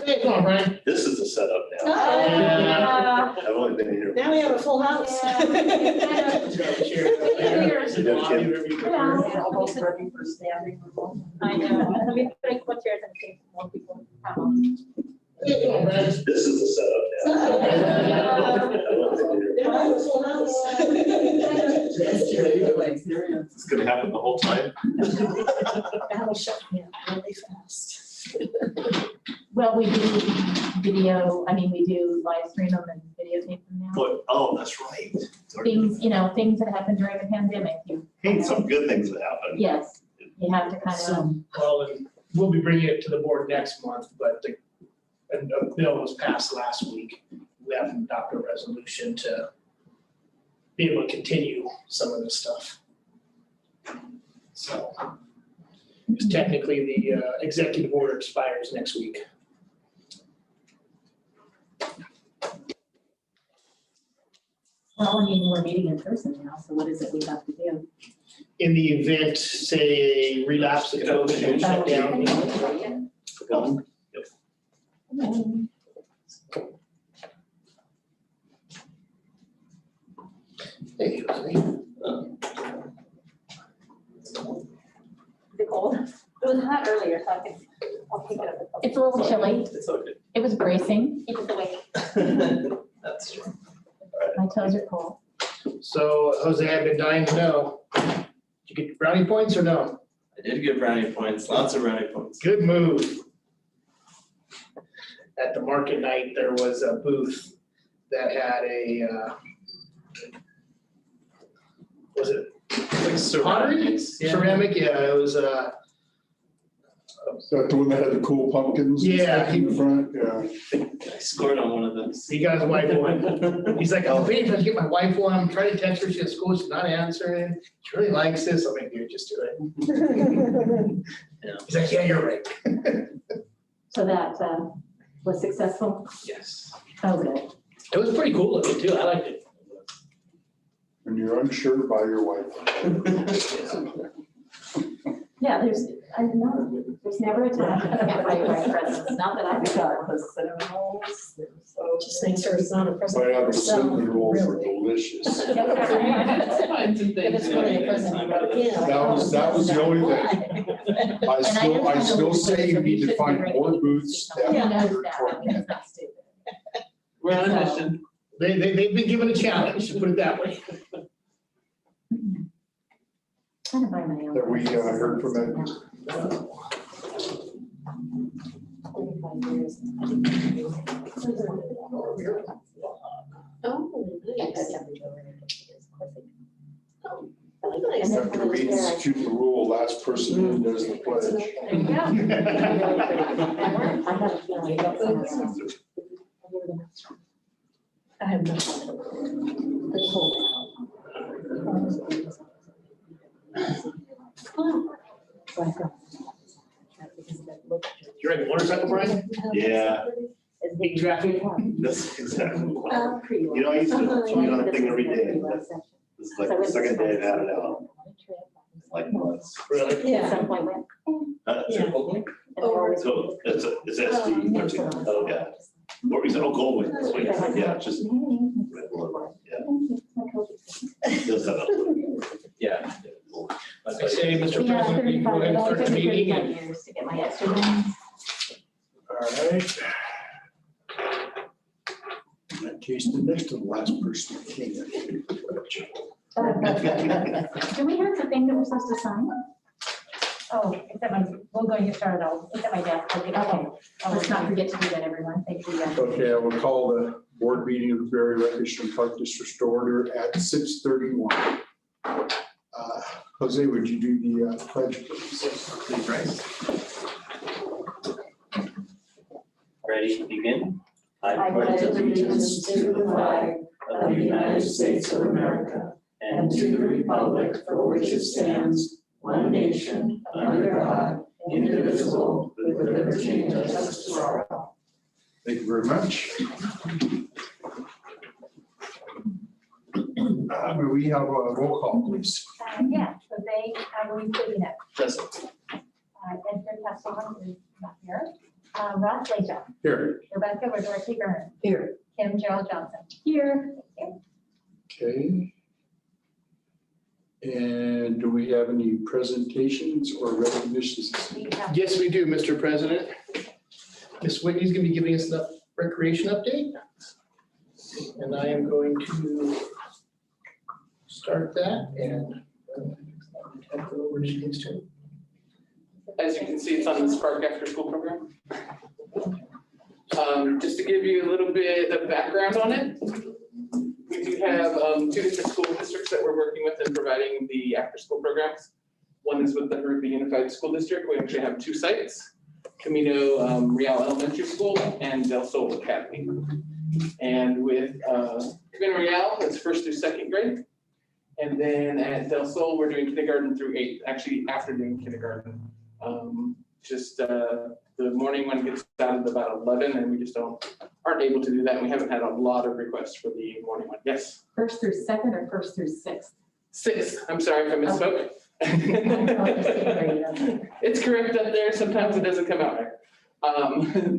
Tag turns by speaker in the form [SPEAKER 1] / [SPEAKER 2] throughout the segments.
[SPEAKER 1] Hey, come on, Brian.
[SPEAKER 2] This is the setup now. I've only been here.
[SPEAKER 3] Now we have a full house.
[SPEAKER 4] Almost ready for standing.
[SPEAKER 5] I know, let me put more chairs and take more people come on.
[SPEAKER 1] Hey, come on, Brian.
[SPEAKER 2] This is the setup now. I've only been here.
[SPEAKER 3] Now we have a full house.
[SPEAKER 2] It's gonna happen the whole time.
[SPEAKER 3] That'll shut me up really fast.
[SPEAKER 5] Well, we do video, I mean, we do live stream them and videotape them now.
[SPEAKER 2] But, oh, that's right.
[SPEAKER 5] Things, you know, things that happened during the pandemic,
[SPEAKER 2] Hey, some good things that happen.
[SPEAKER 5] yes, you have to kind of,
[SPEAKER 1] Well, and we'll be bringing it to the board next month, but a bill was passed last week. We have to adopt a resolution to be able to continue some of this stuff. So, because technically the executive order expires next week.
[SPEAKER 5] well, I mean, we're meeting in person now, so what is it we have to do?
[SPEAKER 1] In the event, say, a relapse of COVID and shut down. Hey, Jose.
[SPEAKER 5] Is it cold?
[SPEAKER 6] It was hot earlier, so I'll pick it up.
[SPEAKER 5] It's a little chilly.
[SPEAKER 2] It's okay.
[SPEAKER 5] It was bracing.
[SPEAKER 6] Keep us awake.
[SPEAKER 2] That's true.
[SPEAKER 5] My toes are cold.
[SPEAKER 1] So Jose, I've been dying to know, did you get brownie points or no?
[SPEAKER 7] I did get brownie points, lots of brownie points.
[SPEAKER 1] Good move. At the market night, there was a booth that had a, was it
[SPEAKER 7] Like
[SPEAKER 1] pottery? Ceramic, yeah, it was,
[SPEAKER 8] Is that the one that had the cool pumpkins? and
[SPEAKER 1] Yeah.
[SPEAKER 8] stuff in the front, yeah.
[SPEAKER 7] I scored on one of those.
[SPEAKER 1] he got his wife one. He's like, I'm waiting to get my wife one. I'm trying to text her. She's at school. She's not answering. She really likes this. I'm like, dude, just do it. He's like, yeah, you're right.
[SPEAKER 5] So that was successful?
[SPEAKER 7] Yes.
[SPEAKER 5] Oh, good.
[SPEAKER 1] It was pretty cool looking too. I liked it.
[SPEAKER 8] When you're unsure, buy your wife.
[SPEAKER 5] Yeah, there's never a time I can't buy your right presents, not that I've got.
[SPEAKER 3] Just make sure it's not a present.
[SPEAKER 8] Buy out
[SPEAKER 3] for
[SPEAKER 8] the cinnamon
[SPEAKER 3] yourself,
[SPEAKER 8] rolls are
[SPEAKER 3] really.
[SPEAKER 8] delicious.
[SPEAKER 3] If it's really a present, yeah.
[SPEAKER 8] That was the only thing. I still say you need to find more booths that
[SPEAKER 5] He knows
[SPEAKER 8] are
[SPEAKER 5] that,
[SPEAKER 8] toward
[SPEAKER 5] I mean, it's not stupid.
[SPEAKER 7] We're on a mission.
[SPEAKER 1] They've been given a challenge, to put it that way.
[SPEAKER 5] Kind of buy my own.
[SPEAKER 8] that we heard from it.
[SPEAKER 5] 35 years.
[SPEAKER 3] Oh, nice. Oh, nice.
[SPEAKER 8] After we execute the rule, last person in does the pledge.
[SPEAKER 5] There you go. I have a feeling I got some.
[SPEAKER 3] I have no.
[SPEAKER 1] You're in the motorcycle, Brian?
[SPEAKER 2] Yeah.
[SPEAKER 1] Big traffic?
[SPEAKER 2] That's exactly what. You know, I used to swing on a thing every day. This is like the second day I've had it out, like months.
[SPEAKER 1] Really?
[SPEAKER 3] Yeah.
[SPEAKER 5] At some point, went.
[SPEAKER 3] Yeah.
[SPEAKER 2] So it's SD 13. Oh, yeah. What was it? Oh, Goldwing. That's what you said. Yeah, it's just red blood. Yeah. Does that up.
[SPEAKER 7] Yeah.
[SPEAKER 1] I say, Mr.
[SPEAKER 5] Yeah,
[SPEAKER 1] President, we can go
[SPEAKER 5] 35,
[SPEAKER 1] ahead and
[SPEAKER 5] it only
[SPEAKER 1] start the
[SPEAKER 5] took me
[SPEAKER 1] meeting.
[SPEAKER 5] 35 years to get my extra ones.
[SPEAKER 8] All right. In that case, the next to the last person came in.
[SPEAKER 5] Do we have the thing that we're supposed to sign?
[SPEAKER 6] Oh, it's at my, we'll go get started. It's at my desk.
[SPEAKER 5] Okay, let's not forget to do that, everyone. Thank you.
[SPEAKER 8] Okay, I will call the board meeting of the Berry Recreation Park District to order at 6:31. Jose, would you do the pledge, please?
[SPEAKER 7] Please rise. Ready, begin?
[SPEAKER 6] I pledge allegiance to the flag of the United States of America and to the republic for which it stands, one nation, under God, indivisible, with liberty and justice for all.
[SPEAKER 8] Thank you very much. May we have a roll call, please?
[SPEAKER 6] Yeah, so they, I will include that.
[SPEAKER 7] Present.
[SPEAKER 6] Edgar Castellan is not here.
[SPEAKER 5] Ross Latham,
[SPEAKER 8] Here.
[SPEAKER 5] Rebecca Rodriguez Byrne,
[SPEAKER 4] Here.
[SPEAKER 5] Kim Gerald Johnson. Here.
[SPEAKER 8] Okay. And do we have any presentations or recognitions?
[SPEAKER 5] We have
[SPEAKER 1] Yes, we do, Mr. President. Ms. Whitney's gonna be giving us the recreation update. And I am going to start that and have her over she needs to.
[SPEAKER 3] As you can see, it's on the Spark After School program. Just to give you a little bit of background on it, we do have 2 different school districts that we're working with in providing the after-school programs. One is with the Recreational Unified School District. We actually have 2 sites, Camino Real Elementary School and Del Sol Academy. And with Camino Real, it's 1st through 2nd grade. And then at Del Sol, we're doing kindergarten through 8th, actually after doing kindergarten. The morning one gets down to about 11 and we just aren't able to do that. And we haven't had a lot of requests for the morning one. Yes?
[SPEAKER 5] 1st through 2nd or 1st through 6th?
[SPEAKER 3] 6th, I'm sorry if I misspoke. It's correct up there. Sometimes it doesn't come out right.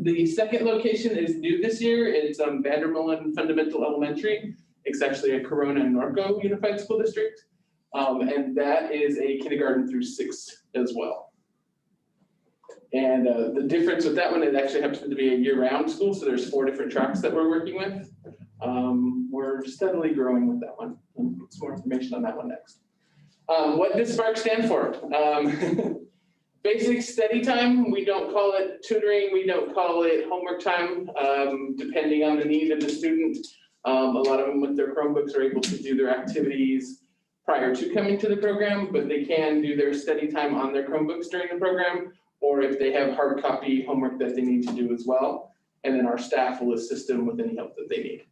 [SPEAKER 3] The second location is new this year. It's Vanderbilt Fundamental Elementary. It's actually a Corona and Norco Unified School District. And that is a kindergarten through 6th as well. And the difference with that one, it actually happens to be a year-round school, so there's 4 different tracks that we're working with. We're steadily growing with that one. Some more information on that one next. What does Spark stand for? Basic study time. We don't call it tutoring. We don't call it homework time, depending on the need of the student. A lot of them with their Chromebooks are able to do their activities prior to coming to the program, but they can do their study time on their Chromebooks during the program, or if they have hard copy homework that they need to do as well. And then our staff will assist them with any help that they need.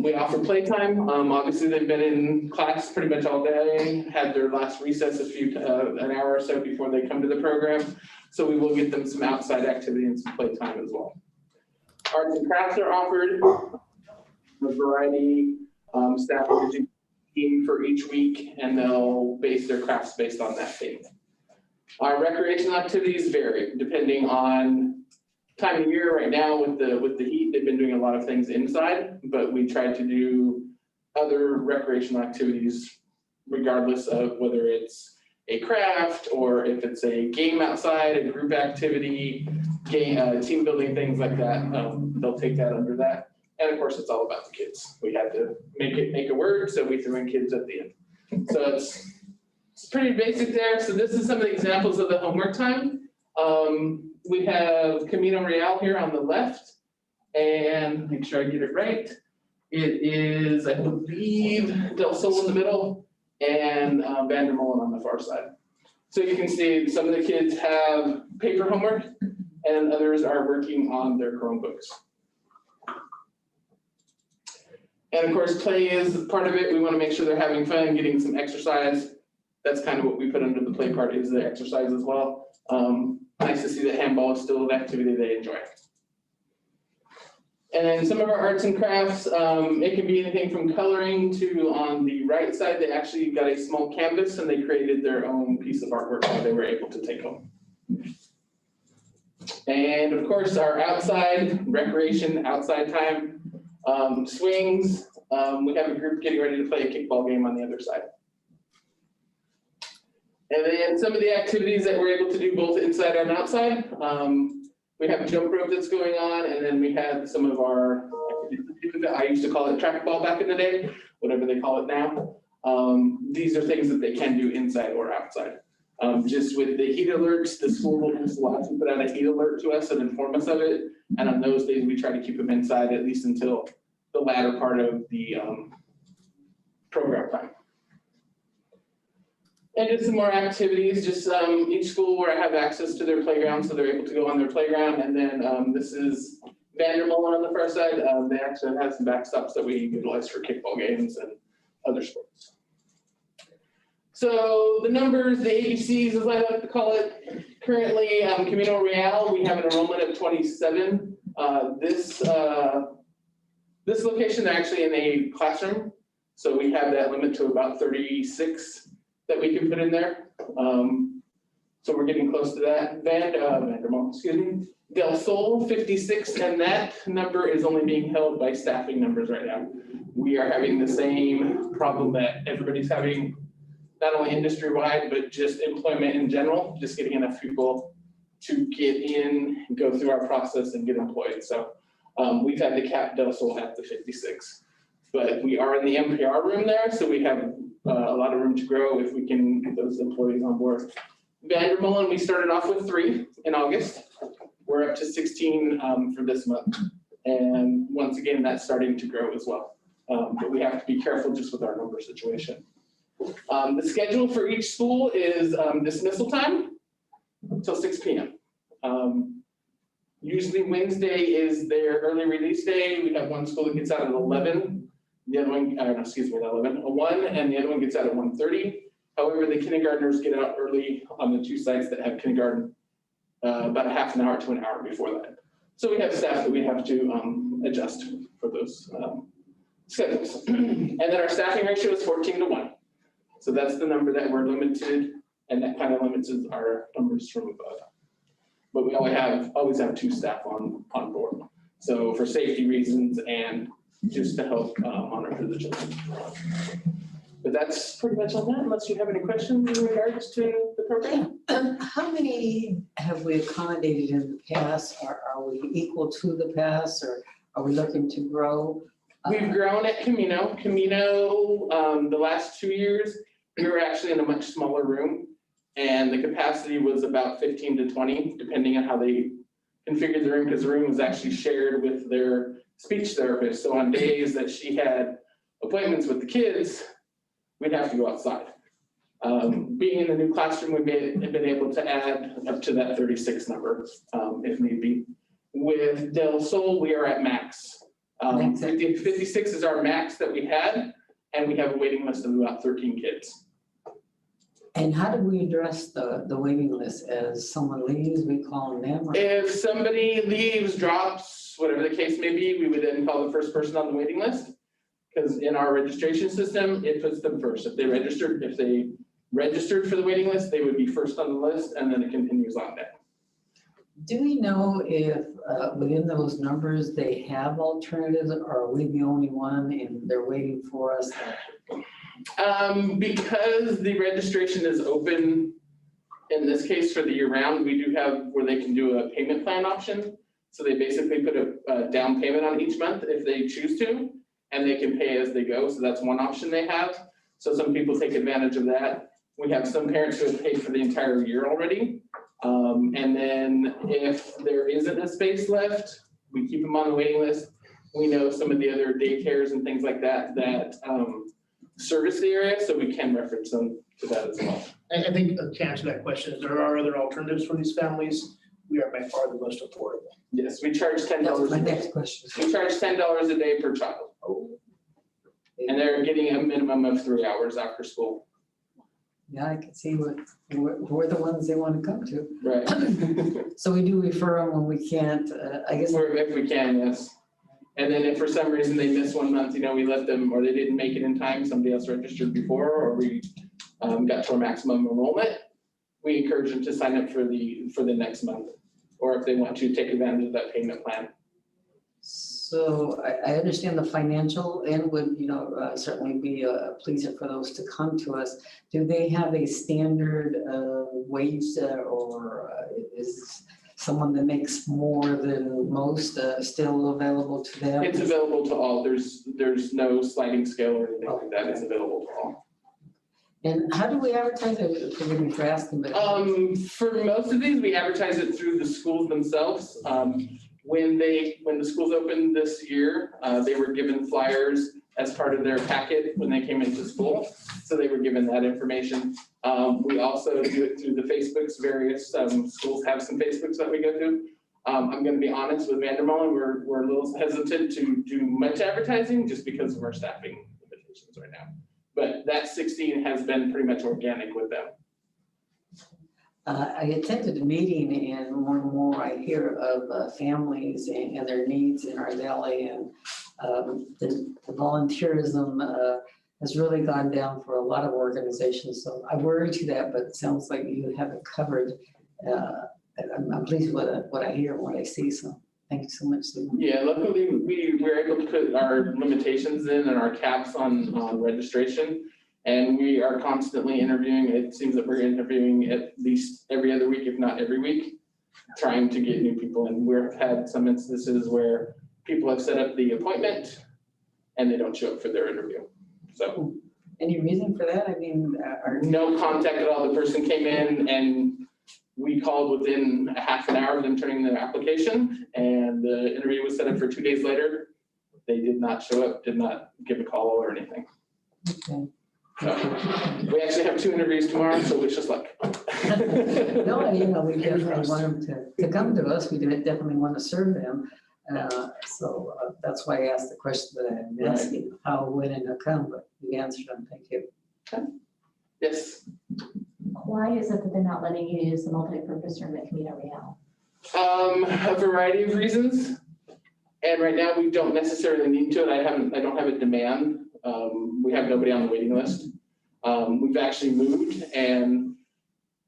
[SPEAKER 3] We offer playtime. Obviously, they've been in class pretty much all day, had their last recess an hour or so before they come to the program. So we will get them some outside activity and some playtime as well. Arts and crafts are offered. A variety, staff will do theme for each week, and they'll base their crafts based on that theme. Our recreational activities vary depending on time of year. Right now with the heat, they've been doing a lot of things inside, but we try to do other recreational activities regardless of whether it's a craft or if it's a game outside, a group activity, game, team building, things like that. They'll take that under that. And of course, it's all about the kids. We had to make a word, so we threw in kids at the end. So it's pretty basic there. So this is some of the examples of the homework time. We have Camino Real here on the left, and make sure I get it right. It is, I believe, Del Sol in the middle, and Vanderbilt on the far side. So you can see some of the kids have paper homework, and others are working on their Chromebooks. And of course, play is part of it. We want to make sure they're having fun, getting some exercise. That's kind of what we put under the play part, is the exercise as well. Nice to see that handball is still an activity they enjoy. And then some of our arts and crafts, it can be anything from coloring to, on the right side, they actually got a small canvas and they created their own piece of artwork that they were able to take home. And of course, our outside recreation, outside time, swings. We have a group getting ready to play a kickball game on the other side. And then some of the activities that we're able to do both inside and outside. We have jump rope that's going on, and then we have some of our, I used to call it trackball back in the day, whatever they call it now. These are things that they can do inside or outside. Just with the heat alerts, the school will actually put out a heat alert to us and inform us of it. And on those days, we try to keep them inside at least until the latter part of the program time. And just some more activities, just each school where I have access to their playground, so they're able to go on their playground. And then this is Vanderbilt on the far side. They actually have some backstops that we utilize for kickball games and other sports. So the numbers, the ABCs, as I like to call it, currently Camino Real, we have an enrollment of 27. This location, they're actually in a classroom. So we have that limit to about 36 that we can put in there. So So we're getting close to that. Vanderbilt, excuse me, Del Sol 56, and that number is only being held by staffing numbers right now. We are having the same problem that everybody's having, not only industry-wide, but just employment in general, just getting enough people to get in, go through our process and get employed. So we've had to cap Del Sol at the 56. But we are in the MPR room there, so we have a lot of room to grow if we can get those employees on board. Vanderbilt, we started off with 3 in August. We're up to 16 for this month. And once again, that's starting to grow as well. But we have to be careful just with our number situation. The schedule for each school is dismissal time until 6 p.m. Usually Wednesday is their early release day. We have one school that gets out at 11. The other one, at 1, and the other one gets out at 1:30. However, the kindergartners get out early on the 2 sites that have kindergarten about a half an hour to an hour before that. So we have staff that we have to adjust for those schedules. And then our staffing ratio is 14:1. So that's the number that we're limited, and that kind of limits our numbers from above. But we always have 2 staff on board. So for safety reasons and just to help monitor the children. But that's pretty much on that, unless you have any questions in regards to the program.
[SPEAKER 6] How many have we accommodated in the past? Are we equal to the past, or are we looking to grow?
[SPEAKER 3] We've grown at Camino. The last 2 years, we were actually in a much smaller room, and the capacity was about 15 to 20, depending on how they configured the room, because the room was actually shared with their speech therapist. So on days that she had appointments with the kids, we'd have to go outside. Being in the new classroom, we've been able to add up to that 36 number if need be. With Del Sol, we are at max. 56 is our max that we had, and we have a waiting list of about 13 kids.
[SPEAKER 6] And how do we address the waiting list? As someone leaves, we call them? Or?
[SPEAKER 3] If somebody leaves, drops, whatever the case may be, we would then call the first person on the waiting list. Because in our registration system, it puts them first. If they registered for the waiting list, they would be first on the list, and then it continues on down.
[SPEAKER 6] Do we know if within those numbers they have alternatives, or are we the only one and they're waiting for us?
[SPEAKER 3] Because the registration is open, in this case for the year round, we do have where they can do a payment plan option. So they basically put a down payment on each month if they choose to, and they can pay as they go. So that's one option they have. So some people take advantage of that. We have some parents who have paid for the entire year already. And then if there isn't a space left, we keep them on the waiting list. We know some of the other daycares and things like that service the area, so we can reference them to that as well.
[SPEAKER 1] I think to answer that question, there are other alternatives for these families. We are by far the most affordable.
[SPEAKER 3] Yes, we charge $10.
[SPEAKER 6] That was my next question.
[SPEAKER 3] We charge $10 a day per child. And they're getting a minimum of 3 hours after school.
[SPEAKER 6] Yeah, I can see we're the ones they want to come to.
[SPEAKER 3] Right.
[SPEAKER 6] So we do refer them when we can't, I guess.
[SPEAKER 3] If we can, yes. And then if for some reason they miss 1 month, we let them, or they didn't make it in time, somebody else registered before, or we got to our maximum enrollment, we encourage them to sign up for the next month, or if they want to take advantage of that payment plan.
[SPEAKER 6] So I understand the financial end would, certainly be a pleaser for those to come to us. Do they have a standard wage or is someone that makes more than most still available to them?
[SPEAKER 3] It's available to all. There's no sliding scale or anything like that. It's available to all.
[SPEAKER 6] And how do we advertise it? Forgive me for asking, but.
[SPEAKER 3] For most of these, we advertise it through the schools themselves. When the schools opened this year, they were given flyers as part of their packet when they came into school. So they were given that information. We also do it through the Facebooks. Various schools have some Facebooks that we go through. I'm going to be honest with Vanderbilt, we're a little hesitant to do much advertising just because of our staffing limitations right now. But that 16 has been pretty much organic with them.
[SPEAKER 6] I attended a meeting and more and more I hear of families and their needs in our valley and the volunteerism has really gone down for a lot of organizations. So I worry to that, but it sounds like you have it covered. I'm pleased with what I hear and what I see. So thank you so much, Sue.
[SPEAKER 3] Yeah, luckily we were able to put our limitations in and our caps on registration. And we are constantly interviewing. It seems that we're interviewing at least every other week, if not every week, trying to get new people in. We've had some instances where people have set up the appointment and they don't show up for their interview. So
[SPEAKER 6] Any reason for that? I mean,
[SPEAKER 3] no contact at all. The person came in and we called within a half an hour of them turning their application, and the interview was set up for 2 days later. They did not show up, did not give a call or anything.
[SPEAKER 6] okay.
[SPEAKER 3] So we actually have 2 interviews tomorrow, so wish us luck.
[SPEAKER 6] No, you know, we definitely want them to come to us. We definitely want to serve them. So that's why I asked the question that I'm asking, how, when, and how come, but you answered them. Thank you.
[SPEAKER 3] Yes.
[SPEAKER 5] Why is it that they're not letting you use the multi-purpose room at Camino Real?
[SPEAKER 3] A variety of reasons. And right now we don't necessarily need to, I don't have a demand. We have nobody on the waiting list. We've actually moved, and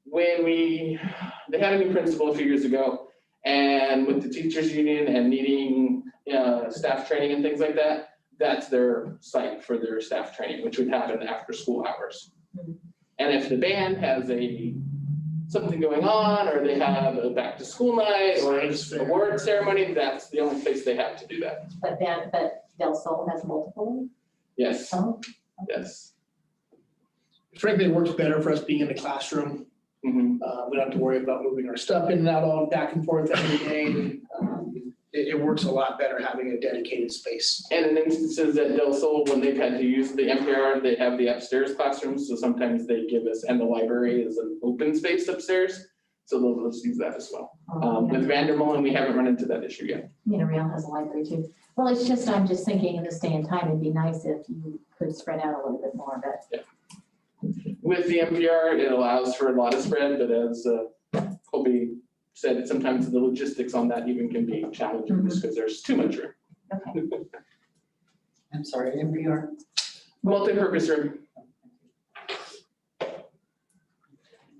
[SPEAKER 3] when they had a new principal a few years ago, and with the teachers union and needing staff training and things like that, that's their site for their staff training, which would happen after school hours. And if the band has something going on, or they have a back to school night or an award ceremony, that's the only place they have to do that.
[SPEAKER 5] But Del Sol has multiple?
[SPEAKER 3] Yes,
[SPEAKER 5] Oh,
[SPEAKER 3] yes.
[SPEAKER 1] Frankly, it works better for us being in the classroom.
[SPEAKER 3] Mhm.
[SPEAKER 1] We don't have to worry about moving our stuff in and out all back and forth every day. It works a lot better having a dedicated space.
[SPEAKER 3] And in instances at Del Sol, when they've had to use the NPR, they have the upstairs classrooms, so sometimes they give us, and the library is an open space upstairs, so they'll let us use that as well. With Vanderbilt, we haven't run into that issue yet.
[SPEAKER 5] Camino Real has a library too. Well, it's just, I'm just thinking in this day and time, it'd be nice if you could spread out a little bit more, but.
[SPEAKER 3] With the NPR, it allows for a lot of spread, but as Colby said, sometimes the logistics on that even can be challenging just because there's too much room.
[SPEAKER 5] Okay.
[SPEAKER 6] I'm sorry, NPR.
[SPEAKER 3] Multi-purpose room.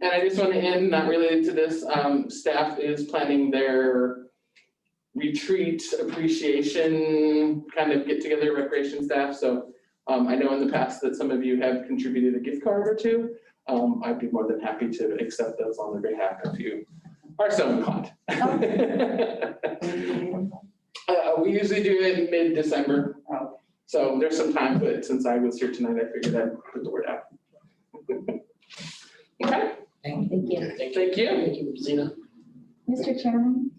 [SPEAKER 3] And I just want to end, not related to this, staff is planning their retreat appreciation kind of get together, recreation staff. So I know in the past that some of you have contributed a gift card or two. I'd be more than happy to accept those on their behalf if you are so inclined. We usually do it in mid-December. So there's some time, but since I was here tonight, I figured I'd put the word out. Okay.
[SPEAKER 5] Thank you.
[SPEAKER 3] Thank you.
[SPEAKER 1] Thank you, Zena.
[SPEAKER 5] Mr. Chairman,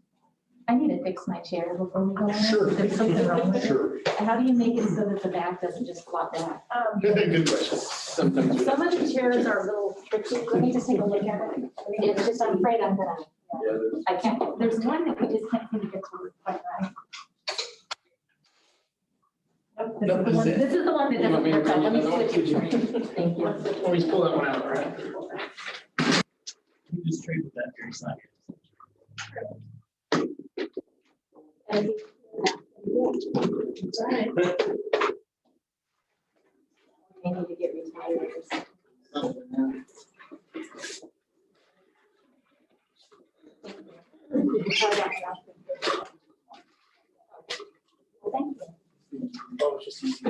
[SPEAKER 5] I need to fix my chair before we go on.
[SPEAKER 1] Sure.
[SPEAKER 5] There's something wrong with it.
[SPEAKER 8] Sure.
[SPEAKER 5] How do you make it so that the back doesn't just flop back?
[SPEAKER 1] Good question.
[SPEAKER 3] Sometimes we.
[SPEAKER 9] Some of the chairs are a little tricky. Let me just take a look at it. It's just, I'm afraid I'm gonna, I can't, there's one that we just can't seem to get to quite right.
[SPEAKER 5] This is the one that
[SPEAKER 3] You want
[SPEAKER 5] doesn't
[SPEAKER 3] me to
[SPEAKER 5] work out.
[SPEAKER 3] bring
[SPEAKER 5] Let me
[SPEAKER 3] another one?
[SPEAKER 5] switch it. Thank you.
[SPEAKER 1] Always pull that one out, right?
[SPEAKER 7] You just trade with that very side.
[SPEAKER 9] Right.
[SPEAKER 5] I need to get retired or something. Thank you.
[SPEAKER 1] Oh, it's just easy.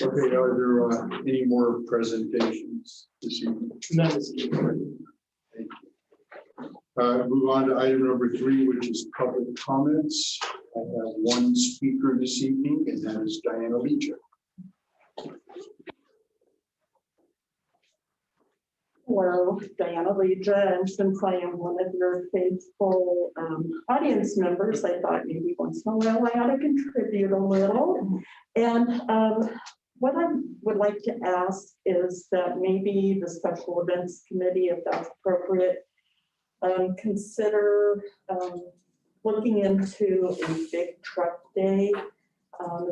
[SPEAKER 8] Okay, are there any more presentations this evening?
[SPEAKER 1] None this evening.
[SPEAKER 8] Move on to item number 3, which is public comments. I have one speaker this evening, and that is Diana Leach.
[SPEAKER 4] Hello, Diana Leja, and since I am one of your faithful audience members, I thought maybe once in a while I ought to contribute a little. And what I would like to ask is that maybe the Special Events Committee, if that's appropriate, consider looking into a big truck day.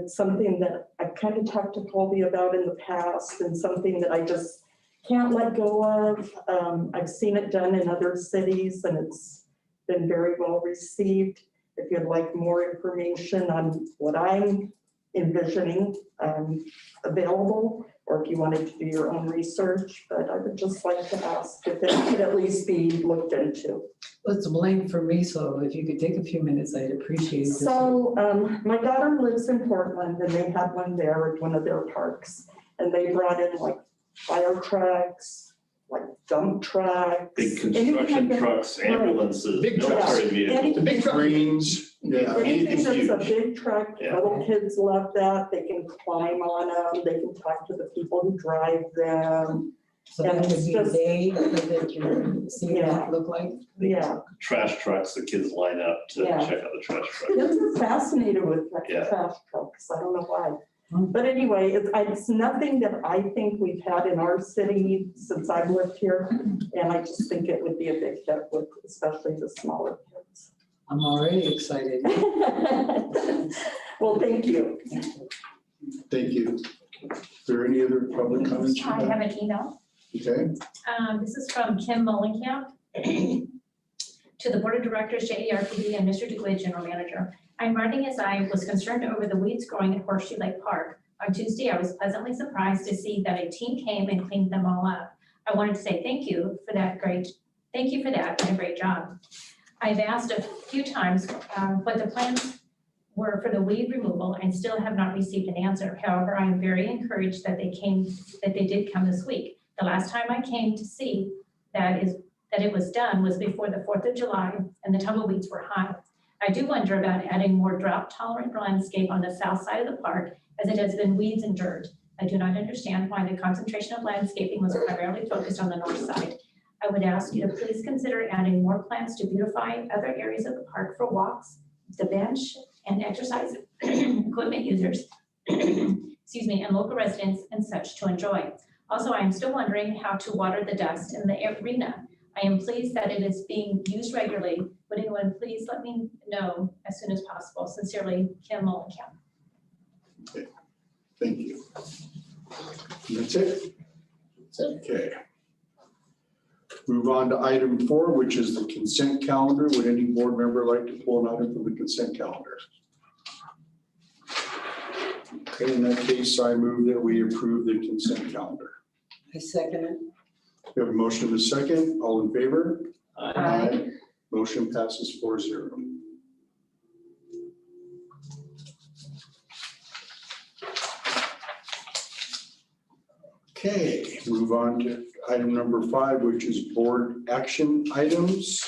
[SPEAKER 4] It's something that I've kind of talked to Colby about in the past, and something that I just can't let go of. I've seen it done in other cities and it's been very well received. If you'd like more information on what I'm envisioning available, or if you wanted to do your own research, but I would just like to ask if it could at least be looked into.
[SPEAKER 6] Well, it's a blank for me, so if you could take a few minutes, I'd appreciate it.
[SPEAKER 4] So my daughter lives in Portland and they had one there at one of their parks. And they brought in like fire trucks, like dump trucks.
[SPEAKER 2] Big
[SPEAKER 4] any
[SPEAKER 2] construction
[SPEAKER 4] kind of-
[SPEAKER 2] trucks, ambulances,
[SPEAKER 1] Big trucks.
[SPEAKER 2] military vehicles.
[SPEAKER 4] Any-
[SPEAKER 1] The big truck.
[SPEAKER 8] Cranes, yeah.
[SPEAKER 4] Anything that's a
[SPEAKER 2] huge.
[SPEAKER 4] big truck,
[SPEAKER 2] Yeah.
[SPEAKER 4] little kids love that, they can climb on them, they can talk to the people who drive them.
[SPEAKER 6] So that would be a
[SPEAKER 4] Just-
[SPEAKER 6] day that you're seeing
[SPEAKER 4] Yeah.
[SPEAKER 6] it look like.
[SPEAKER 4] Yeah,
[SPEAKER 2] Trash trucks, the kids line up to
[SPEAKER 4] Yeah.
[SPEAKER 2] check out the trash truck.
[SPEAKER 4] kids are fascinated with
[SPEAKER 2] Yeah.
[SPEAKER 4] trash trucks, I don't know why.
[SPEAKER 6] Hmm.
[SPEAKER 4] But anyway, it's nothing that I think we've had in our city since I've lived here. And I just think it would be a big hit with especially the smaller kids.
[SPEAKER 6] I'm already excited.
[SPEAKER 4] Well, thank you.
[SPEAKER 8] Thank you. Is there any other public comments?
[SPEAKER 9] I have an email.
[SPEAKER 8] Okay,
[SPEAKER 9] This is from Kim Mullenkamp to the Board of Directors, JERPD, and Mr. DeGuy, General Manager. I'm writing as I was concerned over the weeds growing at Horseshoe Lake Park. On Tuesday, I was pleasantly surprised to see that a team came and cleaned them all up. I wanted to say thank you for that and a great job. I've asked a few times what the plans were for the weed removal and still have not received an answer. However, I am very encouraged that they did come this week. The last time I came to see that it was done was before the 4th of July and the tumbleweeds were high. I do wonder about adding more drought-tolerant landscape on the south side of the park as it has been weeds and dirt. I do not understand why the concentration of landscaping was primarily focused on the north side. I would ask you to please consider adding more plants to beautify other areas of the park for walks, the bench, and exercise equipment users, excuse me, and local residents and such to enjoy. Also, I am still wondering how to water the dust in the arena. I am pleased that it is being used regularly. Would anyone please let me know as soon as possible? Sincerely, Kim Mullenkamp.
[SPEAKER 8] thank you. That's it? Okay. Move on to item 4, which is the consent calendar. Would any board member like to pull an item from the consent calendar? Okay, in that case, I move that we approve the consent calendar.
[SPEAKER 6] I second it.
[SPEAKER 8] We have a motion and a second. All in favor?
[SPEAKER 6] Aye.
[SPEAKER 8] Motion passes 4-0. Okay, move on to item number 5, which is board action items.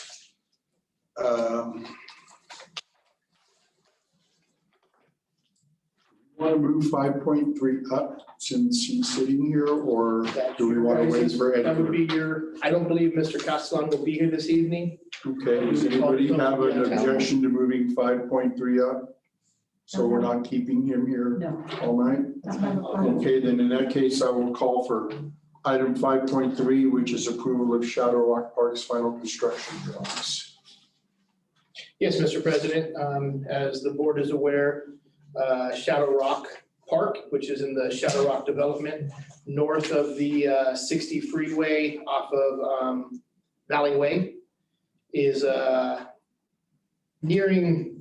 [SPEAKER 8] Want to move 5.3 up since he's sitting here, or do we want to wait for
[SPEAKER 1] That would
[SPEAKER 8] Eddie?
[SPEAKER 1] be I don't believe Mr. Castellan will be here this evening.
[SPEAKER 8] Okay, does anybody have an objection to moving 5.3 up? So we're not keeping him here
[SPEAKER 6] No.
[SPEAKER 8] all night? Okay, then in that case, I will call for item 5.3, which is approval of Shadow Rock Park's final construction drawings.
[SPEAKER 1] Yes, Mr. President, as the board is aware, Shadow Rock Park, which is in the Shadow Rock development, north of the 60 freeway off of Valley Way, is nearing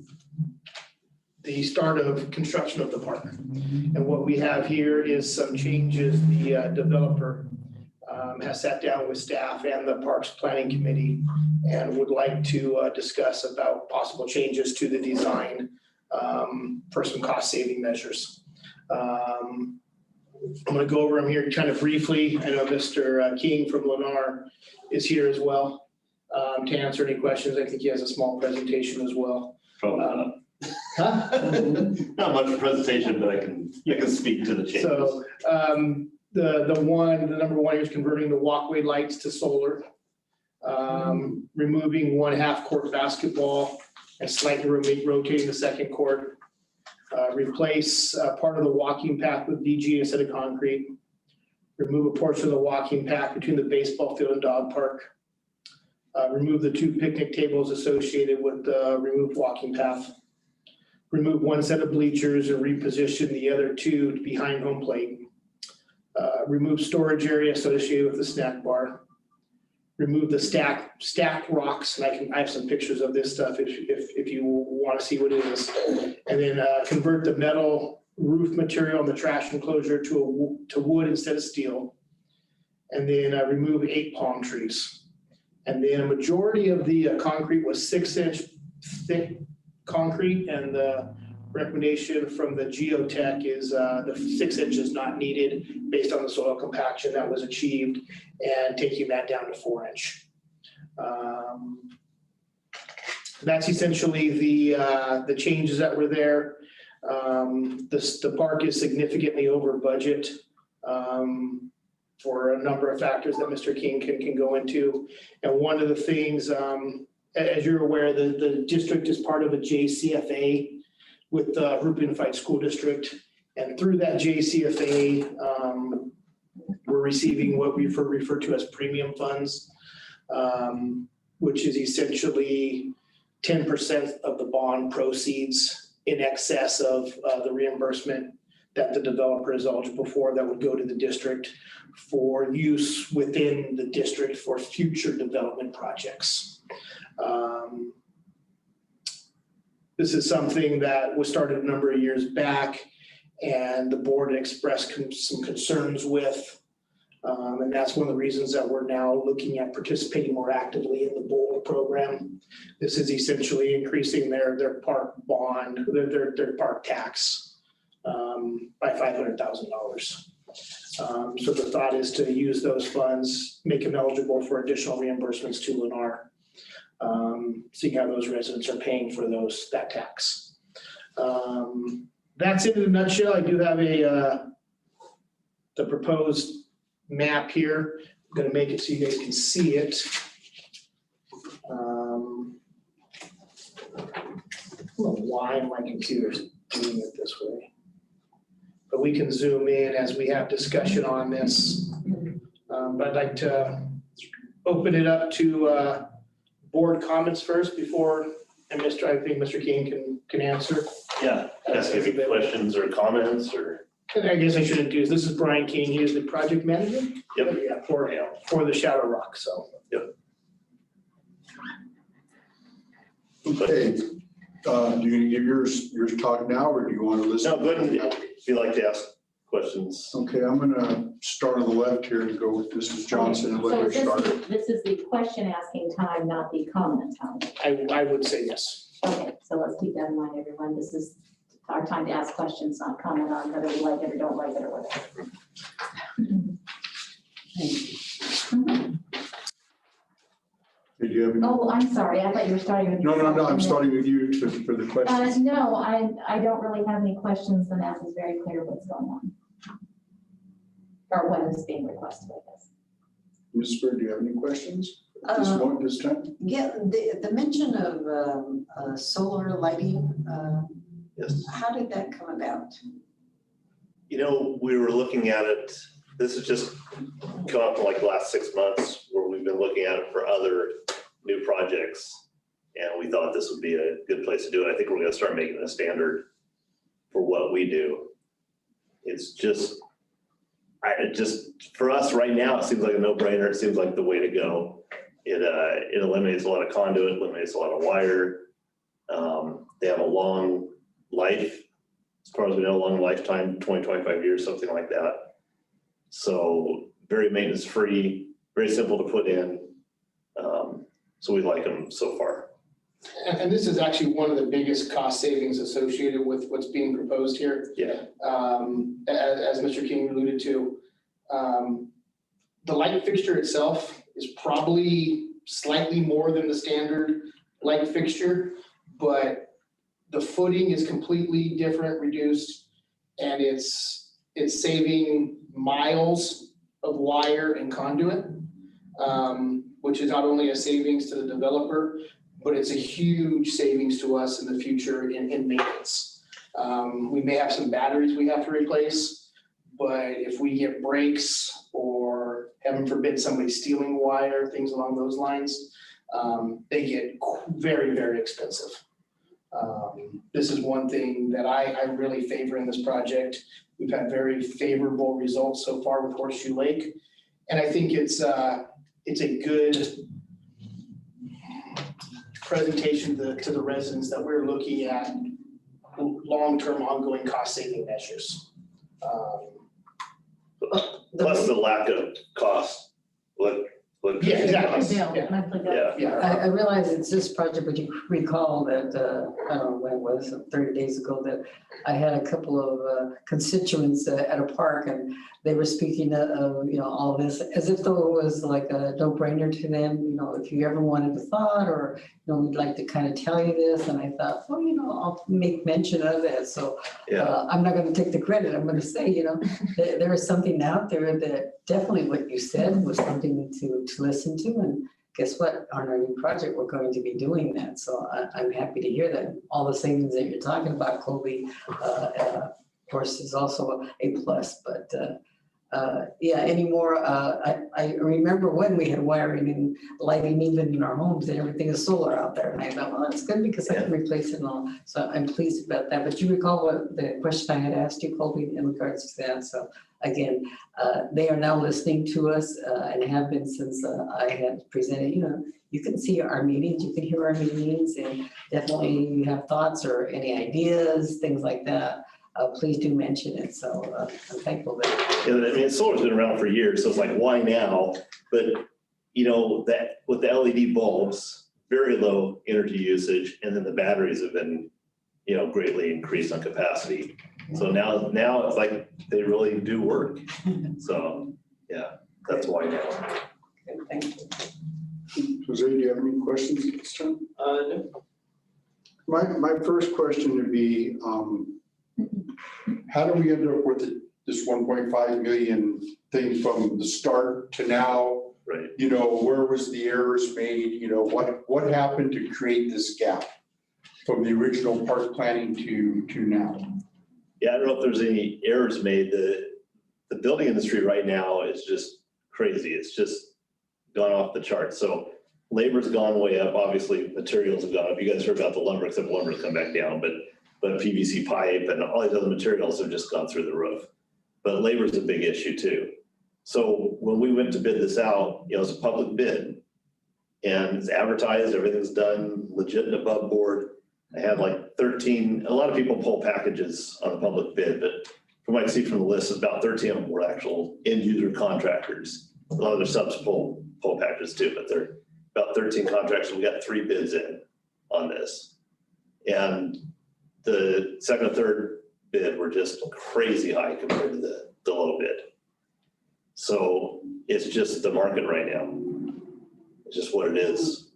[SPEAKER 1] the start of construction of the park. And what we have here is some changes. The developer has sat down with staff and the Parks Planning Committee and would like to discuss about possible changes to the design for some cost-saving measures. I'm going to go over them here kind of briefly. I know Mr. King from Lennar is here as well to answer any questions. I think he has a small presentation as well.
[SPEAKER 2] Probably not. Not much presentation, but I can speak to the changes.
[SPEAKER 1] So the number one is converting the walkway lights to solar. Removing 1/2 court basketball and slightly rotating the second court. Replace part of the walking path with DG instead of concrete. Remove a portion of the walking path between the baseball field and dog park. Remove the 2 picnic tables associated with the removed walking path. Remove 1 set of bleachers and reposition the other 2 behind home plate. Remove storage area associated with the snack bar. Remove the stacked rocks, and I have some pictures of this stuff if you want to see what it is. And then convert the metal roof material on the trash enclosure to wood instead of steel. And then remove 8 palm trees. And then a majority of the concrete was 6-inch thick concrete, and the recommendation from the geotech is the 6 inches not needed based on the soil compaction that was achieved, and taking that down to 4-inch. That's essentially the changes that were there. The park is significantly over budget for a number of factors that Mr. King can go into. And one of the things, as you're aware, the district is part of a JCFA with the Group Unified School District. And through that JCFA, we're receiving what we refer to as premium funds, which is essentially 10% of the bond proceeds in excess of the reimbursement that the developer is eligible for, that would go to the district for use within the district for future development projects. This is something that was started a number of years back, and the board expressed some concerns with. And that's one of the reasons that we're now looking at participating more actively in the BOLA program. This is essentially increasing their park bond, their park tax by $500,000. So the thought is to use those funds, make them eligible for additional reimbursements to Lennar. Seeing how those residents are paying for that tax. That's it in a nutshell. I do have the proposed map here. I'm going to make it so you guys can see it. I don't know why my computer's doing it this way. But we can zoom in as we have discussion on this. But I'd like to open it up to board comments first before, and I think Mr. King can answer.
[SPEAKER 2] Yeah, ask any questions or comments or.
[SPEAKER 1] And I guess I should introduce, this is Brian King, he is the project manager.
[SPEAKER 2] Yep.
[SPEAKER 1] Yeah, for the Shadow Rock, so.
[SPEAKER 2] Yep.
[SPEAKER 8] Okay, do you give yours talk now, or do you want to listen?
[SPEAKER 2] No, go ahead if you'd like to ask questions.
[SPEAKER 8] Okay, I'm gonna start on the left here and go with Mrs. Johnson and let her start.
[SPEAKER 5] This is the question asking time, not the comment time.
[SPEAKER 1] I would say yes.
[SPEAKER 5] Okay, so let's keep that in mind, everyone. This is our time to ask questions, not comment on whether we like it or don't like it or whatever.
[SPEAKER 8] Did you have any?
[SPEAKER 5] Oh, I'm sorry. I thought you were starting with.
[SPEAKER 8] No, I'm starting with you for the questions.
[SPEAKER 5] No, I don't really have any questions. The map is very clear what's going on. Or what is being requested, I guess.
[SPEAKER 8] Ms. Spur, do you have any questions at this time?
[SPEAKER 6] Yeah, the mention of solar lighting,
[SPEAKER 2] Yes.
[SPEAKER 6] how did that come about?
[SPEAKER 2] You know, we were looking at it, this has just come up in like the last 6 months where we've been looking at it for other new projects. And we thought this would be a good place to do it. I think we're gonna start making it a standard for what we do. It's just, for us right now, it seems like a no-brainer. It seems like the way to go. It eliminates a lot of conduit, eliminates a lot of wire. They have a long life, as far as we know, long lifetime, 20, 25 years, something like that. So very maintenance free, very simple to put in. So we like them so far.
[SPEAKER 1] And this is actually one of the biggest cost savings associated with what's being proposed here.
[SPEAKER 2] Yeah.
[SPEAKER 1] As Mr. King alluded to, the light fixture itself is probably slightly more than the standard light fixture, but the footing is completely different, reduced, and it's saving miles of wire and conduit, which is not only a savings to the developer, but it's a huge savings to us in the future in maintenance. We may have some batteries we have to replace, but if we get breaks or heaven forbid somebody stealing wire, things along those lines, they get very, very expensive. This is one thing that I really favor in this project. We've had very favorable results so far with Horseshoe Lake. And I think it's a good presentation to the residents that we're looking at long-term ongoing cost-saving measures.
[SPEAKER 2] Plus the lack of cost,
[SPEAKER 1] Yeah, exactly.
[SPEAKER 9] Bill,
[SPEAKER 1] Yeah.
[SPEAKER 9] monthly bill.
[SPEAKER 1] Yeah, yeah.
[SPEAKER 6] I realize it's this project, but you recall that, I don't know when it was, 30 days ago, that I had a couple of constituents at a park, and they were speaking of, all this as if though it was like a no-brainer to them, if you ever wanted a thought, or, we'd like to kind of tell you this, and I thought, well, I'll make mention of it, so I'm not gonna take the credit, I'm gonna say, there is something out there that definitely what you said was something to listen to, and guess what? On our new project, we're going to be doing that. So I'm happy to hear that. All the savings that you're talking about, Colby, of course, is also a plus. But anymore, I remember when we had wiring and lighting even in our homes, and everything is solar out there. And I thought, well, that's good because I can replace it and all. So I'm pleased about that. But you recall what the question I had asked you, Colby, in regards to that. So again, they are now listening to us and have been since I had presented. You can see our meetings, you can hear our meetings, and definitely you have thoughts or any ideas, things like that. Please do mention it. So I'm thankful that.
[SPEAKER 2] I mean, solar's been around for years, so it's like, why now? But that with the LED bulbs, very low energy usage, and then the batteries have been, greatly increased on capacity. So now it's like they really do work. So yeah, that's why now.
[SPEAKER 6] Okay, thank you.
[SPEAKER 8] Jose, do you have any questions at this time?
[SPEAKER 7] No.
[SPEAKER 8] My first question would be, how do we end up with this 1.5 million thing from the start to now?
[SPEAKER 2] Right.
[SPEAKER 8] Where was the errors made? What happened to create this gap from the original park planning to now?
[SPEAKER 2] Yeah, I don't know if there's any errors made. The building industry right now is just crazy. It's just gone off the charts. So labor's gone way up. Obviously, materials have gone up. You guys heard about the lumber, except lumber's come back down, but PVC pipe and all these other materials have just gone through the roof. But labor's a big issue too. So when we went to bid this out, it's a public bid and it's advertised, everything's done legit and above board. I had like 13, a lot of people pull packages on a public bid, but from what I see from the list, it's about 13 of them were actual end user contractors. A lot of their subs pull packages too, but they're about 13 contractors. We got 3 bids in on this. And the second and third bid were just crazy high compared to the low bid. So it's just the market right now. It's just what it is.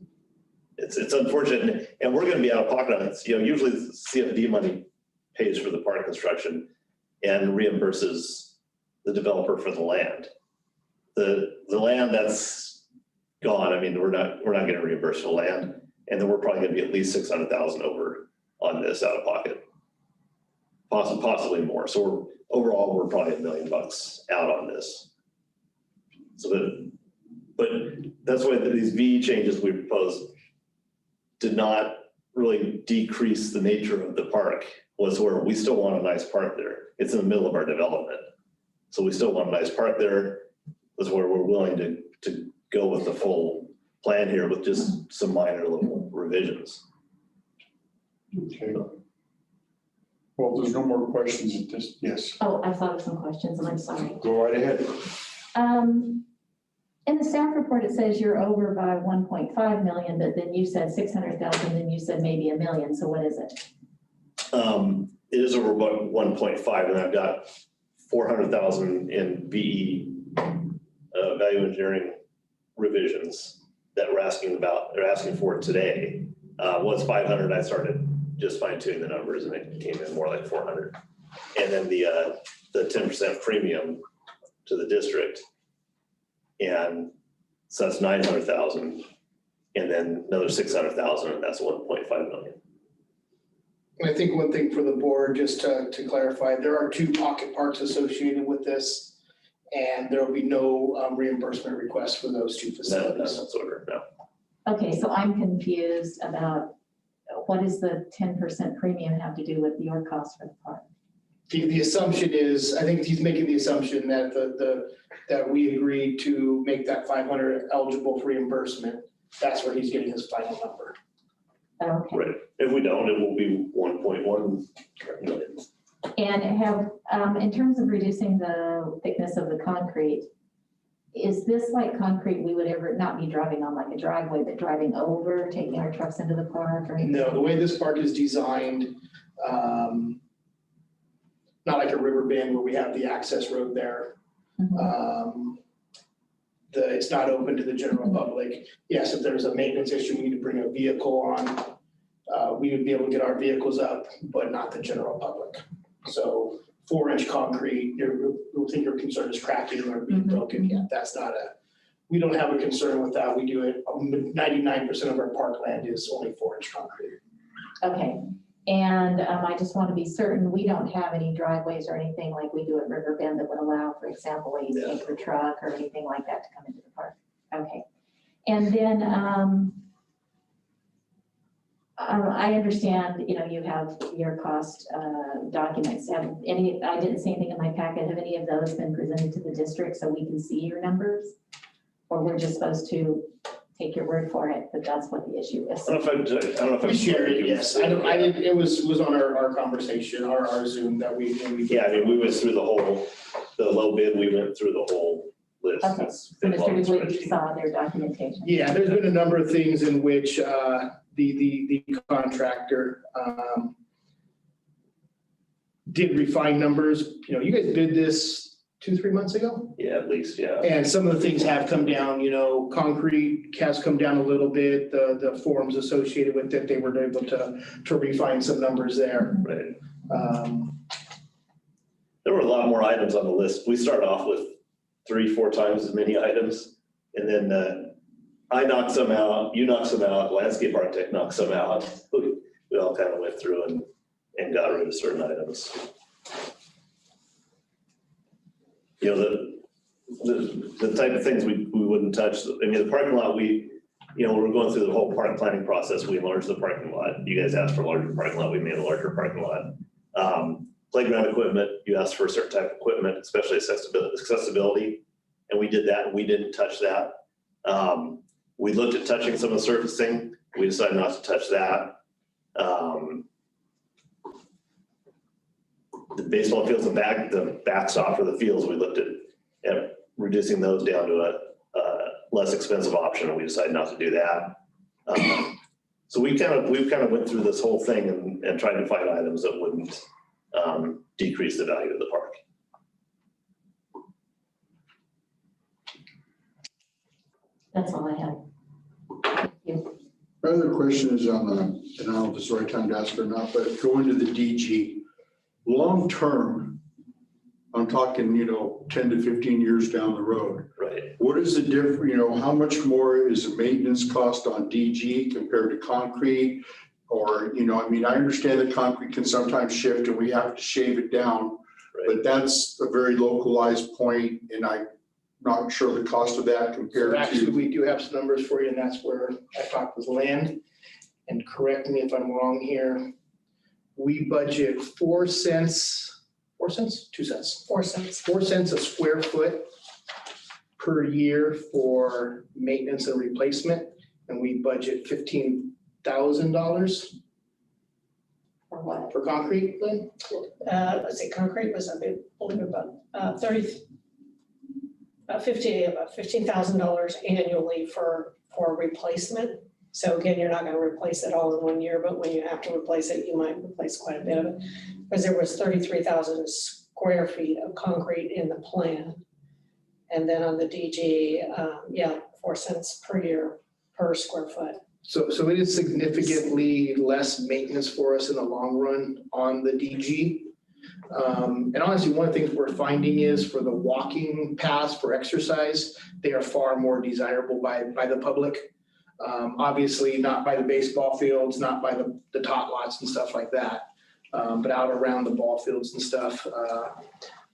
[SPEAKER 2] It's unfortunate, and we're going to be out of pocket on it. Usually CFD money pays for the park construction and reimburses the developer for the land. The land that's gone, I mean, we're not going to reimburse the land, and then we're probably going to be at least 600,000 over on this out of pocket, possibly more. So overall, we're probably $1 million out on this. So but that's why these VE changes we proposed did not really decrease the nature of the park whatsoever. We still want a nice park there. It's in the middle of our development. So we still want a nice park there. That's where we're willing to go with the full plan here with just some minor little revisions.
[SPEAKER 8] Okay. Well, there's no more questions at this. Yes.
[SPEAKER 5] Oh, I thought of some questions and I'm sorry.
[SPEAKER 8] Go right ahead.
[SPEAKER 5] In the staff report, it says you're over by 1.5 million, but then you said 600,000, then you said maybe $1 million. So what is it?
[SPEAKER 2] It is over about 1.5, and I've got 400,000 in VE value engineering revisions that we're asking about. They're asking for today. Once 500, I started just fine tuning the numbers, and it came in more like 400. And then the 10% premium to the district. And so that's 900,000, and then another 600,000, and that's 1.5 million.
[SPEAKER 1] And I think one thing for the board, just to clarify, there are 2 pocket parks associated with this, and there will be no reimbursement request for those 2 facilities.
[SPEAKER 2] That's order, no.
[SPEAKER 5] Okay, so I'm confused about what does the 10% premium have to do with your cost for the park?
[SPEAKER 1] The assumption is, I think he's making the assumption that that we agreed to make that 500 eligible for reimbursement. That's where he's getting his final number.
[SPEAKER 5] Okay.
[SPEAKER 2] Right. If we don't, it will be 1.1 million.
[SPEAKER 5] And have, in terms of reducing the thickness of the concrete, is this like concrete we would ever not be driving on like a driveway, but driving over, taking our trucks into the park or anything?
[SPEAKER 1] No, the way this park is designed, not like a river bend where we have the access road there.
[SPEAKER 5] Mhm.
[SPEAKER 1] It's not open to the general public. Yes, if there's a maintenance issue, we need to bring a vehicle on. We would be able to get our vehicles up, but not the general public. So 4-inch concrete, you'll think your concern is cracking or being broken. Yeah, that's not we don't have a concern with that. We do it, 99% of our parkland is only 4-inch concrete.
[SPEAKER 5] Okay, and I just want to be certain, we don't have any driveways or anything like we do at River Bend that would allow, for example, a tanker truck or anything like that to come into the park. Okay, and then I understand, you know, you have your cost documents. Have any, I didn't see anything in my packet. Have any of those been presented to the district so we can see your numbers? Or we're just supposed to take your word for it that that's what the issue is?
[SPEAKER 2] I don't know if I
[SPEAKER 1] We shared it, yes. I didn't, it was on our conversation, our Zoom that we.
[SPEAKER 2] Yeah, I mean, we went through the low bid, we went through the whole list.
[SPEAKER 5] Okay,
[SPEAKER 2] It's
[SPEAKER 5] so
[SPEAKER 2] been long
[SPEAKER 5] Mr. DeWitt, you
[SPEAKER 2] spreadsheet.
[SPEAKER 5] saw their documentation.
[SPEAKER 1] Yeah, there's been a number of things in which the contractor did refine numbers. You know, you guys did this 2-3 months ago?
[SPEAKER 2] Yeah, at least, yeah.
[SPEAKER 1] And some of the things have come down, you know, concrete has come down a little bit, the forms associated with it, they were able to refine some numbers there.
[SPEAKER 2] Right. There were a lot more items on the list. We started off with 3-4 times as many items. And then I knocked some out, you knocked some out, landscape architect knocked some out. We all kind of went through and got rid of certain items. You know, the type of things we wouldn't touch. I mean, the parking lot, you know, we're going through the whole park planning process. We enlarged the parking lot. You guys asked for a larger parking lot. We made a larger parking lot. Playground equipment, you asked for a certain type of equipment, especially accessibility. And we did that and we didn't touch that. We looked at touching some of the surfacing. We decided not to touch that. The baseball fields, the backstop for the fields, we looked at reducing those down to a less expensive option, and we decided not to do that. So we've kind of went through this whole thing and tried to find items that wouldn't decrease the value of the park.
[SPEAKER 5] That's all I have. Thank you.
[SPEAKER 8] My other question is on the, and I don't know if it's the right time to ask or not, but going to the DG, long-term, I'm talking, you know, 10 to 15 years down the road.
[SPEAKER 2] Right.
[SPEAKER 8] What is the difference, you know, how much more is the maintenance cost on DG compared to concrete? Or, you know, I mean, I understand that concrete can sometimes shift and we have to shave it down, but that's a very localized point, and I'm not sure the cost of that compared
[SPEAKER 1] So actually,
[SPEAKER 8] to.
[SPEAKER 1] we do have some numbers for you, and that's where I talked with Land. And correct me if I'm wrong here. We budget 4 cents, 4 cents, 2 cents.
[SPEAKER 10] 4 cents.
[SPEAKER 1] 4 cents a square foot per year for maintenance and replacement, and we budget $15,000
[SPEAKER 5] For what?
[SPEAKER 1] for concrete, Lynn?
[SPEAKER 10] Let's see, concrete was, I believe, about about $15,000 annually for replacement. So again, you're not gonna replace it all in 1 year, but when you have to replace it, you might replace quite a bit of it. Because there was 33,000 square feet of concrete in the plan. And then on the DG, 4 cents per year per square foot.
[SPEAKER 1] So it is significantly less maintenance for us in the long run on the DG. And honestly, one of the things we're finding is for the walking paths for exercise, they are far more desirable by the public. Obviously not by the baseball fields, not by the tot lots and stuff like that, but out around the ball fields and stuff.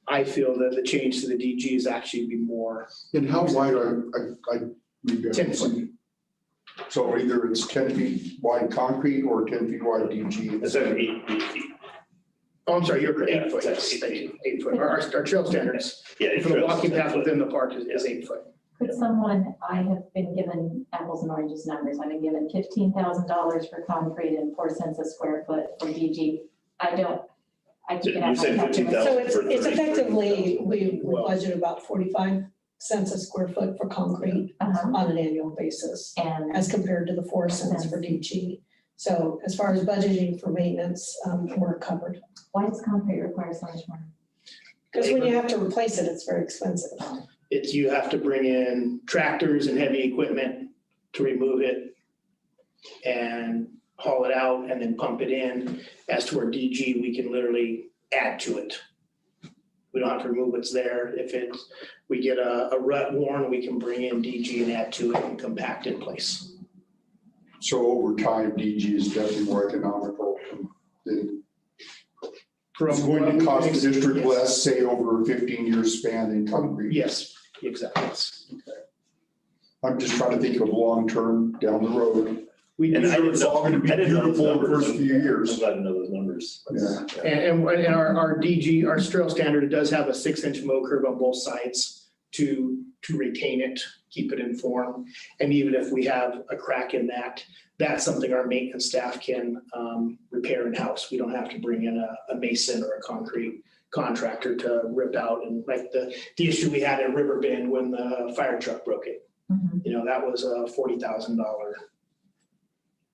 [SPEAKER 1] I feel that the change to the DG is actually be more.
[SPEAKER 8] And how wide are, I
[SPEAKER 1] 10 foot.
[SPEAKER 8] So either it's 10 feet wide concrete or 10 feet wide DG.
[SPEAKER 2] It's like 8 feet.
[SPEAKER 1] Oh, I'm sorry, you're
[SPEAKER 2] Yeah,
[SPEAKER 1] 8 foot,
[SPEAKER 2] it's
[SPEAKER 1] yes, thank you, 8 foot. Our trail standards
[SPEAKER 2] Yeah.
[SPEAKER 1] for the walking path
[SPEAKER 2] it's-
[SPEAKER 1] within the park is 8 foot.
[SPEAKER 5] Could someone, I have been given apples and oranges numbers, I've been given $15,000 for concrete and 4 cents a square foot for DG. I took it out.
[SPEAKER 2] You said
[SPEAKER 5] my calculator.
[SPEAKER 2] 15,000.
[SPEAKER 10] So it's
[SPEAKER 2] For 33.
[SPEAKER 10] effectively, we budget about 45 cents a square foot for concrete
[SPEAKER 5] Uh-huh.
[SPEAKER 10] on an annual basis,
[SPEAKER 5] And
[SPEAKER 10] as compared to the 4 cents for DG. So as far as budgeting for maintenance, we're covered.
[SPEAKER 5] why does concrete require so much more?
[SPEAKER 10] Because when you have to replace it, it's very expensive.
[SPEAKER 1] It's, you have to bring in tractors and heavy equipment to remove it and haul it out and then pump it in. As to where DG, we can literally add to it. We don't have to remove what's there. If it's, we get a rut worn, we can bring in DG and add to it and compact in place.
[SPEAKER 8] So over time, DG is definitely more economical than it's going to cost the district less, say over a 15-year span than concrete.
[SPEAKER 1] Yes, exactly.
[SPEAKER 8] I'm just trying to think of long-term down the road.
[SPEAKER 1] We
[SPEAKER 2] And
[SPEAKER 1] do,
[SPEAKER 2] I didn't
[SPEAKER 8] It's
[SPEAKER 2] know,
[SPEAKER 8] all gonna be
[SPEAKER 2] I didn't know those
[SPEAKER 8] beautiful the
[SPEAKER 2] numbers.
[SPEAKER 8] first few years.
[SPEAKER 2] I'm glad to know those numbers.
[SPEAKER 8] Yeah.
[SPEAKER 1] and our DG, our trail standard, it does have a 6-inch mow curve on both sides to retain it, keep it in form. And even if we have a crack in that, that's something our maintenance staff can repair in-house. We don't have to bring in a mason or a concrete contractor to rip out. And like the issue we had at River Bend when the fire truck broke it,
[SPEAKER 5] Mhm.
[SPEAKER 1] you know, that was a $40,000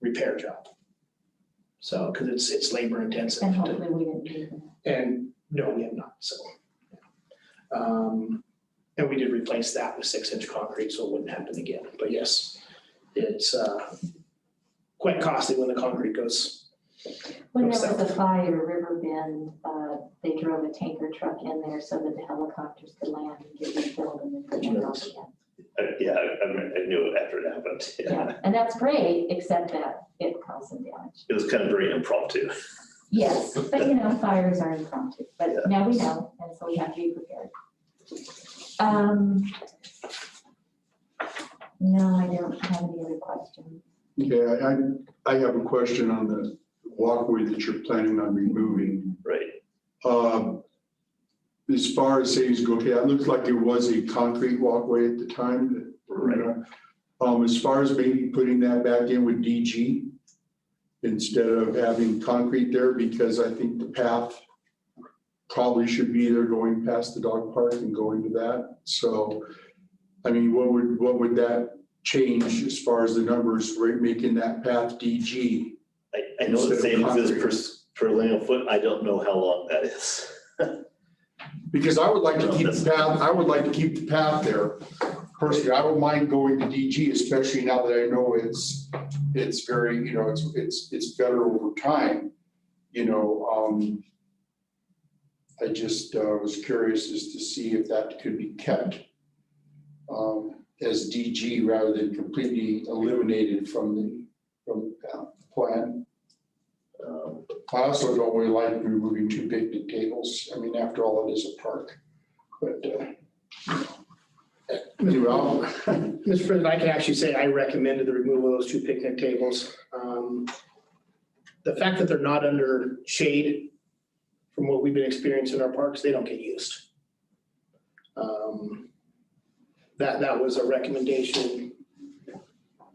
[SPEAKER 1] repair job. So, because it's labor intensive.
[SPEAKER 5] And
[SPEAKER 1] to-
[SPEAKER 5] hopefully we didn't do that.
[SPEAKER 1] And no, we have not, so. And we did replace that with 6-inch concrete, so it wouldn't happen again. But yes, it's quite costly when the concrete goes.
[SPEAKER 5] When there was a fire, River Bend, they drove a tanker truck in there so that the helicopters could land and get refilled and then put it off again.
[SPEAKER 2] Yeah, I knew it after it happened.
[SPEAKER 5] Yeah, and that's great, except that it caused some damage.
[SPEAKER 2] It was kind of very impromptu.
[SPEAKER 5] Yes, but you know, fires are impromptu, but
[SPEAKER 2] Yeah.
[SPEAKER 5] now we know, and so we have to be prepared. No, I don't have any other questions.
[SPEAKER 8] Okay, I have a question on the walkway that you're planning on removing.
[SPEAKER 2] Right.
[SPEAKER 8] As far as things go, okay, it looks like it was a concrete walkway at the time.
[SPEAKER 2] Right.
[SPEAKER 8] As far as maybe putting that back in with DG instead of having concrete there, because I think the path probably should be either going past the dog park and going to that. So, I mean, what would that change as far as the numbers, right, making that path DG?
[SPEAKER 2] I know the
[SPEAKER 8] Instead
[SPEAKER 2] same
[SPEAKER 8] of
[SPEAKER 2] exists per lineal foot. I don't know how long that is.
[SPEAKER 8] Because I would like to keep the path, there. Personally, I don't mind going to DG, especially now that I know it's very, you know, it's better over time. You know, I just was curious as to see if that could be kept as DG rather than completely eliminated from the plan. I also don't really like removing 2 picnic tables. I mean, after all, it is a park. But
[SPEAKER 1] Mr. President, I can actually say I recommended the removal of those 2 picnic tables. The fact that they're not under shade, from what we've been experiencing in our parks, they don't get used. That was a recommendation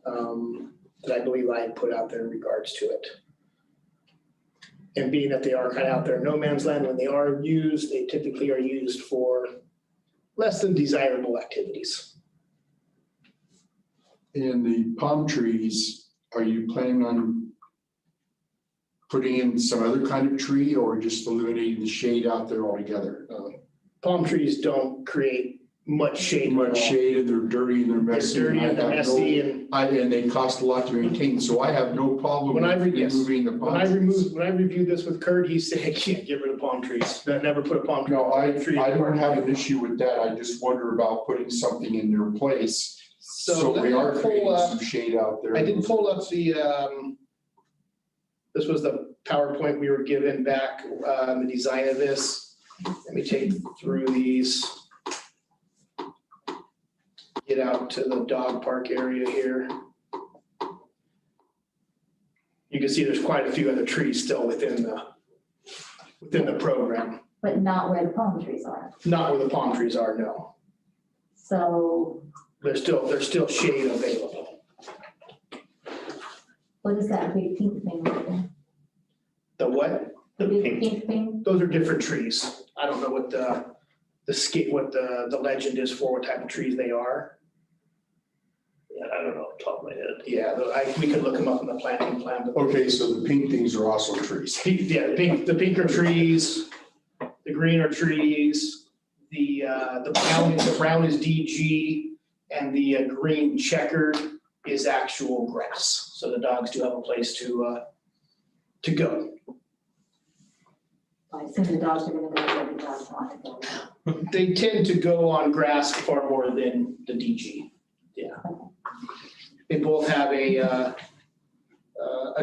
[SPEAKER 1] that I believe I had put out there in regards to it. And being that they are kind of out there in no man's land, when they are used, they typically are used for less than desirable activities.
[SPEAKER 8] in the palm trees, are you planning on putting in some other kind of tree or just eliminating the shade out there altogether?
[SPEAKER 1] Palm trees don't create much shade.
[SPEAKER 8] Too much shade and they're dirty and they're
[SPEAKER 1] They're
[SPEAKER 8] messy.
[SPEAKER 1] dirty and they're messy, and
[SPEAKER 8] And they cost a lot to maintain, so I have no problem
[SPEAKER 1] When I
[SPEAKER 8] with
[SPEAKER 1] yes.
[SPEAKER 8] removing the palm trees.
[SPEAKER 1] when I reviewed this with Kurt, he said, I can't get rid of palm trees. I never put a palm tree.
[SPEAKER 8] No, I
[SPEAKER 1] tree.
[SPEAKER 8] don't have an issue with that. I just wonder about putting something in their place.
[SPEAKER 1] So let
[SPEAKER 8] we
[SPEAKER 1] me
[SPEAKER 8] are
[SPEAKER 1] pull
[SPEAKER 8] creating
[SPEAKER 1] up,
[SPEAKER 8] some shade out there.
[SPEAKER 1] I did pull up the, this was the PowerPoint we were given back, the design of this. Let me take through these. Get out to the dog park area here. You can see there's quite a few other trees still within the program,
[SPEAKER 5] But not where the palm trees are.
[SPEAKER 1] not where the palm trees are, no.
[SPEAKER 5] So
[SPEAKER 1] There's still shade available.
[SPEAKER 5] what is that big pink thing right there?
[SPEAKER 1] The what?
[SPEAKER 5] The
[SPEAKER 2] The
[SPEAKER 5] big pink thing?
[SPEAKER 1] Those are different trees. I don't know what what the legend is for, what type of trees they are.
[SPEAKER 2] Yeah, I don't know off the top of my head.
[SPEAKER 1] Yeah, we could look them up in the planting plan, but
[SPEAKER 8] Okay, so the pink things are also trees.
[SPEAKER 1] yeah, the pink are trees, the green are trees, the brown is DG, and the green checkered is actual grass. So the dogs do have a place to go.
[SPEAKER 5] I assume the dogs are gonna go where the dogs want to go.
[SPEAKER 1] They tend to go on grass far more than the DG, yeah. They both have a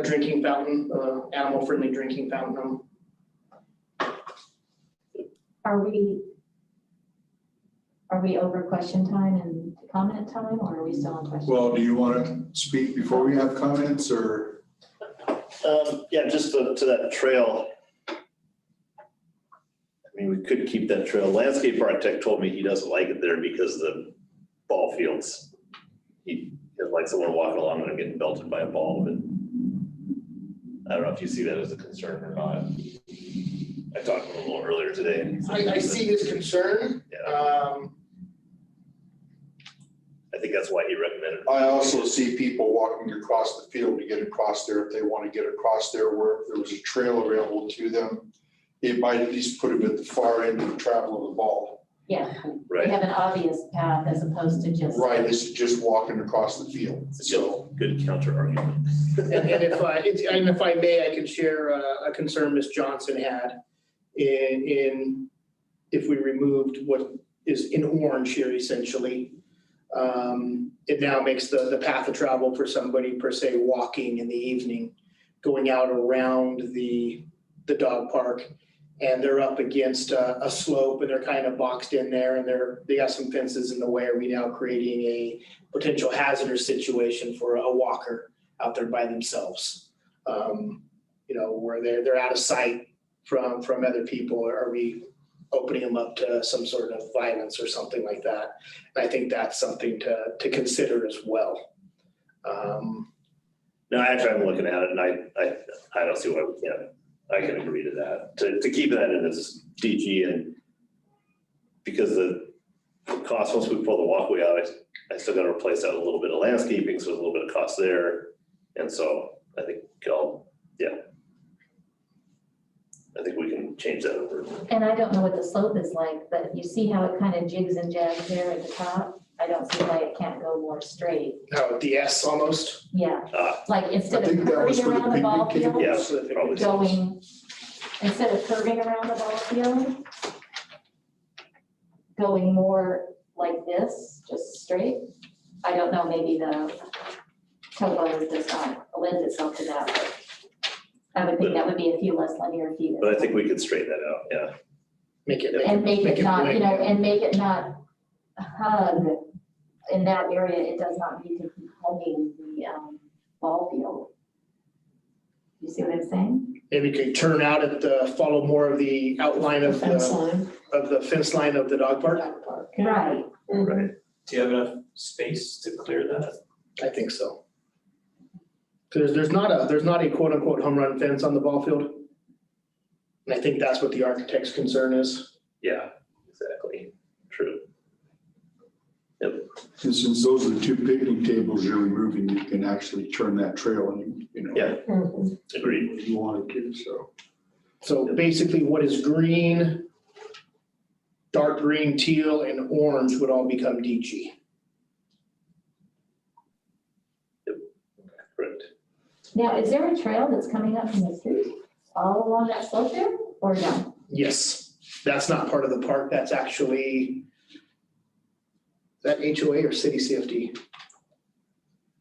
[SPEAKER 1] drinking fountain, animal-friendly drinking fountain.
[SPEAKER 5] Are we over question time and comment time, or are we still on question?
[SPEAKER 8] Well, do you want to speak before we have comments, or?
[SPEAKER 2] Yeah, just to that trail. I mean, we could keep that trail. Landscape architect told me he doesn't like it there because of the ball fields. He doesn't like someone walking along and getting belted by a ball, but I don't know if you see that as a concern or not. I talked to him a little earlier today. And he said-
[SPEAKER 1] I see his concern.
[SPEAKER 2] Yeah, I think that's why he recommended it.
[SPEAKER 8] I also see people walking across the field to get across there if they want to get across there, where if there was a trail available to them, it might at least put them at the far end of the travel of the ball.
[SPEAKER 5] Yeah, they
[SPEAKER 2] Right,
[SPEAKER 5] have an obvious path as opposed to just.
[SPEAKER 8] Right, it's just walking across the field.
[SPEAKER 2] it's a good counter argument.
[SPEAKER 1] And if I may, I could share a concern Ms. Johnson had in if we removed what is in orange here essentially. It now makes the path of travel for somebody per se walking in the evening, going out around the dog park. And they're up against a slope and they're kind of boxed in there and they got some fences in the way. Are we now creating a potential hazardous situation for a walker out there by themselves? Where they're out of sight from other people. Are we opening them up to some sort of violence or something like that? And I think that's something to consider as well.
[SPEAKER 2] No, actually, I'm looking at it and I don't see why we can't. I can agree to that, to keep that in as DG, and because the cost, once we pull the walkway out, I still gotta replace that with a little bit of landscaping, so there's a little bit of cost there. And so I think I think we can change that over.
[SPEAKER 5] And I don't know what the slope is like, but you see how it kind of jigs and jags there at the top? I don't see why it can't go more straight.
[SPEAKER 1] No, the S almost.
[SPEAKER 5] Yeah, like instead
[SPEAKER 8] I
[SPEAKER 5] of
[SPEAKER 8] think that was
[SPEAKER 5] curving
[SPEAKER 8] for the
[SPEAKER 5] around the ball
[SPEAKER 8] picnic table.
[SPEAKER 5] field,
[SPEAKER 2] Yeah, probably.
[SPEAKER 5] going, instead of curving around the ball field, going more like this, just straight. I don't know, maybe the topo does not lend itself to that, but I would think that would be a few less linear feet.
[SPEAKER 2] But I think we could straighten that out, yeah.
[SPEAKER 5] And make it not, and make it not hug in that area. It does not need to be hugging the ball field. You see what I'm saying?
[SPEAKER 1] Maybe could turn out follow more of the outline of
[SPEAKER 10] Fence
[SPEAKER 1] the
[SPEAKER 10] line.
[SPEAKER 1] fence line of the dog park.
[SPEAKER 10] Dog park.
[SPEAKER 5] Right.
[SPEAKER 2] Right.
[SPEAKER 7] Do you have enough space to clear that?
[SPEAKER 1] I think so. Because there's not a quote unquote home run fence on the ball field. And I think that's what the architect's concern is.
[SPEAKER 2] Yeah, exactly, true.
[SPEAKER 8] And since those are the two picnic tables you're removing, you can actually turn that trail and,
[SPEAKER 2] Yeah.
[SPEAKER 10] Mhm.
[SPEAKER 2] Agreed.
[SPEAKER 8] if you wanted to, so.
[SPEAKER 1] So basically what is green, dark green, teal, and orange would all become DG.
[SPEAKER 2] Correct.
[SPEAKER 5] Now, is there a trail that's coming up from the street all along that slope there, or no?
[SPEAKER 1] Yes, that's not part of the park. That's actually, is that HOA or city CFD?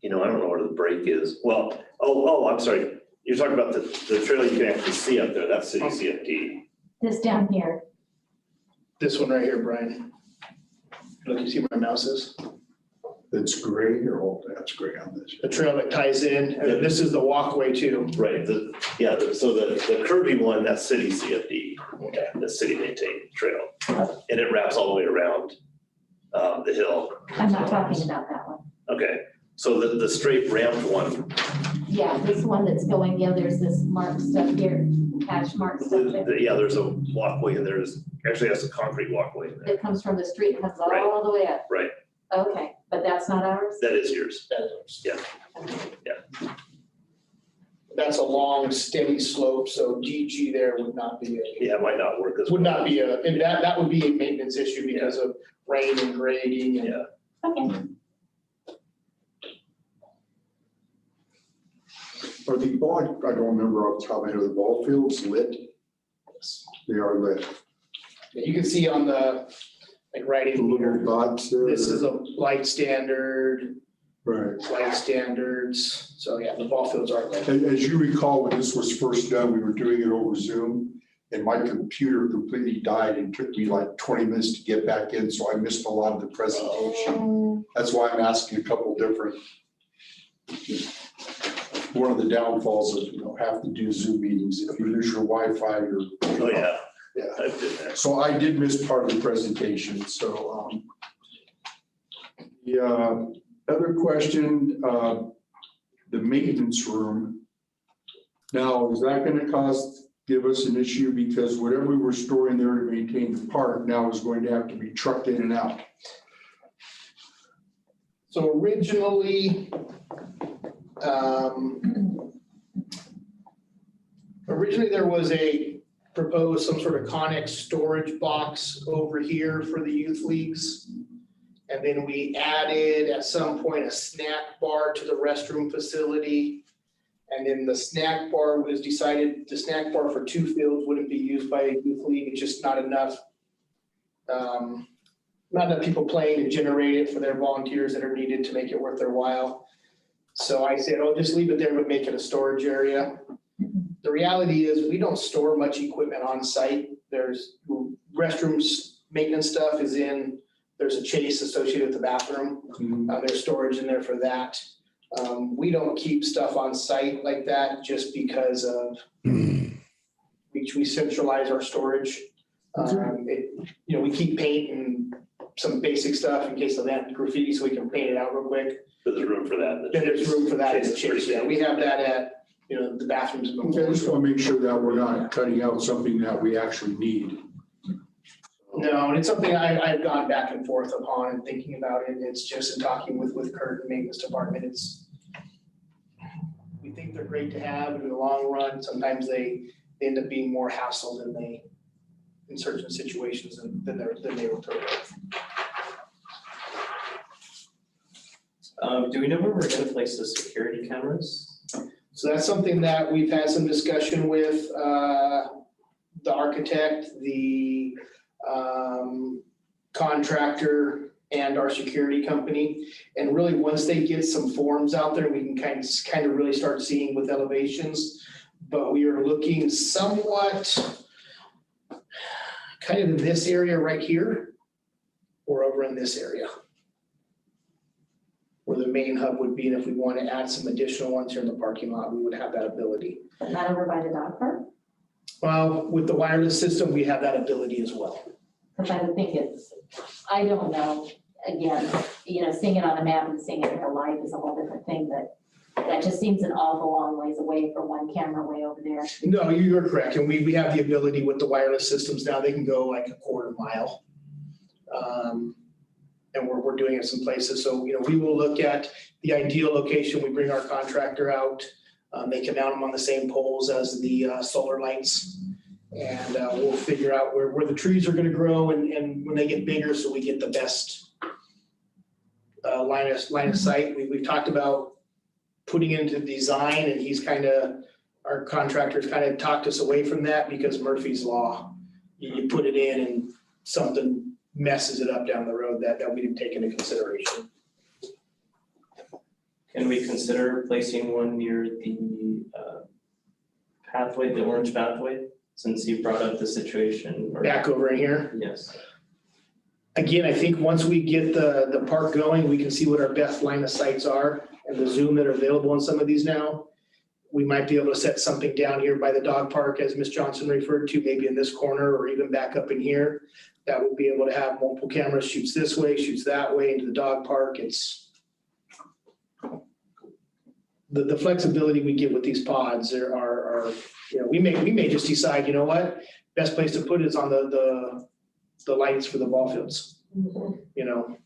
[SPEAKER 2] I don't know where the break is. Well, I'm sorry. You're talking about the trail you can actually see up there. That's city CFD.
[SPEAKER 5] This down here,
[SPEAKER 1] This one right here, Brian. Look, you see where my mouse is?
[SPEAKER 8] That's gray or, oh, that's gray on this.
[SPEAKER 1] The trail that ties in, and then this is the walkway too.
[SPEAKER 2] Right, so the curvy one, that's city CFD,
[SPEAKER 1] Okay.
[SPEAKER 2] the city maintained trail. And it wraps all the way around the hill.
[SPEAKER 5] I'm not talking about that one.
[SPEAKER 2] Okay, so the straight ramped one,
[SPEAKER 5] Yeah, this one that's going, there's this marked stuff here, hash marked stuff there.
[SPEAKER 2] yeah, there's a walkway and there's, actually has a concrete walkway in there.
[SPEAKER 5] That comes from the street, comes
[SPEAKER 2] Right.
[SPEAKER 5] all the way up.
[SPEAKER 2] Right.
[SPEAKER 5] Okay, but that's not ours?
[SPEAKER 2] That is yours. Yeah.
[SPEAKER 1] That's a long, steady slope, so DG there would not be
[SPEAKER 2] Yeah, it might not work as
[SPEAKER 1] would
[SPEAKER 2] well.
[SPEAKER 1] not be and that would be a maintenance issue because of rain and grading and.
[SPEAKER 2] Yeah.
[SPEAKER 5] Okay.
[SPEAKER 8] Are the ball, I don't remember off the top of my head, are the ball fields lit? They are lit.
[SPEAKER 1] You can see on the, like right
[SPEAKER 8] The
[SPEAKER 1] in
[SPEAKER 8] little
[SPEAKER 1] here,
[SPEAKER 8] dots there.
[SPEAKER 1] this is a light standard,
[SPEAKER 8] Right.
[SPEAKER 1] light standards. So yeah, the ball fields are lit.
[SPEAKER 8] As you recall, when this was first done, we were doing it over Zoom and my computer completely died and took me like 20 minutes to get back in. So I missed a lot of the presentation. That's why I'm asking a couple different. One of the downfalls of, have to do Zoom meetings, if you lose your Wi-Fi or.
[SPEAKER 2] Oh, yeah.
[SPEAKER 8] Yeah.
[SPEAKER 2] I've been there.
[SPEAKER 8] So I did miss part of the presentation, so, yeah, other question, the maintenance room. Now, is that gonna give us an issue because whatever we were storing there to maintain the park now is going to have to be trucked in and out?
[SPEAKER 1] So originally, there was a proposed some sort of Connex storage box over here for the youth leagues. And then we added at some point a snack bar to the restroom facility. And then the snack bar was decided, the snack bar for 2 fields wouldn't be used by a youth league. It's just not enough. Not enough people playing to generate it for their volunteers that are needed to make it worth their while. So I said, oh, just leave it there, but make it a storage area. The reality is we don't store much equipment on site. There's restrooms, maintenance stuff is in, there's a chase associated with the bathroom. There's storage in there for that. We don't keep stuff on site like that just because of, we centralize our storage. We keep paint and some basic stuff in case of that graffiti so we can paint it out real quick.
[SPEAKER 2] There's room for that.
[SPEAKER 1] Then there's room for that in the
[SPEAKER 2] Chase is pretty
[SPEAKER 1] chase. Yeah, we have that at, the bathrooms. and
[SPEAKER 8] Okay, I just want to make sure that we're not cutting out something that we actually need.
[SPEAKER 1] No, and it's something I've gone back and forth upon and thinking about it. It's just in talking with Kurt and maintenance department, we think they're great to have, but in the long run, sometimes they end up being more hassle than they, in certain situations than they were put with.
[SPEAKER 7] Do we know where we're gonna place the security cameras?
[SPEAKER 1] So that's something that we've had some discussion with the architect, the contractor, and our security company. And really, once they get some forms out there, we can kind of really start seeing with elevations. But we are looking somewhat kind of in this area right here, or over in this area, where the main hub would be. And if we want to add some additional ones here in the parking lot, we would have that ability.
[SPEAKER 5] But not over by the dog park?
[SPEAKER 1] Well, with the wireless system, we have that ability as well.
[SPEAKER 5] Because I would think I don't know, again, seeing it on a map and seeing it in real life is a whole different thing, but that just seems an awful long ways away for one camera way over there.
[SPEAKER 1] No, you're correct. And we have the ability with the wireless systems now, they can go like a quarter mile. And we're doing it some places. So, we will look at the ideal location. We bring our contractor out. They can mount them on the same poles as the solar lights. And we'll figure out where the trees are gonna grow and when they get bigger, so we get the best line of sight. We've talked about putting it into design, and our contractors kind of talked us away from that because Murphy's Law. You put it in and something messes it up down the road that we didn't take into consideration.
[SPEAKER 7] Can we consider placing one near the pathway, the orange pathway, since you brought up the situation?
[SPEAKER 1] Back over in here.
[SPEAKER 7] Yes.
[SPEAKER 1] Again, I think once we get the park going, we can see what our best line of sights are and the zoom that are available on some of these now. We might be able to set something down here by the dog park, as Ms. Johnson referred to, maybe in this corner or even back up in here. That would be able to have multiple cameras, shoots this way, shoots that way into the dog park. It's the flexibility we get with these pods are, you know, we may just decide, you know what, best place to put it is on the lights for the ball fields, you know?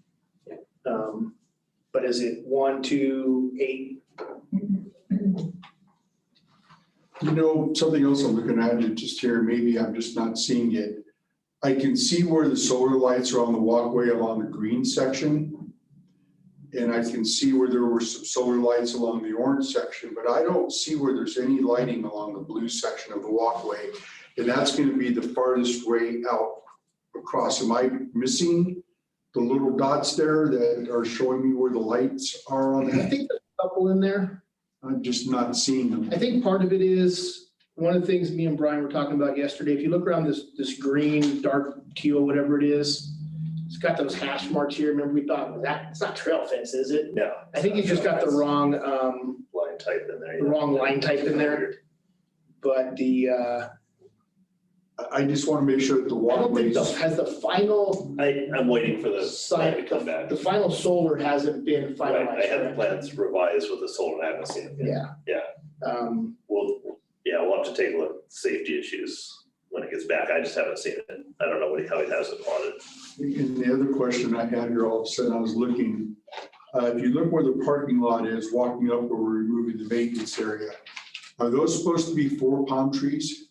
[SPEAKER 1] But is it 1, 2, 8?
[SPEAKER 8] You know, something else I'm looking at it just here, maybe I'm just not seeing it. I can see where the solar lights are on the walkway along the green section. And I can see where there were some solar lights along the orange section, but I don't see where there's any lighting along the blue section of the walkway. And that's gonna be the farthest way out across. Am I missing the little dots there that are showing me where the lights are on
[SPEAKER 1] I
[SPEAKER 8] that?
[SPEAKER 1] think there's a couple in there.
[SPEAKER 8] I'm just not seeing them.
[SPEAKER 1] I think part of it is, one of the things me and Brian were talking about yesterday, if you look around this green, dark teal, whatever it is, it's got those hash marks here. Remember we thought, well, it's not trail fence, is it?
[SPEAKER 2] No.
[SPEAKER 1] I think you just got the wrong,
[SPEAKER 2] Line type in there.
[SPEAKER 1] the wrong line type in there. But
[SPEAKER 8] I just want to make sure that the
[SPEAKER 1] I don't think
[SPEAKER 8] walkways.
[SPEAKER 1] has the final
[SPEAKER 2] I'm waiting for the plan to come back.
[SPEAKER 1] the final solar hasn't been
[SPEAKER 2] Right,
[SPEAKER 1] finalized.
[SPEAKER 2] I have the
[SPEAKER 1] right?
[SPEAKER 2] plans revised with the solar, I haven't seen it yet.
[SPEAKER 1] Yeah.
[SPEAKER 2] Yeah. We'll have to take a look at safety issues when it gets back. I just haven't seen it. I don't know how he has it plotted.
[SPEAKER 8] And the other question I had here, all of a sudden I was looking, if you look where the parking lot is, walking up where we're removing the maintenance area, are those supposed to be 4 palm trees?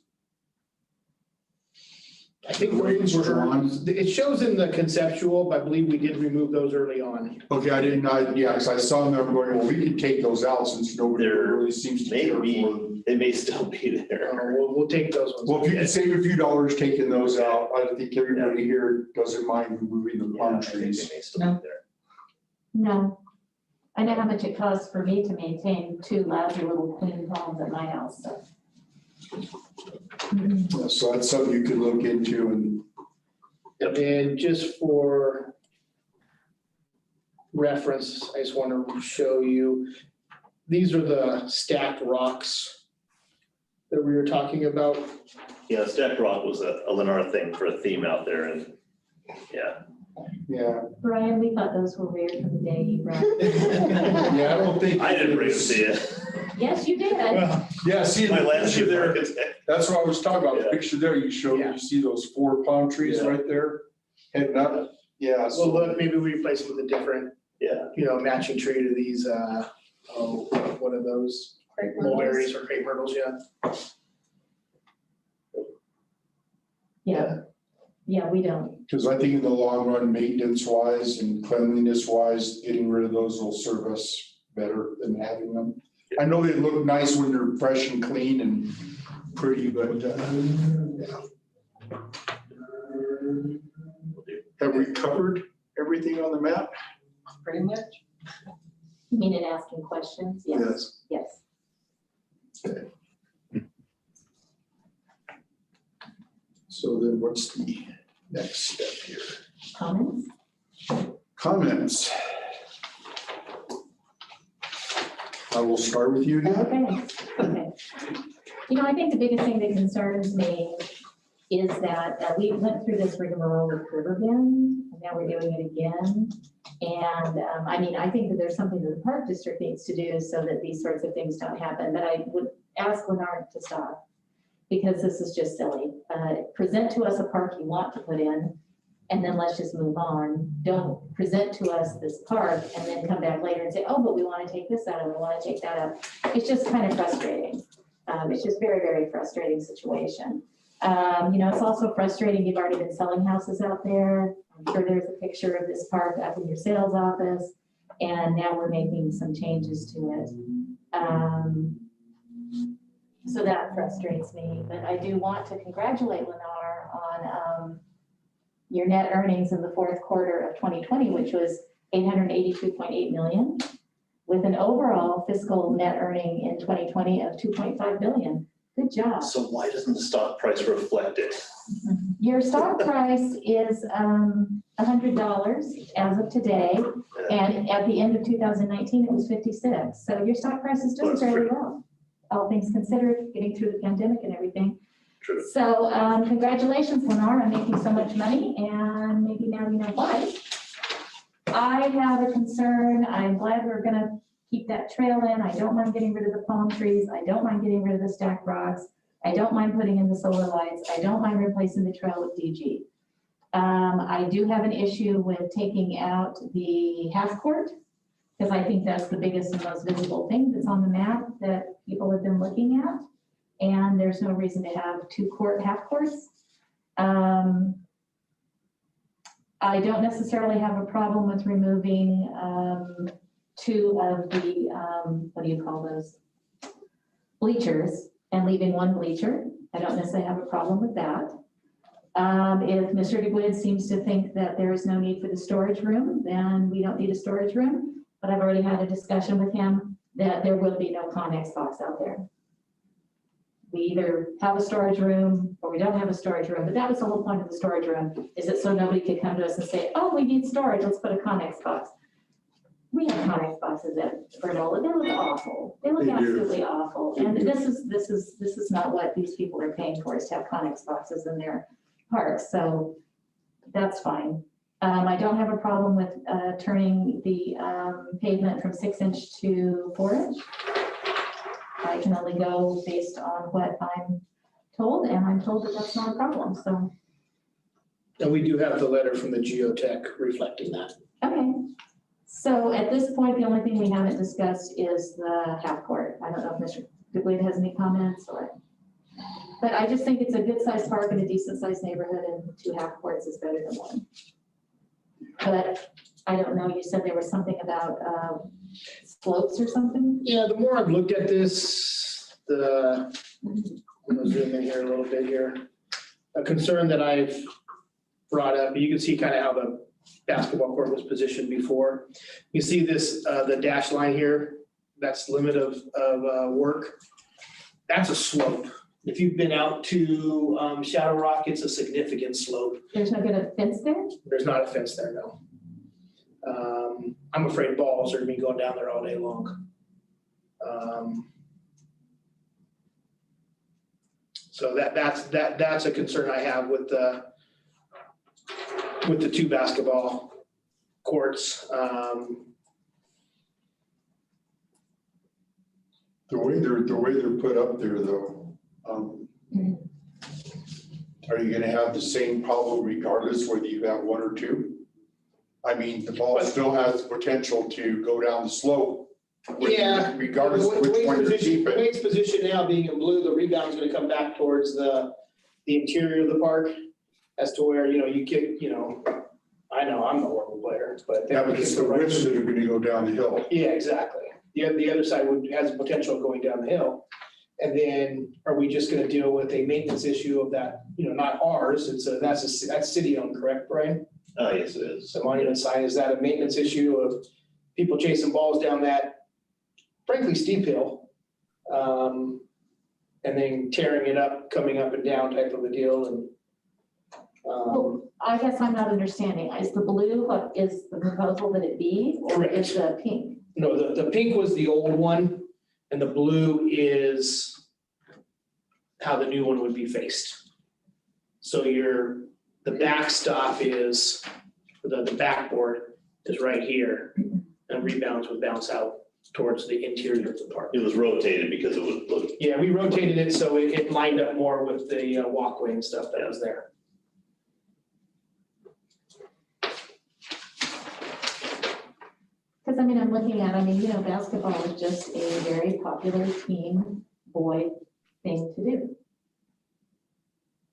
[SPEAKER 1] I think
[SPEAKER 8] The way it's
[SPEAKER 1] those were,
[SPEAKER 8] drawn?
[SPEAKER 1] it shows in the conceptual, but I believe we did remove those early on.
[SPEAKER 8] Okay, I didn't, yeah, because I saw them, I'm going, well, we can take those out since nobody
[SPEAKER 2] There
[SPEAKER 8] really seems to care for them.
[SPEAKER 2] Maybe, it may still be there.
[SPEAKER 1] We'll take those ones.
[SPEAKER 8] Well, if you can save a few dollars taking those out, I think everybody here doesn't mind removing the
[SPEAKER 2] Yeah,
[SPEAKER 8] palm
[SPEAKER 2] I think
[SPEAKER 8] trees.
[SPEAKER 2] they may still be there.
[SPEAKER 5] No. I know how much it costs for me to maintain 2 lousy little queen palms at my house, so.
[SPEAKER 8] So that's something you can look into and.
[SPEAKER 1] And just for reference, I just want to show you, these are the stacked rocks that we were talking about.
[SPEAKER 2] Yeah, Stacked Rock was a Lennar thing for a theme out there and, yeah.
[SPEAKER 8] Yeah.
[SPEAKER 5] Brian, we thought those were weird from the day you brought.
[SPEAKER 8] Yeah, I don't think.
[SPEAKER 2] I didn't bring it to you.
[SPEAKER 5] Yes, you did.
[SPEAKER 8] Yeah, see,
[SPEAKER 2] My
[SPEAKER 8] the picture
[SPEAKER 2] landscape
[SPEAKER 8] there,
[SPEAKER 2] architect.
[SPEAKER 8] that's what I was talking about, the
[SPEAKER 2] Yeah.
[SPEAKER 8] picture there, you showed,
[SPEAKER 1] Yeah.
[SPEAKER 8] you see those 4 palm trees
[SPEAKER 2] Yeah.
[SPEAKER 8] right there, heading up, yeah,
[SPEAKER 1] So
[SPEAKER 8] so.
[SPEAKER 1] look, maybe we replace it with a different,
[SPEAKER 2] Yeah.
[SPEAKER 1] matching tree to these, what are those? Mulberries or crepe myrtles, yeah.
[SPEAKER 5] Yeah, we don't.
[SPEAKER 8] Because I think in the long run, maintenance wise and cleanliness wise, getting rid of those will serve us better than having them. I know they look nice when they're fresh and clean and pretty, but, have we covered everything on the map?
[SPEAKER 10] Pretty much.
[SPEAKER 5] You mean in asking questions? Yes, yes.
[SPEAKER 8] So then what's the next step here?
[SPEAKER 5] Comments?
[SPEAKER 8] Comments? I will start with you again.
[SPEAKER 5] Okay. I think the biggest thing that concerns me is that we went through this rigmarole with Riverbend, and now we're doing it again. And I think that there's something that the park district needs to do so that these sorts of things don't happen. But I would ask Leonard to stop, because this is just silly. Present to us a park you want to put in, and then let's just move on. Don't present to us this park and then come back later and say, oh, but we want to take this out and we want to take that out. It's just kind of frustrating. It's just very, very frustrating situation. It's also frustrating. You've already been selling houses out there. I'm sure there's a picture of this park up in your sales office, and now we're making some changes to it. So that frustrates me, but I do want to congratulate Lennar on your net earnings in the fourth quarter of 2020, which was $882.8 million, with an overall fiscal net earning in 2020 of $2.5 billion. Good job.
[SPEAKER 2] So why doesn't the stock price reflect it?
[SPEAKER 5] Your stock price is $100 as of today, and at the end of 2019, it was 56. So your stock price is doing
[SPEAKER 2] That's
[SPEAKER 5] fairly
[SPEAKER 2] true.
[SPEAKER 5] well, all things considered, getting through the pandemic and everything.
[SPEAKER 2] True.
[SPEAKER 5] So congratulations, Lenore, on making so much money, and maybe now you know why. I have a concern. I'm glad we're gonna keep that trail in. I don't mind getting rid of the palm trees. I don't mind getting rid of the stacked rocks. I don't mind putting in the solar lights. I don't mind replacing the trail with DG. I do have an issue with taking out the half court, because I think that's the biggest and most visible thing that's on the map that people have been looking at. And there's no reason to have half courts. I don't necessarily have a problem with removing two of the, what do you call those? Bleachers, and leaving one bleacher. I don't necessarily have a problem with that. If Mr. DeGuid seems to think that there is no need for the storage room, then we don't need a storage room. But I've already had a discussion with him that there will be no Connex box out there. We either have a storage room or we don't have a storage room, but that was the whole point of the storage room, is it so nobody could come to us and say, oh, we need storage, let's put a Connex box. We have Connex boxes at Vernola, they look awful, they look
[SPEAKER 8] They do.
[SPEAKER 5] absolutely awful.
[SPEAKER 8] They
[SPEAKER 5] And
[SPEAKER 8] do.
[SPEAKER 5] this is not what these people are paying for, is to have Connex boxes in their parks, so that's fine. I don't have a problem with turning the pavement from 6-inch to 4-inch. I can only go based on what I'm told, and I'm told that that's not a problem, so.
[SPEAKER 1] And we do have the letter from the geotech reflecting that.
[SPEAKER 5] Okay, so at this point, the only thing we haven't discussed is the half court. I don't know if Mr. DeGuid has any comments or, but I just think it's a good sized park in a decent sized neighborhood, and 2 half courts is better than 1. But I don't know, you said there was something about slopes or something?
[SPEAKER 1] Yeah, the more I've looked at this, I'm gonna zoom in here a little bit here. A concern that I've brought up, you can see kind of how the basketball court was positioned before. You see this, the dash line here, that's limit of work. That's a slope. If you've been out to Shadow Rock, it's a significant slope.
[SPEAKER 5] There's no good of fence there?
[SPEAKER 1] There's not a fence there, no. I'm afraid balls are gonna be going down there all day long. So that's a concern I have with the 2 basketball courts.
[SPEAKER 8] The way they're put up there though, are you gonna have the same problem regardless whether you have 1 or 2? I mean, the ball still has the potential to go down the slope.
[SPEAKER 1] Yeah.
[SPEAKER 8] Regardless of
[SPEAKER 1] The
[SPEAKER 8] which one you're
[SPEAKER 1] way
[SPEAKER 8] keeping.
[SPEAKER 1] it's positioned now, being in blue, the rebound's gonna come back towards the interior of the park as to where, you kick, I know I'm a horrible player, but.
[SPEAKER 8] Yeah, but it's the whiffs that are gonna go down the hill.
[SPEAKER 1] Yeah, exactly. The other side has the potential of going down the hill. And then are we just gonna deal with a maintenance issue of that, not ours, that's city owned, correct, Brian?
[SPEAKER 2] Yes, it is.
[SPEAKER 1] The monument sign, is that a maintenance issue of people chasing balls down that frankly steep hill? And then tearing it up, coming up and down type of a deal and.
[SPEAKER 5] Well, I guess I'm not understanding. Is the blue what is the proposal that it be, or is the pink?
[SPEAKER 1] No, the pink was the old one and the blue is how the new one would be faced. So the backstop is, the backboard is right here and rebounds would bounce out towards the interior of the park.
[SPEAKER 2] It was rotated because it was, look,
[SPEAKER 1] Yeah, we rotated it so it lined up more with the walkway and stuff that was there.
[SPEAKER 5] Because I'm looking at, basketball is just a very popular team boy thing to do.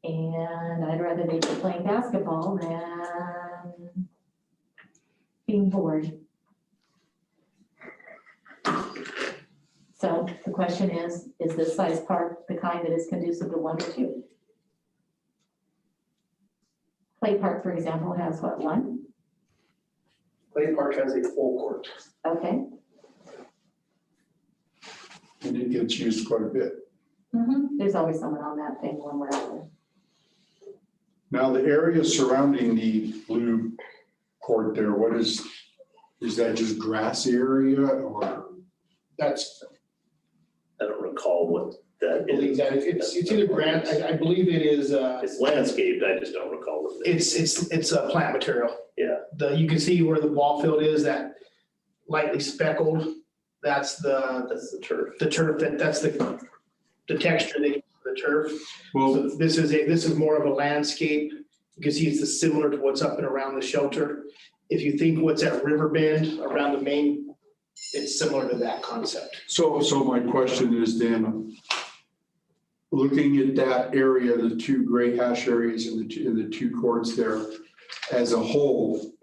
[SPEAKER 5] And I'd rather they be playing basketball than being bored. So the question is this size park the kind that is conducive to 1 or 2? Play Park, for example, has what, 1?
[SPEAKER 1] Clay Park has a full court.
[SPEAKER 5] Okay,
[SPEAKER 8] And it gets used quite a bit.
[SPEAKER 5] There's always someone on that thing when we're out there.
[SPEAKER 8] Now, the area surrounding the blue court there, what is that just grass area or?
[SPEAKER 1] That's,
[SPEAKER 2] I don't recall what
[SPEAKER 1] I
[SPEAKER 2] that
[SPEAKER 1] believe
[SPEAKER 2] is.
[SPEAKER 1] that, it's either grant, I believe it is,
[SPEAKER 2] It's landscaped, I just don't recall what it is.
[SPEAKER 1] it's a plant material.
[SPEAKER 2] Yeah.
[SPEAKER 1] You can see where the ball field is, that lightly speckled, that's
[SPEAKER 2] That's the turf.
[SPEAKER 1] the turf, that's the texture they, the turf.
[SPEAKER 8] Well,
[SPEAKER 1] So this is more of a landscape. You can see it's similar to what's up and around the shelter. If you think what's at Riverbend around the main, it's similar to that concept.
[SPEAKER 8] so my question is then, looking at that area, the two gray hash areas in the two courts there as a whole,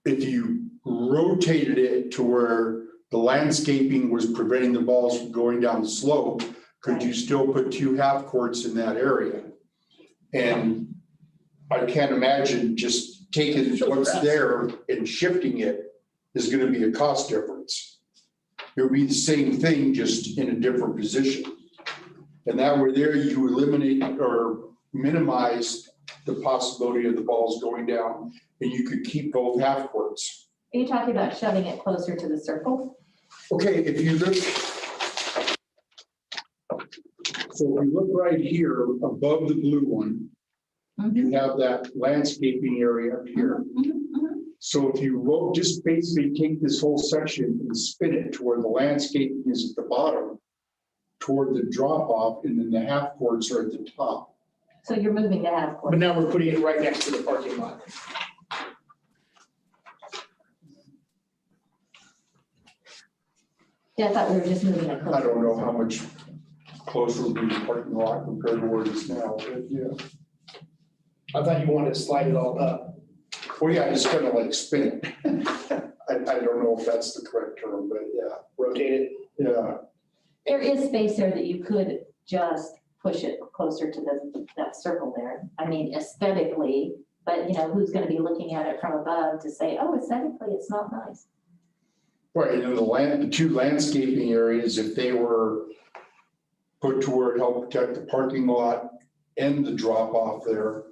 [SPEAKER 8] if you rotated it to where the landscaping was preventing the balls from going down the slope, could you still put two half courts in that area? And I can't imagine just taking what's there and shifting it is gonna be a cost difference. It would be the same thing, just in a different position. And that way there, you eliminate or minimize the possibility of the balls going down, and you could keep both half courts.
[SPEAKER 5] Are you talking about shoving it closer to the circle?
[SPEAKER 8] Okay, if you look. So if you look right here above the blue one, you have that landscaping area up here. So if you just basically take this whole section and spin it to where the landscaping is at the bottom, toward the drop off, and then the half courts are at the top.
[SPEAKER 5] So you're moving the half court.
[SPEAKER 1] But now we're putting it right next to the parking lot.
[SPEAKER 5] Yeah, I thought we were just moving it closer.
[SPEAKER 8] I don't know how much closer will be the parking lot compared to where it is now, but yeah.
[SPEAKER 1] I thought you wanted to slide it all up.
[SPEAKER 8] Well, yeah, just kind of like spin it. I don't know if that's the correct term, but yeah,
[SPEAKER 1] Rotate it.
[SPEAKER 8] yeah.
[SPEAKER 5] There is space there that you could just push it closer to that circle there. I mean, aesthetically, but who's gonna be looking at it from above to say, oh, aesthetically, it's not nice.
[SPEAKER 8] Right, and the two landscaping areas, if they were put to where it helped protect the parking lot and the drop off there,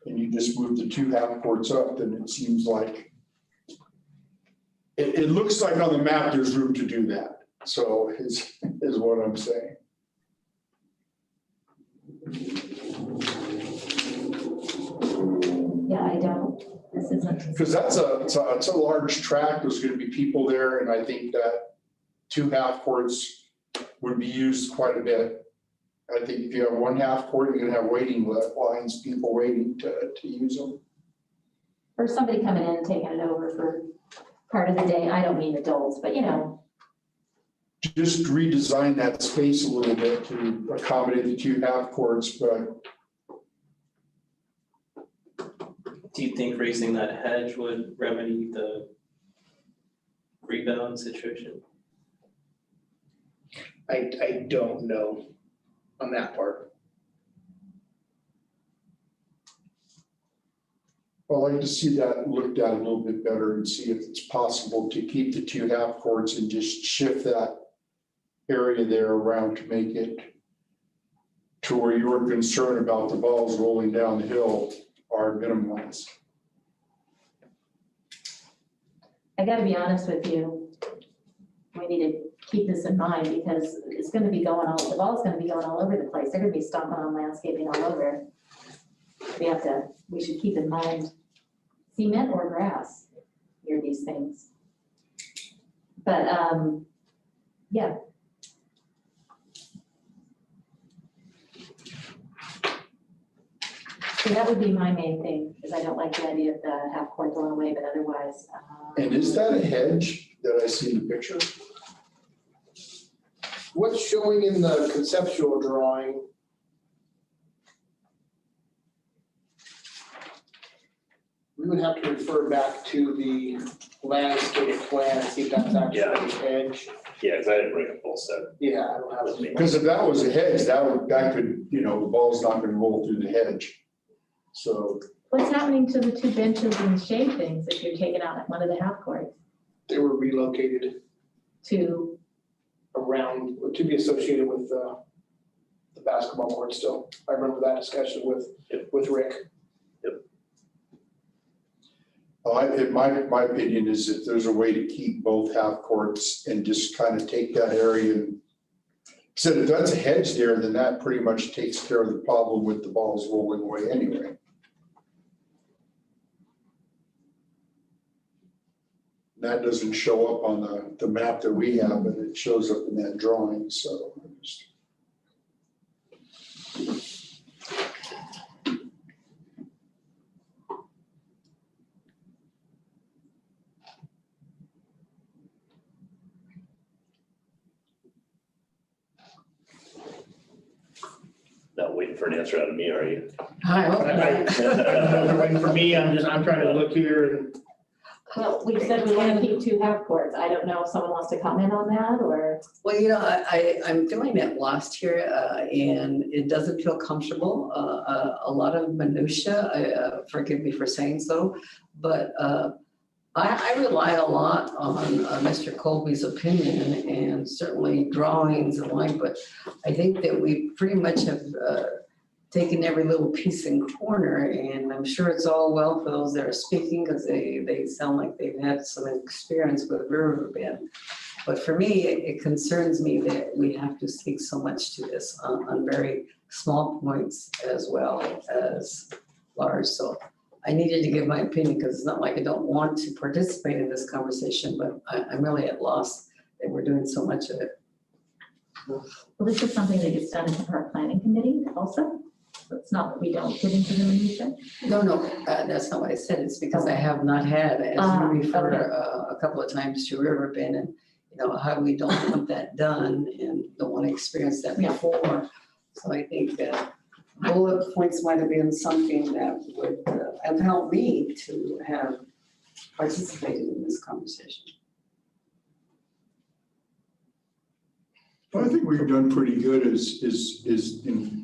[SPEAKER 8] and you just move the two half courts up, then it seems like it looks like on the map, there's room to do that. So is what I'm saying.
[SPEAKER 5] Yeah, I don't, this isn't.
[SPEAKER 8] Because that's a large track, there's gonna be people there, and I think that two half courts would be used quite a bit. I think if you have one half court, you're gonna have waiting lines, people waiting to use them.
[SPEAKER 5] Or somebody coming in and taking it over for part of the day. I don't mean adults, but
[SPEAKER 8] Just redesign that space a little bit to accommodate the two half courts, but
[SPEAKER 7] Do you think raising that hedge would remedy the rebound situation?
[SPEAKER 1] I don't know on that part.
[SPEAKER 8] I'd like to see that looked at a little bit better and see if it's possible to keep the two half courts and just shift that area there around to make it to where your concern about the balls rolling down the hill are minimized.
[SPEAKER 5] I gotta be honest with you. We need to keep this in mind because it's gonna be going all, the ball's gonna be going all over the place. They're gonna be stomping on landscaping all over. We should keep in mind cement or grass near these things. But, yeah. So that would be my main thing, because I don't like the idea of the half court going away, but otherwise.
[SPEAKER 8] And is that a hedge that I see in the picture?
[SPEAKER 1] What's showing in the conceptual drawing? We would have to refer back to the landscape plan and see if that's actually a hedge.
[SPEAKER 2] Yeah, because I didn't bring a full set
[SPEAKER 1] Yeah, I don't have
[SPEAKER 2] with
[SPEAKER 1] it.
[SPEAKER 2] me.
[SPEAKER 8] Because if that was a hedge, that could, the ball's not gonna roll through the hedge. So,
[SPEAKER 5] What's happening to the two benches and shade things if you're taking out one of the half courts
[SPEAKER 1] They were relocated
[SPEAKER 5] to,
[SPEAKER 1] around, to be associated with the basketball court still. I remember that discussion with Rick.
[SPEAKER 8] My opinion is if there's a way to keep both half courts and just kind of take that area and so if that's a hedge there, then that pretty much takes care of the problem with the balls rolling away anyway. That doesn't show up on the map that we have, but it shows up in that drawing, so.
[SPEAKER 2] Not waiting for an answer out of me, are you?
[SPEAKER 1] I don't know if you're waiting for me, I'm trying to look here and.
[SPEAKER 5] Well, we said we want to keep 2 half courts. I don't know if someone wants to comment on that or.
[SPEAKER 6] Well, I'm doing it last year and it doesn't feel comfortable. A lot of minutia, forgive me for saying so, but I rely a lot on Mr. Colby's opinion and certainly drawings and like, but I think that we pretty much have taken every little piece and corner, and I'm sure it's all well for those that are speaking because they sound like they've had some experience with Riverbend. But for me, it concerns me that we have to speak so much to this on very small points as well as large. So I needed to give my opinion because it's not like I don't want to participate in this conversation, but I'm really at loss that we're doing so much of it.
[SPEAKER 5] Well, this is something that gets done in our planning committee also. So it's not that we don't get into the minutia.
[SPEAKER 6] No, that's not what I said. It's because I have not had, as you refer a couple of times to Riverbend and, how we don't want that done and don't want to experience that before. So I think that bullet points might have been something that would have helped me to have participated in this conversation.
[SPEAKER 8] But I think we've done pretty good is in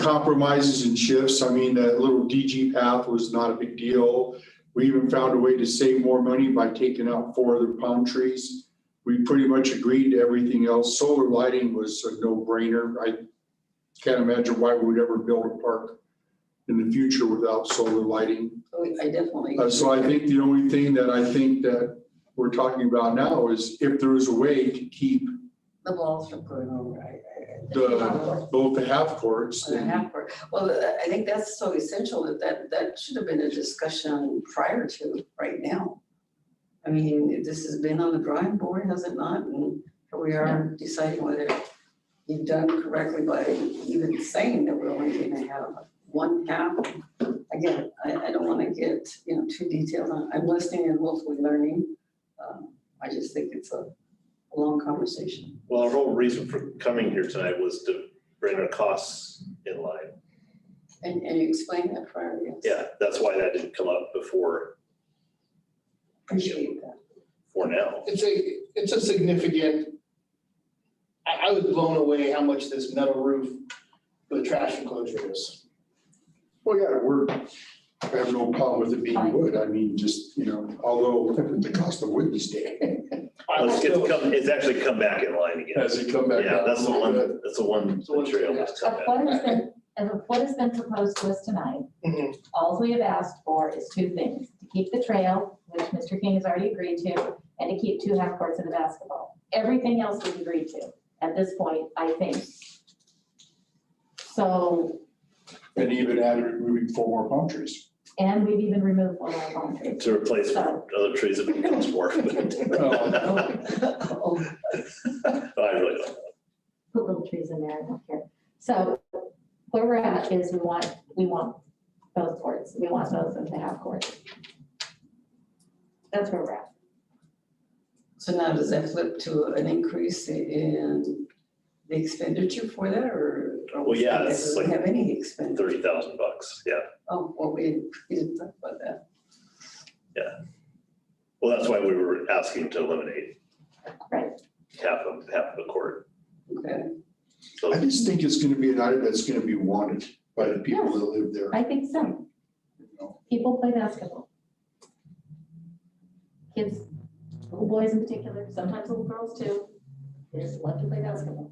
[SPEAKER 8] compromises and shifts. I mean, that little DG path was not a big deal. We even found a way to save more money by taking out 4 other palm trees. We pretty much agreed to everything else. Solar lighting was a no-brainer. I can't imagine why we would ever build a park in the future without solar lighting.
[SPEAKER 6] I definitely.
[SPEAKER 8] So I think the only thing that I think that we're talking about now is if there is a way to keep
[SPEAKER 6] The balls from going over.
[SPEAKER 8] both the half courts.
[SPEAKER 6] The half court. Well, I think that's so essential that should have been a discussion prior to right now. I mean, this has been on the drawing board, has it not? And here we are deciding whether you've done correctly by even saying that we're only going to have 1 half. Again, I don't want to get too detailed. I'm listening and hopefully learning. I just think it's a long conversation.
[SPEAKER 2] Well, our whole reason for coming here tonight was to bring our costs in line.
[SPEAKER 6] And you explained that prior, yes.
[SPEAKER 2] Yeah, that's why that didn't come up before.
[SPEAKER 6] Appreciate that.
[SPEAKER 2] For now.
[SPEAKER 1] It's a significant, I was blown away how much this metal roof with trash enclosure is.
[SPEAKER 8] Well, yeah, I have no problem with it being wood. I mean, just, although the cost of wood these days.
[SPEAKER 2] It's actually come back in line again.
[SPEAKER 8] Has it come back?
[SPEAKER 2] Yeah, that's the one material that's come back.
[SPEAKER 5] What has been proposed to us tonight,
[SPEAKER 1] Mhm.
[SPEAKER 5] all we have asked for is 2 things: to keep the trail, which Mr. King has already agreed to, and to keep 2 half courts of the basketball. Everything else we've agreed to at this point, I think. So.
[SPEAKER 8] And even added removing 4 more palm trees.
[SPEAKER 5] And we've even removed 1 of our palm trees.
[SPEAKER 2] To replace other trees that would cost more. I really don't know.
[SPEAKER 5] Put little trees in there, I don't care. So where we're at is we want both courts. We want both of the half courts. That's where we're at.
[SPEAKER 6] So now does that flip to an increase in the expenditure for that or?
[SPEAKER 2] Well, yeah, it's
[SPEAKER 6] does it
[SPEAKER 2] like
[SPEAKER 6] have any expenditure?
[SPEAKER 2] $30,000, yeah.
[SPEAKER 6] Oh, well, we didn't talk about that.
[SPEAKER 2] Well, that's why we were asking to eliminate
[SPEAKER 5] Right.
[SPEAKER 2] half of the court.
[SPEAKER 6] Okay.
[SPEAKER 2] So
[SPEAKER 8] I just think it's gonna be an item that's gonna be wanted by the people that live there.
[SPEAKER 5] I think so. People play basketball. Kids, little boys in particular, sometimes little girls too. kids love to play basketball.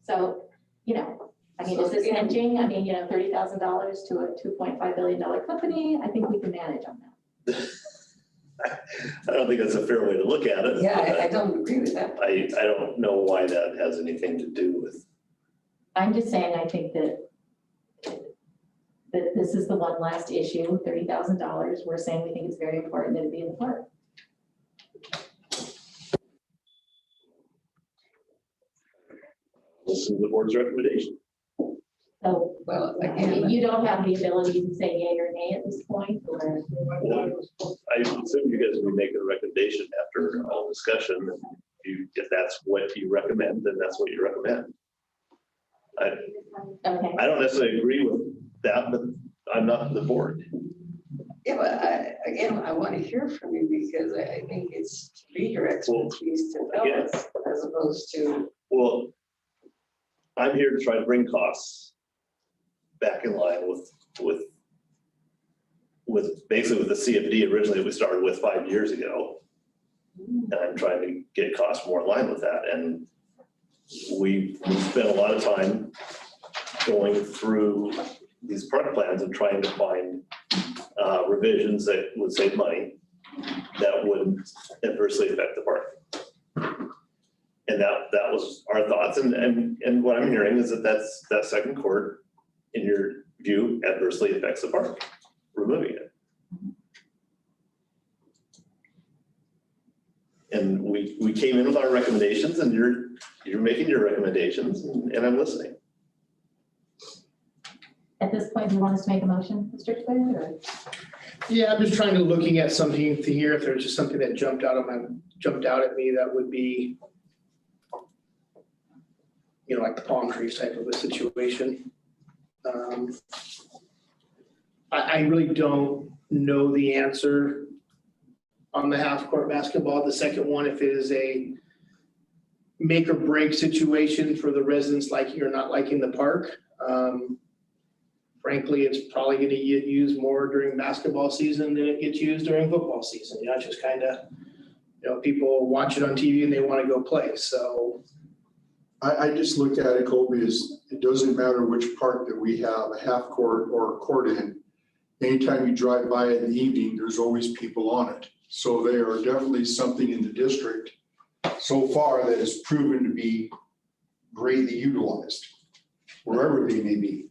[SPEAKER 5] So, you know, I mean, is this hinging? I mean, you know, $30,000 to a $2.5 billion company, I think we can manage on that.
[SPEAKER 2] I don't think that's a fair way to look at it.
[SPEAKER 6] Yeah, I don't agree with that.
[SPEAKER 2] I don't know why that has anything to do with,
[SPEAKER 5] I'm just saying, I think that this is the one last issue, $30,000. We're saying we think it's very important that it be in the park.
[SPEAKER 2] listen to the board's recommendation.
[SPEAKER 5] So,
[SPEAKER 6] Well,
[SPEAKER 5] I
[SPEAKER 6] again,
[SPEAKER 5] mean, you don't have the ability to say yay or nay at this point, or?
[SPEAKER 2] I assume you guys will be making a recommendation after all discussion. If that's what you recommend, then that's what you recommend.
[SPEAKER 5] Okay,
[SPEAKER 2] I don't necessarily agree with that, but I'm not the board.
[SPEAKER 6] yeah, but I want to hear from you because I think it's to be your expertise to tell
[SPEAKER 2] again,
[SPEAKER 6] us as opposed to.
[SPEAKER 2] Well, I'm here to try to bring costs back in line with basically with the CFD originally we started with 5 years ago. And I'm trying to get costs more in line with that. And we spent a lot of time going through these park plans and trying to find revisions that would save money that wouldn't adversely affect the park. And that was our thoughts. And what I'm hearing is that second court, in your view, adversely affects the park, removing it. And we came in with our recommendations, and you're making your recommendations, and I'm listening.
[SPEAKER 5] at this point, do you want us to make a motion, Mr. Twitter, or?
[SPEAKER 1] Yeah, I'm just trying to looking at something to hear if there's just something that jumped out at me that would be, you know, like the palm trees type of a situation. I really don't know the answer on the half-court basketball. The second one, if it is a make or break situation for the residents liking or not liking the park. Frankly, it's probably going to get used more during basketball season than it gets used during football season. You know, it's just kind of, you know, people watch it on TV and they want to go play. So
[SPEAKER 8] I just look at it, Colby, as it doesn't matter which park that we have, a half court or a court in. Anytime you drive by it in the evening, there's always people on it. So they are definitely something in the district so far that has proven to be greatly utilized, wherever they may be.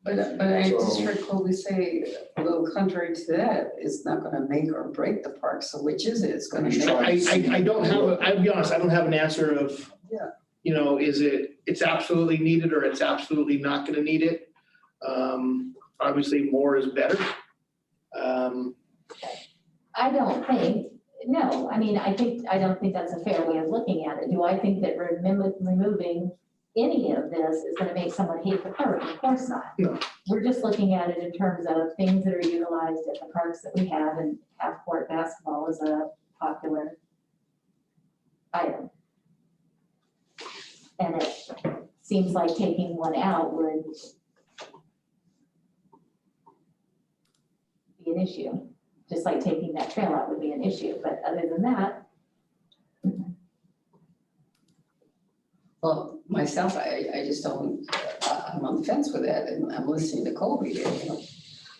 [SPEAKER 6] But I just
[SPEAKER 8] So-
[SPEAKER 6] heard Colby say, a little contrary to that, it's not gonna make or break the park, so which is it? It's gonna
[SPEAKER 8] Just
[SPEAKER 6] make.
[SPEAKER 8] try.
[SPEAKER 1] I don't have, I'll be honest, I don't have an answer of,
[SPEAKER 6] Yeah.
[SPEAKER 1] you know, it's absolutely needed or it's absolutely not going to need it. Obviously, more is better.
[SPEAKER 5] I don't think, no, I mean, I don't think that's a fair way of looking at it. Do I think that removing any of this is gonna make someone hate the park? Of course not.
[SPEAKER 1] No.
[SPEAKER 5] We're just looking at it in terms of things that are utilized at the parks that we have, and half-court basketball is a popular item. And it seems like taking one out would be an issue. Just like taking that trail out would be an issue, but other than that.
[SPEAKER 6] Well, myself, I just don't, I'm on the fence with that, and I'm listening to Colby here, you know.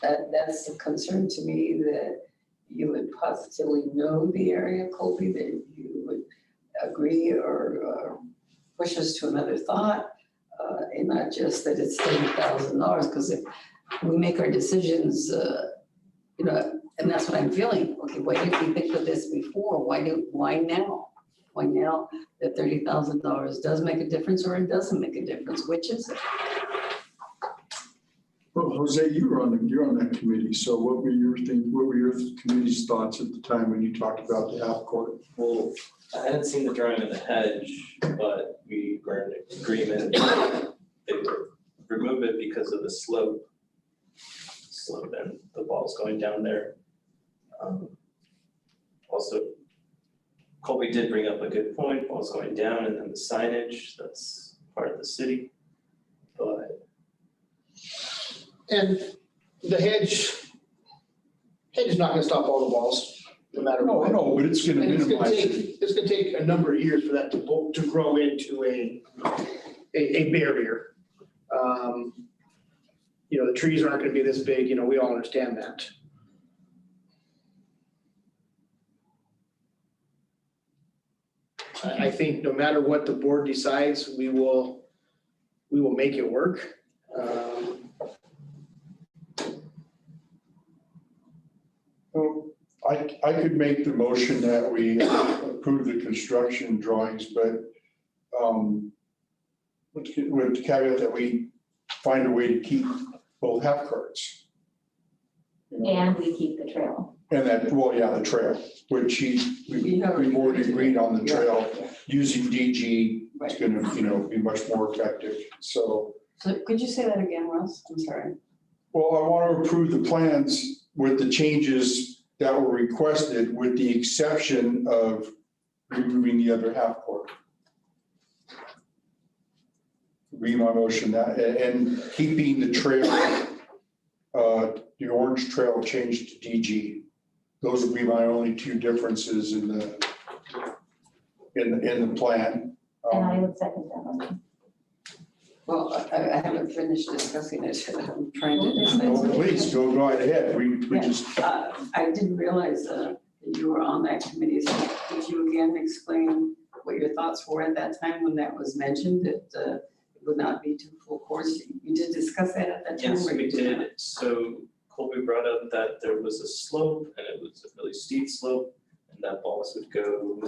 [SPEAKER 6] That's a concern to me, that you would positively know the area, Colby, that you would agree or push us to another thought, and not just that it's $30,000, because if we make our decisions, you know, and that's what I'm feeling. Okay, why didn't we think of this before? Why now? Why now that $30,000 does make a difference or it doesn't make a difference? Which is it?
[SPEAKER 8] Well, Jose, you're on that committee. So what were your committee's thoughts at the time when you talked about the half court?
[SPEAKER 7] Well, I hadn't seen the drawing of the hedge, but we were in agreement that they would remove it because of the slope and the ball's going down there. Also, Colby did bring up a good point, ball's going down, and then the signage, that's part of the city. But
[SPEAKER 1] And the hedge is not going to stop all the balls. no matter
[SPEAKER 8] No,
[SPEAKER 1] what.
[SPEAKER 8] no, but it's gonna
[SPEAKER 1] And
[SPEAKER 8] minimize.
[SPEAKER 1] it's gonna take a number of years for that to grow into a barrier. You know, the trees aren't gonna be this big, you know, we all understand that. I think no matter what the board decides, we will make it work.
[SPEAKER 8] Well, I could make the motion that we approve the construction drawings, but with the caveat that we find a way to keep both half carts. You know,
[SPEAKER 5] And we keep the trail.
[SPEAKER 8] And that, well, yeah, the trail, which we've already agreed on the trail. Using DG is gonna, you know, be much more effective, so.
[SPEAKER 6] So could you say that again, Russ? I'm sorry.
[SPEAKER 8] Well, I want to approve the plans with the changes that were requested, with the exception of removing the other half court. Read my motion that, and keeping the trail, the orange trail changed to DG. Those would be my only two differences in the plan.
[SPEAKER 5] And I would second that one.
[SPEAKER 6] Well, I haven't finished discussing it. I'm trying to
[SPEAKER 8] Well,
[SPEAKER 6] decide.
[SPEAKER 8] please, go right ahead. We just,
[SPEAKER 6] I didn't realize that you were on that committee. So could you again explain what your thoughts were at that time when that was mentioned, that it would not be to full course? You did discuss that at that time?
[SPEAKER 7] Yes,
[SPEAKER 6] or
[SPEAKER 7] we
[SPEAKER 6] you
[SPEAKER 7] did.
[SPEAKER 6] not?
[SPEAKER 7] So Colby brought up that there was a slope and it was a really steep slope and that balls would go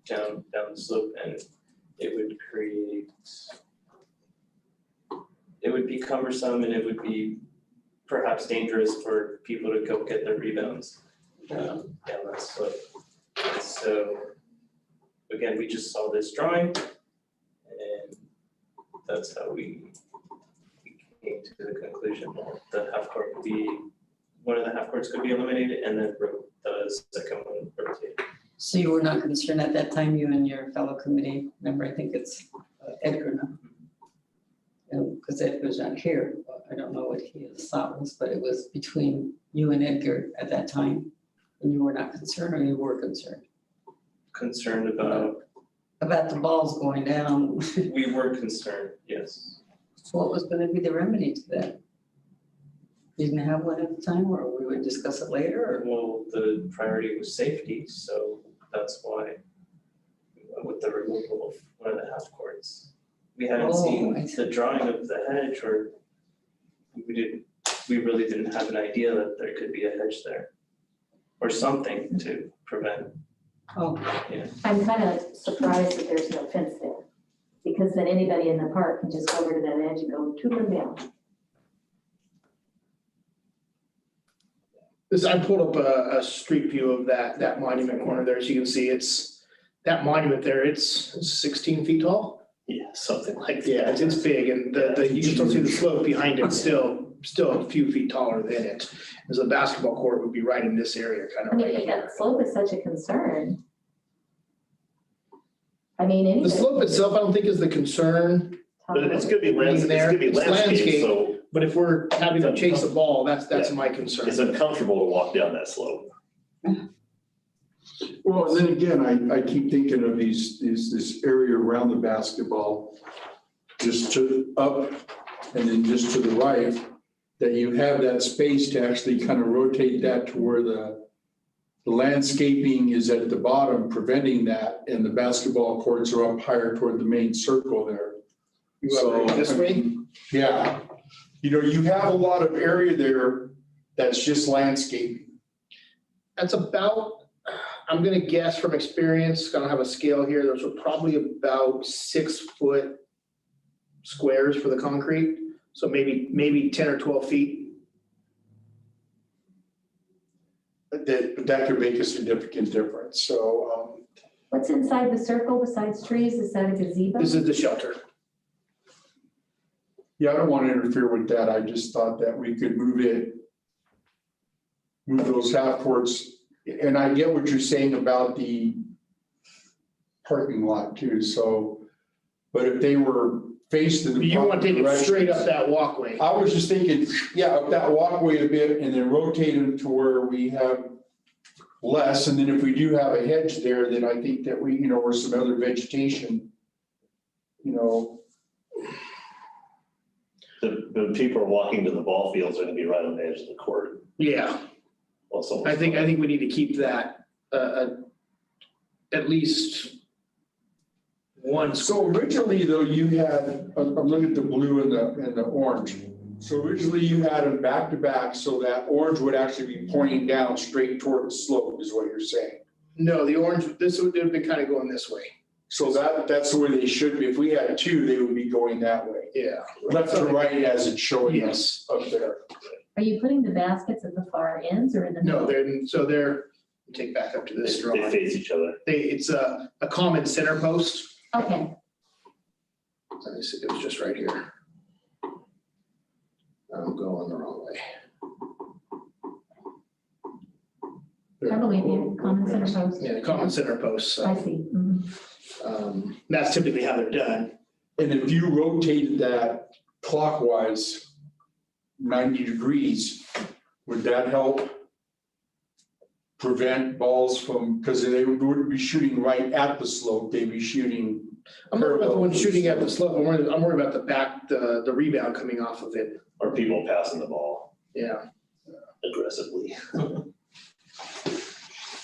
[SPEAKER 7] down the slope and it would be cumbersome and it would be perhaps dangerous for people to go get their rebounds down that slope. And so again, we just saw this drawing and that's how we came to the conclusion that the half court would be, one of the half courts could be eliminated and then the second one rotated.
[SPEAKER 6] So you were not concerned at that time, you and your fellow committee member, I think it's Edgar now. Because Edgar's not here, I don't know what his thought was, but it was between you and Edgar at that time. And you were not concerned, or you were concerned?
[SPEAKER 7] Concerned about,
[SPEAKER 6] About the balls going down.
[SPEAKER 7] we were concerned, yes.
[SPEAKER 6] What was gonna be the remedy to that? You didn't have one at the time, or we would discuss it later, or?
[SPEAKER 7] Well, the priority was safety, so that's why we went with the removal of one of the half courts. We hadn't
[SPEAKER 6] Oh,
[SPEAKER 7] seen
[SPEAKER 6] I see.
[SPEAKER 7] the drawing of the hedge, or we really didn't have an idea that there could be a hedge there. Or something to prevent.
[SPEAKER 6] Oh,
[SPEAKER 5] I'm kind of surprised that there's no fence there. Because then anybody in the park can just go over to that edge and go toot them down.
[SPEAKER 1] I pulled up a street view of that monument corner there, as you can see, that monument there, it's 16 feet tall.
[SPEAKER 2] Yeah, something like that.
[SPEAKER 1] Yeah, it's big, and you just don't see the slope behind it, still a few feet taller than it. As a basketball court would be right in this area, kind
[SPEAKER 5] I
[SPEAKER 1] of
[SPEAKER 5] mean,
[SPEAKER 1] right
[SPEAKER 5] if
[SPEAKER 1] here.
[SPEAKER 5] that slope is such a concern. I mean, anybody.
[SPEAKER 1] The slope itself, I don't think is the concern,
[SPEAKER 2] But it's gonna be landscape,
[SPEAKER 1] There,
[SPEAKER 2] it's gonna be
[SPEAKER 1] it's
[SPEAKER 2] landscape,
[SPEAKER 1] landscape.
[SPEAKER 2] so
[SPEAKER 1] but if we're having to chase a ball, that's my concern.
[SPEAKER 2] it's uncomfortable to walk down that slope.
[SPEAKER 8] well, and then again, I keep thinking of this area around the basketball, just to up and then just to the right, that you have that space to actually kind of rotate that to where the landscaping is at the bottom, preventing that, and the basketball courts are up higher toward the main circle there.
[SPEAKER 1] You want to go this way?
[SPEAKER 8] Yeah, you know, you have a lot of area there that's just landscaping.
[SPEAKER 1] That's about, I'm gonna guess from experience, I don't have a scale here, those are probably about 6 foot squares for the concrete. So maybe 10 or 12 feet.
[SPEAKER 8] But that could make a significant difference, so,
[SPEAKER 5] What's inside the circle besides trees? Is that a gazebo?
[SPEAKER 1] This is the shelter.
[SPEAKER 8] yeah, I don't want to interfere with that. I just thought that we could move those half courts. And I get what you're saying about the parking lot too, so, but if they were faced in the.
[SPEAKER 1] You want to take it
[SPEAKER 8] proper
[SPEAKER 1] straight up
[SPEAKER 8] directions-
[SPEAKER 1] that walkway.
[SPEAKER 8] I was just thinking, yeah, up that walkway a bit and then rotate them to where we have less, and then if we do have a hedge there, then I think that we, or some other vegetation,
[SPEAKER 2] The people are walking to the ball fields are gonna be right on the edge of the court.
[SPEAKER 1] Yeah,
[SPEAKER 2] Also,
[SPEAKER 1] I think we need to keep that, at least one.
[SPEAKER 8] So originally though, you had, I'm looking at the blue and the orange. So originally you had them back to back, so that orange would actually be pointing down straight toward the slope is what you're saying.
[SPEAKER 1] No, the orange, this would have been kind of going this way.
[SPEAKER 8] So that's the way they should be. If we had two, they would be going that way.
[SPEAKER 1] Yeah.
[SPEAKER 8] Left to right as it's showing us
[SPEAKER 1] Yes.
[SPEAKER 8] up there.
[SPEAKER 5] Are you putting the baskets at the far ends or in the middle?
[SPEAKER 1] No, they're, take back up to this
[SPEAKER 2] they
[SPEAKER 1] drawing.
[SPEAKER 2] face each other.
[SPEAKER 1] It's a common center post.
[SPEAKER 5] Okay,
[SPEAKER 1] Let me see, it was just right here. I'm going the wrong way.
[SPEAKER 5] I believe you, common center post.
[SPEAKER 1] Yeah, the common center post,
[SPEAKER 5] I
[SPEAKER 1] so,
[SPEAKER 5] see.
[SPEAKER 1] that's typically how they're done.
[SPEAKER 8] And if you rotated that clockwise 90 degrees, would that help prevent balls from, because they wouldn't be shooting right at the slope, they'd be shooting.
[SPEAKER 1] I'm worried about the one shooting at the slope, I'm worried about the back, the rebound coming off of it.
[SPEAKER 2] Or people passing the ball
[SPEAKER 1] Yeah.
[SPEAKER 2] aggressively.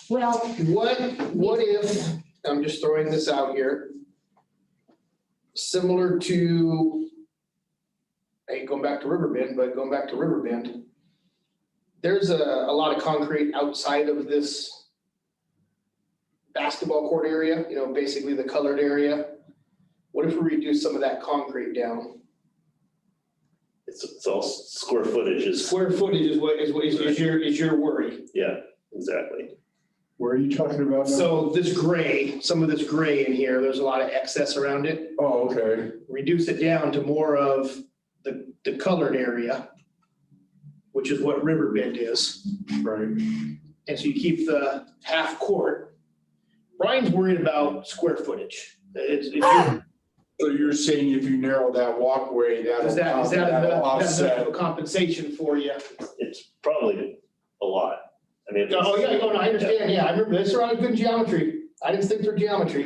[SPEAKER 5] Well,
[SPEAKER 1] What if, I'm just throwing this out here. Similar to, I ain't going back to Riverbend, but going back to Riverbend. There's a lot of concrete outside of this basketball court area, basically the colored area. What if we reduce some of that concrete down?
[SPEAKER 2] It's all square footage is,
[SPEAKER 1] Square footage is your worry.
[SPEAKER 2] yeah, exactly.
[SPEAKER 8] Where are you talking about now?
[SPEAKER 1] So this gray, some of this gray in here, there's a lot of excess around it.
[SPEAKER 8] Oh, okay.
[SPEAKER 1] Reduce it down to more of the colored area, which is what Riverbend is.
[SPEAKER 8] Right.
[SPEAKER 1] And so you keep the half court. Brian's worried about square footage.
[SPEAKER 8] So you're saying if you narrow that walkway,
[SPEAKER 1] Is that
[SPEAKER 8] that'll
[SPEAKER 1] enough
[SPEAKER 8] offset.
[SPEAKER 1] of a compensation for you?
[SPEAKER 2] It's probably a lot. I mean.
[SPEAKER 1] Oh, yeah, no, I understand, yeah, I remember this around good geometry. I didn't think through geometry.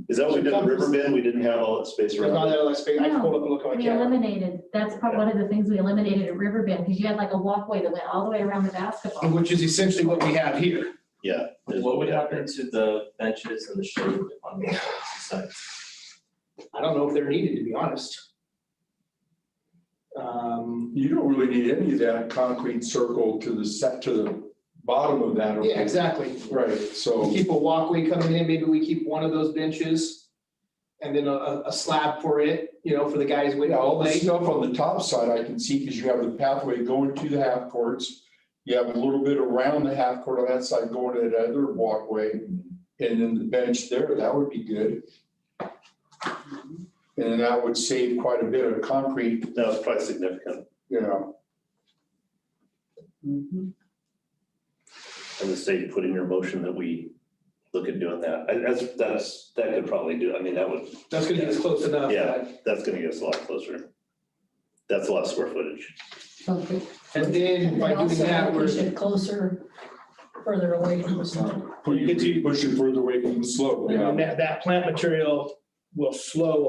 [SPEAKER 2] Is that what we did at Riverbend? We didn't have all that space
[SPEAKER 1] There's not
[SPEAKER 2] around it?
[SPEAKER 1] that much space. I pulled up and looked at my
[SPEAKER 5] we
[SPEAKER 1] camera.
[SPEAKER 5] eliminated, that's probably one of the things we eliminated at Riverbend, because you had like a walkway that went all the way around the basketball.
[SPEAKER 1] Which is essentially what we have here.
[SPEAKER 2] Yeah.
[SPEAKER 7] What would happen to the benches and the shade on the sides?
[SPEAKER 1] I don't know if they're needed, to be honest.
[SPEAKER 8] You don't really need any of that concrete circle to the bottom of that.
[SPEAKER 1] Yeah, exactly.
[SPEAKER 8] Right, so.
[SPEAKER 1] We keep a walkway coming in, maybe we keep one of those benches and then a slab for it, for the guys waiting
[SPEAKER 8] Yeah, all
[SPEAKER 1] all
[SPEAKER 8] the
[SPEAKER 1] day.
[SPEAKER 8] stuff on the top side I can see because you have the pathway going to the half courts. You have a little bit around the half court on that side going to that other walkway. And then the bench there, that would be good. And that would save quite a bit of concrete,
[SPEAKER 2] That was probably significant.
[SPEAKER 8] Mhm.
[SPEAKER 2] And the state put in your motion that we look at doing that. That could probably do, I mean, that would,
[SPEAKER 1] That's gonna get us close enough.
[SPEAKER 2] yeah, that's gonna get us a lot closer. That's a lot of square footage.
[SPEAKER 5] Okay.
[SPEAKER 1] And then by doing that, we're,
[SPEAKER 6] Push it closer, further away from the slope.
[SPEAKER 8] You get to push it further away from the slope.
[SPEAKER 1] and that plant material will slow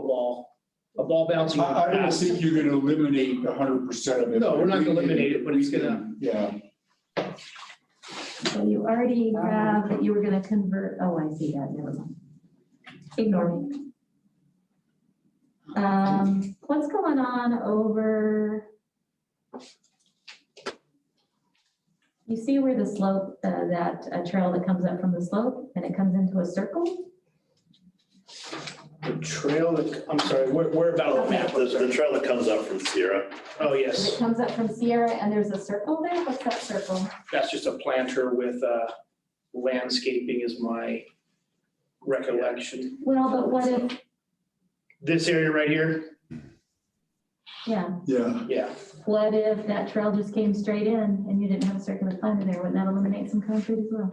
[SPEAKER 1] a ball bouncing.
[SPEAKER 8] I don't think you're gonna eliminate 100% of it.
[SPEAKER 1] No, we're not gonna eliminate it, but it's gonna.
[SPEAKER 8] Yeah.
[SPEAKER 5] So you already have that you were gonna convert, oh, I see that, never mind. Ignore me. What's going on over? You see where the slope, that trail that comes up from the slope and it comes into a circle?
[SPEAKER 1] The trail, I'm sorry, where about on the map?
[SPEAKER 2] The trail that comes up from Sierra,
[SPEAKER 1] Oh,
[SPEAKER 5] And
[SPEAKER 1] yes,
[SPEAKER 5] it comes up from Sierra and there's a circle there? What's that circle?
[SPEAKER 1] that's just a planter with landscaping is my recollection.
[SPEAKER 5] Well, but what if,
[SPEAKER 1] This area right here,
[SPEAKER 5] yeah,
[SPEAKER 8] Yeah.
[SPEAKER 1] yeah.
[SPEAKER 5] what if that trail just came straight in and you didn't have a circular planter there? Wouldn't that eliminate some concrete as well?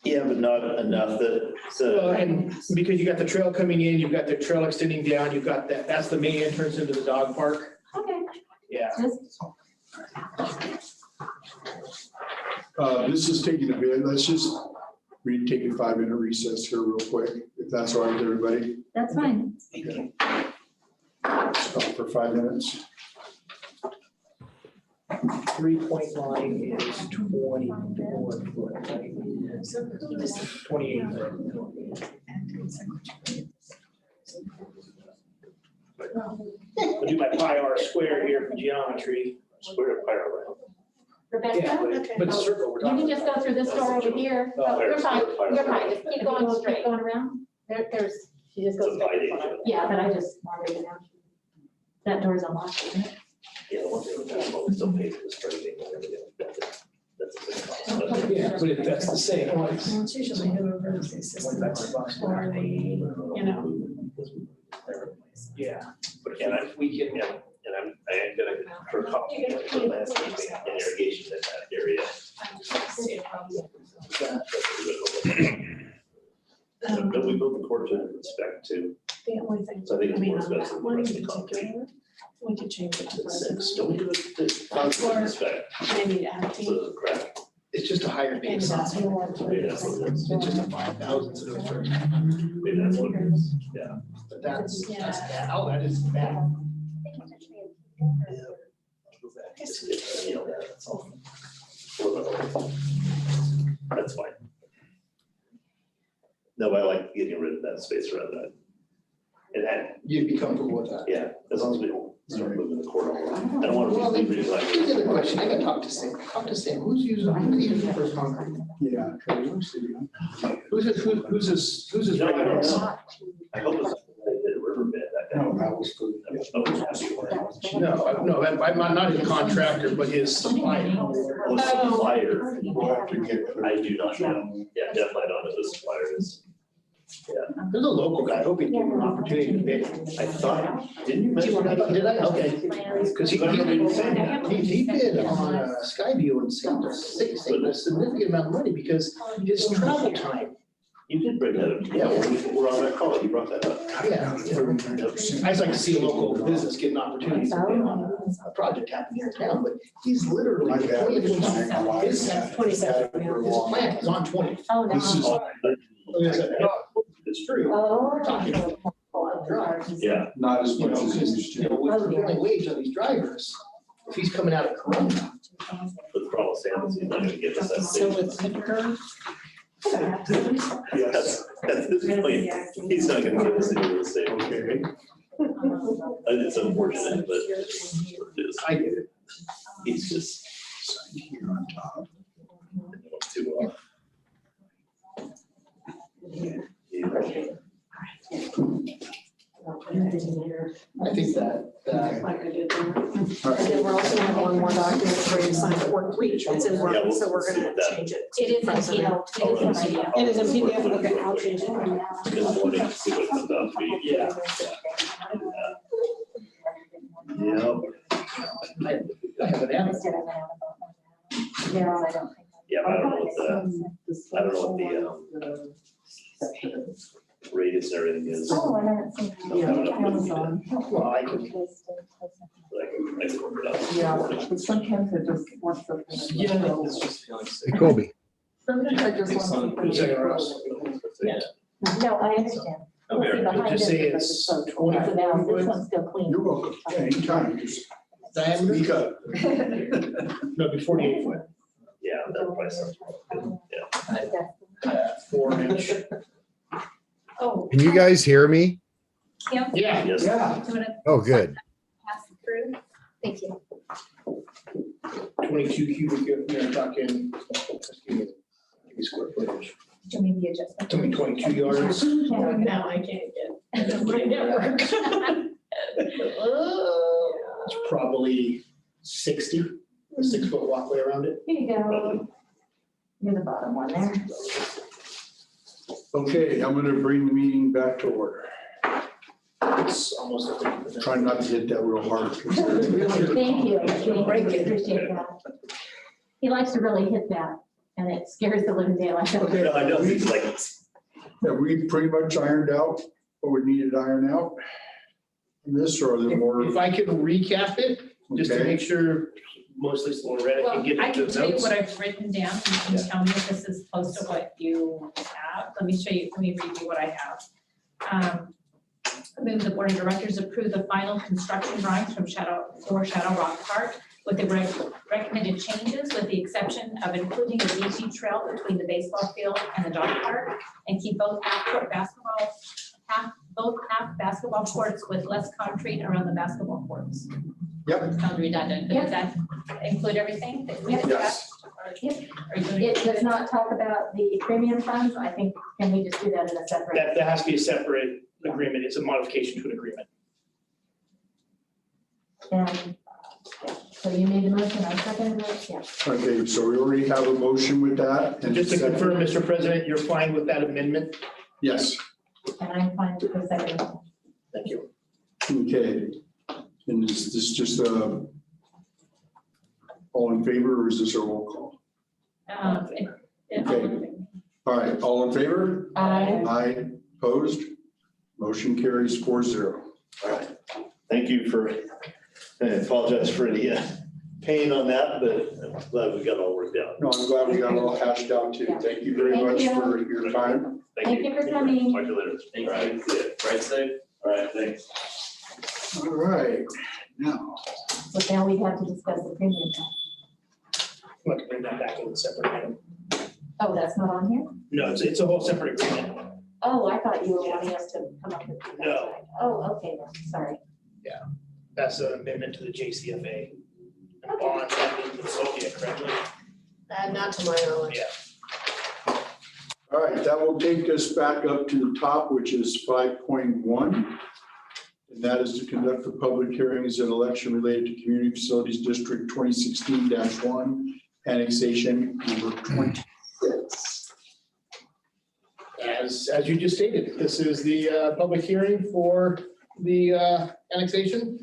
[SPEAKER 2] yeah, but not enough that,
[SPEAKER 1] Well,
[SPEAKER 2] so,
[SPEAKER 1] and because you got the trail coming in, you've got the trail extending down, you've got that's the main entrance into the dog park.
[SPEAKER 5] Okay,
[SPEAKER 1] Yeah.
[SPEAKER 5] just,
[SPEAKER 8] this is taking a bit. Let's just, we can take a 5-minute recess here real quick, if that's all right with everybody.
[SPEAKER 5] That's fine.
[SPEAKER 8] Okay. Stop for 5 minutes.
[SPEAKER 1] 3.9 is 24 foot, right? 28 foot. I'll do my pi r square here for geometry.
[SPEAKER 2] Square pi r, right?
[SPEAKER 1] Yeah,
[SPEAKER 5] Rebecca,
[SPEAKER 1] but the circle we're
[SPEAKER 5] you can
[SPEAKER 1] talking
[SPEAKER 5] just go through this door over here.
[SPEAKER 2] Oh,
[SPEAKER 5] You're fine,
[SPEAKER 2] there's-
[SPEAKER 5] you're fine, just keep going straight. Going around, there's, she just goes
[SPEAKER 2] It's a
[SPEAKER 5] straight.
[SPEAKER 2] wide area.
[SPEAKER 5] Yeah, but I just wanted to know. That door's unlocked, isn't it?
[SPEAKER 2] Yeah, the one thing with that, well, we still pay for the striping and everything like that. That's a big cost.
[SPEAKER 1] Yeah, but if that's the same,
[SPEAKER 10] It's usually whoever is the assistant or the, you know.
[SPEAKER 1] yeah. But
[SPEAKER 2] And
[SPEAKER 1] if we can,
[SPEAKER 2] And I'm gonna, for landscaping and irrigation in that area. But we built the court to respect too,
[SPEAKER 10] The only thing,
[SPEAKER 2] so I think
[SPEAKER 10] I
[SPEAKER 2] it's
[SPEAKER 10] mean,
[SPEAKER 2] more
[SPEAKER 10] on that
[SPEAKER 2] expensive
[SPEAKER 10] one in
[SPEAKER 2] than the concrete.
[SPEAKER 10] particular, we could change it to
[SPEAKER 2] To
[SPEAKER 10] the
[SPEAKER 2] six, don't we do it to concrete respect,
[SPEAKER 10] maybe
[SPEAKER 2] so
[SPEAKER 10] acting.
[SPEAKER 2] the crack.
[SPEAKER 1] it's just a higher
[SPEAKER 10] Maybe
[SPEAKER 1] base.
[SPEAKER 10] that's more.
[SPEAKER 2] Maybe that's what it is.
[SPEAKER 1] It's just a 5,000 to the first.
[SPEAKER 2] Maybe that's what it is, yeah.
[SPEAKER 1] But that's bad. Oh, that is bad.
[SPEAKER 2] Just get, you know, that's all. That's fine. No, but I like getting rid of that space around that. And that,
[SPEAKER 1] You'd be comfortable with that?
[SPEAKER 2] yeah, as long as we don't start moving the court all around. I don't want
[SPEAKER 1] Well,
[SPEAKER 2] to be
[SPEAKER 1] here's the
[SPEAKER 2] redesigning.
[SPEAKER 1] other question. I gotta talk to Sam. Talk to Sam. Who's using first concrete?
[SPEAKER 8] Yeah.
[SPEAKER 1] Who's his
[SPEAKER 2] No, I don't
[SPEAKER 1] regular?
[SPEAKER 2] know. I hope it's a riverbed, that guy.
[SPEAKER 8] No, that was for.
[SPEAKER 1] No, I'm not his contractor, but his supplier.
[SPEAKER 2] Oh, supplier,
[SPEAKER 8] We'll have to get.
[SPEAKER 2] I do not know. Yeah, definitely don't know who the supplier is.
[SPEAKER 1] There's a local guy. I hope he gave him an opportunity to bid.
[SPEAKER 2] I thought, didn't you mention that?
[SPEAKER 1] Did I? Okay. Because he bid on Skyview and saved a significant amount of money because his travel time.
[SPEAKER 2] You did bring that up. Yeah, we're on that call. You brought that up.
[SPEAKER 1] Yeah. I just like to see a local business get an opportunity to bid on a project happening here in town, but he's literally.
[SPEAKER 8] My dad was
[SPEAKER 1] His
[SPEAKER 8] buying a lot of
[SPEAKER 10] 27.
[SPEAKER 1] plant is on 20.
[SPEAKER 5] Oh, no.
[SPEAKER 8] This is-
[SPEAKER 1] It's true.
[SPEAKER 5] Oh.
[SPEAKER 2] Yeah.
[SPEAKER 8] Not as
[SPEAKER 1] You
[SPEAKER 8] much
[SPEAKER 1] know,
[SPEAKER 8] as it
[SPEAKER 1] because,
[SPEAKER 8] used
[SPEAKER 1] you know,
[SPEAKER 8] to.
[SPEAKER 1] with the prevailing wage on these drivers, if he's coming out of Corona,
[SPEAKER 2] But the problem with Sam is he's not gonna get us that
[SPEAKER 10] So
[SPEAKER 2] stage.
[SPEAKER 10] with Pittsburgh,
[SPEAKER 2] Yes, that's his point. He's not gonna get us into the stage.
[SPEAKER 8] Okay.
[SPEAKER 2] It's unfortunate, but it's what it is.
[SPEAKER 1] I get it.
[SPEAKER 2] He's just
[SPEAKER 8] Sign here on top.
[SPEAKER 2] too,
[SPEAKER 1] I think that,
[SPEAKER 10] like I did there.
[SPEAKER 8] All
[SPEAKER 10] And
[SPEAKER 8] right.
[SPEAKER 10] then we're also gonna have one more document for you to sign at work week. It's in work,
[SPEAKER 2] Yeah, we'll
[SPEAKER 10] so we're
[SPEAKER 2] see
[SPEAKER 10] gonna
[SPEAKER 2] that.
[SPEAKER 10] change it.
[SPEAKER 9] It is in
[SPEAKER 10] President.
[SPEAKER 9] PO, it is in PO.
[SPEAKER 10] It is in PDF, okay, I'll change it.
[SPEAKER 2] just wanting to see what it comes out to be.
[SPEAKER 1] yeah.
[SPEAKER 2] Yeah.
[SPEAKER 1] I have an app.
[SPEAKER 5] Yeah, I don't think.
[SPEAKER 2] Yeah, but I don't know what the, I don't know what the radius and everything is.
[SPEAKER 5] Oh, I haven't seen.
[SPEAKER 2] Yeah.
[SPEAKER 5] Amazon.
[SPEAKER 1] Well, I can,
[SPEAKER 2] I can work it out.
[SPEAKER 11] Yeah, but sometimes I just want something.
[SPEAKER 1] Yeah.
[SPEAKER 7] It's just feeling sick.
[SPEAKER 12] Hey, Colby.
[SPEAKER 11] Sometimes I just want something.
[SPEAKER 1] who's that or else?
[SPEAKER 2] Yeah.
[SPEAKER 5] No, I understand.
[SPEAKER 7] Oh,
[SPEAKER 5] We'll see
[SPEAKER 7] very
[SPEAKER 5] behind
[SPEAKER 1] Just
[SPEAKER 5] this
[SPEAKER 1] say
[SPEAKER 5] because
[SPEAKER 1] it's
[SPEAKER 5] so tall.
[SPEAKER 1] 24
[SPEAKER 5] So now this
[SPEAKER 1] foot.
[SPEAKER 5] one's still clean.
[SPEAKER 8] You're welcome. Anytime. Just
[SPEAKER 1] Diameter?
[SPEAKER 8] speak up.
[SPEAKER 1] No, it'd be 48 foot,
[SPEAKER 2] Yeah, that probably sounds good. Yeah.
[SPEAKER 1] 4 inch.
[SPEAKER 9] Oh,
[SPEAKER 12] Can you guys hear me?
[SPEAKER 1] Yeah.
[SPEAKER 2] Yes.
[SPEAKER 8] Yeah.
[SPEAKER 9] do you wanna
[SPEAKER 12] Oh, good.
[SPEAKER 9] pass it through? Thank you.
[SPEAKER 1] 22 cubic, you're talking, give me square footage.
[SPEAKER 9] Do you need the adjustment?
[SPEAKER 1] Took me 22 yards.
[SPEAKER 10] Now I can't get my network.
[SPEAKER 1] It's probably 60, a 6 foot walkway around it.
[SPEAKER 5] Here you go. You're the bottom one there.
[SPEAKER 8] Okay, I'm gonna bring the meeting back to order.
[SPEAKER 1] It's almost a 50%.
[SPEAKER 8] Try not to hit that real hard.
[SPEAKER 5] Thank you.
[SPEAKER 10] Break it.
[SPEAKER 5] Appreciate that. He likes to really hit that and it scares the living daylight out of him.
[SPEAKER 2] No, I know, it's like,
[SPEAKER 8] Have we pretty much ironed out what we needed to iron out? In this, or are there more?
[SPEAKER 1] If I can recap it, just to
[SPEAKER 8] Okay.
[SPEAKER 1] make sure mostly Loretta
[SPEAKER 9] Well,
[SPEAKER 1] can get
[SPEAKER 9] I
[SPEAKER 1] into
[SPEAKER 9] can
[SPEAKER 1] the
[SPEAKER 9] tell you
[SPEAKER 1] notes.
[SPEAKER 9] what I've written down, you can
[SPEAKER 1] Yeah.
[SPEAKER 9] tell me if this is close to what you have. Let me show you, let me read you what I have. I move the board of directors approve the final construction drawings for Shadow Rock Park with the recommended changes, with the exception of including a DG trail between the baseball field and the dog park, and keep both half basketball courts with less concrete around the basketball courts.
[SPEAKER 8] Yep.
[SPEAKER 9] Sounds redundant, but does that include everything that we discussed?
[SPEAKER 8] Yes.
[SPEAKER 9] Are you gonna-
[SPEAKER 5] It does not talk about the premium funds. I think, can we just do that in a separate?
[SPEAKER 1] That has to be a separate agreement. It's a modification to an agreement.
[SPEAKER 5] And, yeah, so you made the motion, I seconded it, yeah.
[SPEAKER 8] Okay, so we already have a motion with that. And
[SPEAKER 1] Just to
[SPEAKER 8] second-
[SPEAKER 1] confirm, Mr. President, you're fine with that amendment?
[SPEAKER 8] Yes,
[SPEAKER 5] And I'm fine with the second.
[SPEAKER 1] Thank you.
[SPEAKER 8] okay. And is this just all in favor, or is this a roll call? All right, all in favor?
[SPEAKER 5] Aye.
[SPEAKER 8] Aye, opposed? Motion carries 4-0.
[SPEAKER 2] All right, thank you for, I apologize for any pain on that, but I'm glad we got it all worked out.
[SPEAKER 8] No, I'm glad we got it all hashed out too. Thank you very
[SPEAKER 5] Thank
[SPEAKER 8] much
[SPEAKER 5] you.
[SPEAKER 8] for your time.
[SPEAKER 5] Thank you for coming.
[SPEAKER 2] Talk to you later.
[SPEAKER 7] Thank you.
[SPEAKER 2] All right, see ya.
[SPEAKER 7] Right safe?
[SPEAKER 2] All right, thanks.
[SPEAKER 8] All right, now,
[SPEAKER 5] So now we have to discuss the premium fund.
[SPEAKER 1] I'd like to bring that back in a separate item.
[SPEAKER 5] Oh, that's not on here?
[SPEAKER 1] No, it's a whole separate agreement.
[SPEAKER 5] Oh, I thought you were wanting us to come up with. that.
[SPEAKER 1] No.
[SPEAKER 5] Oh, okay, then, sorry.
[SPEAKER 1] That's an amendment to the JCFA. And bonds have been consolidated correctly.
[SPEAKER 10] Not to my knowledge.
[SPEAKER 1] Yeah.
[SPEAKER 8] all right, that will take us back up to the top, which is 5.1. And that is to conduct the public hearings and election related to Community Facilities District 2016-1, annexation number 26.
[SPEAKER 1] As you just stated, this is the public hearing for the annexation,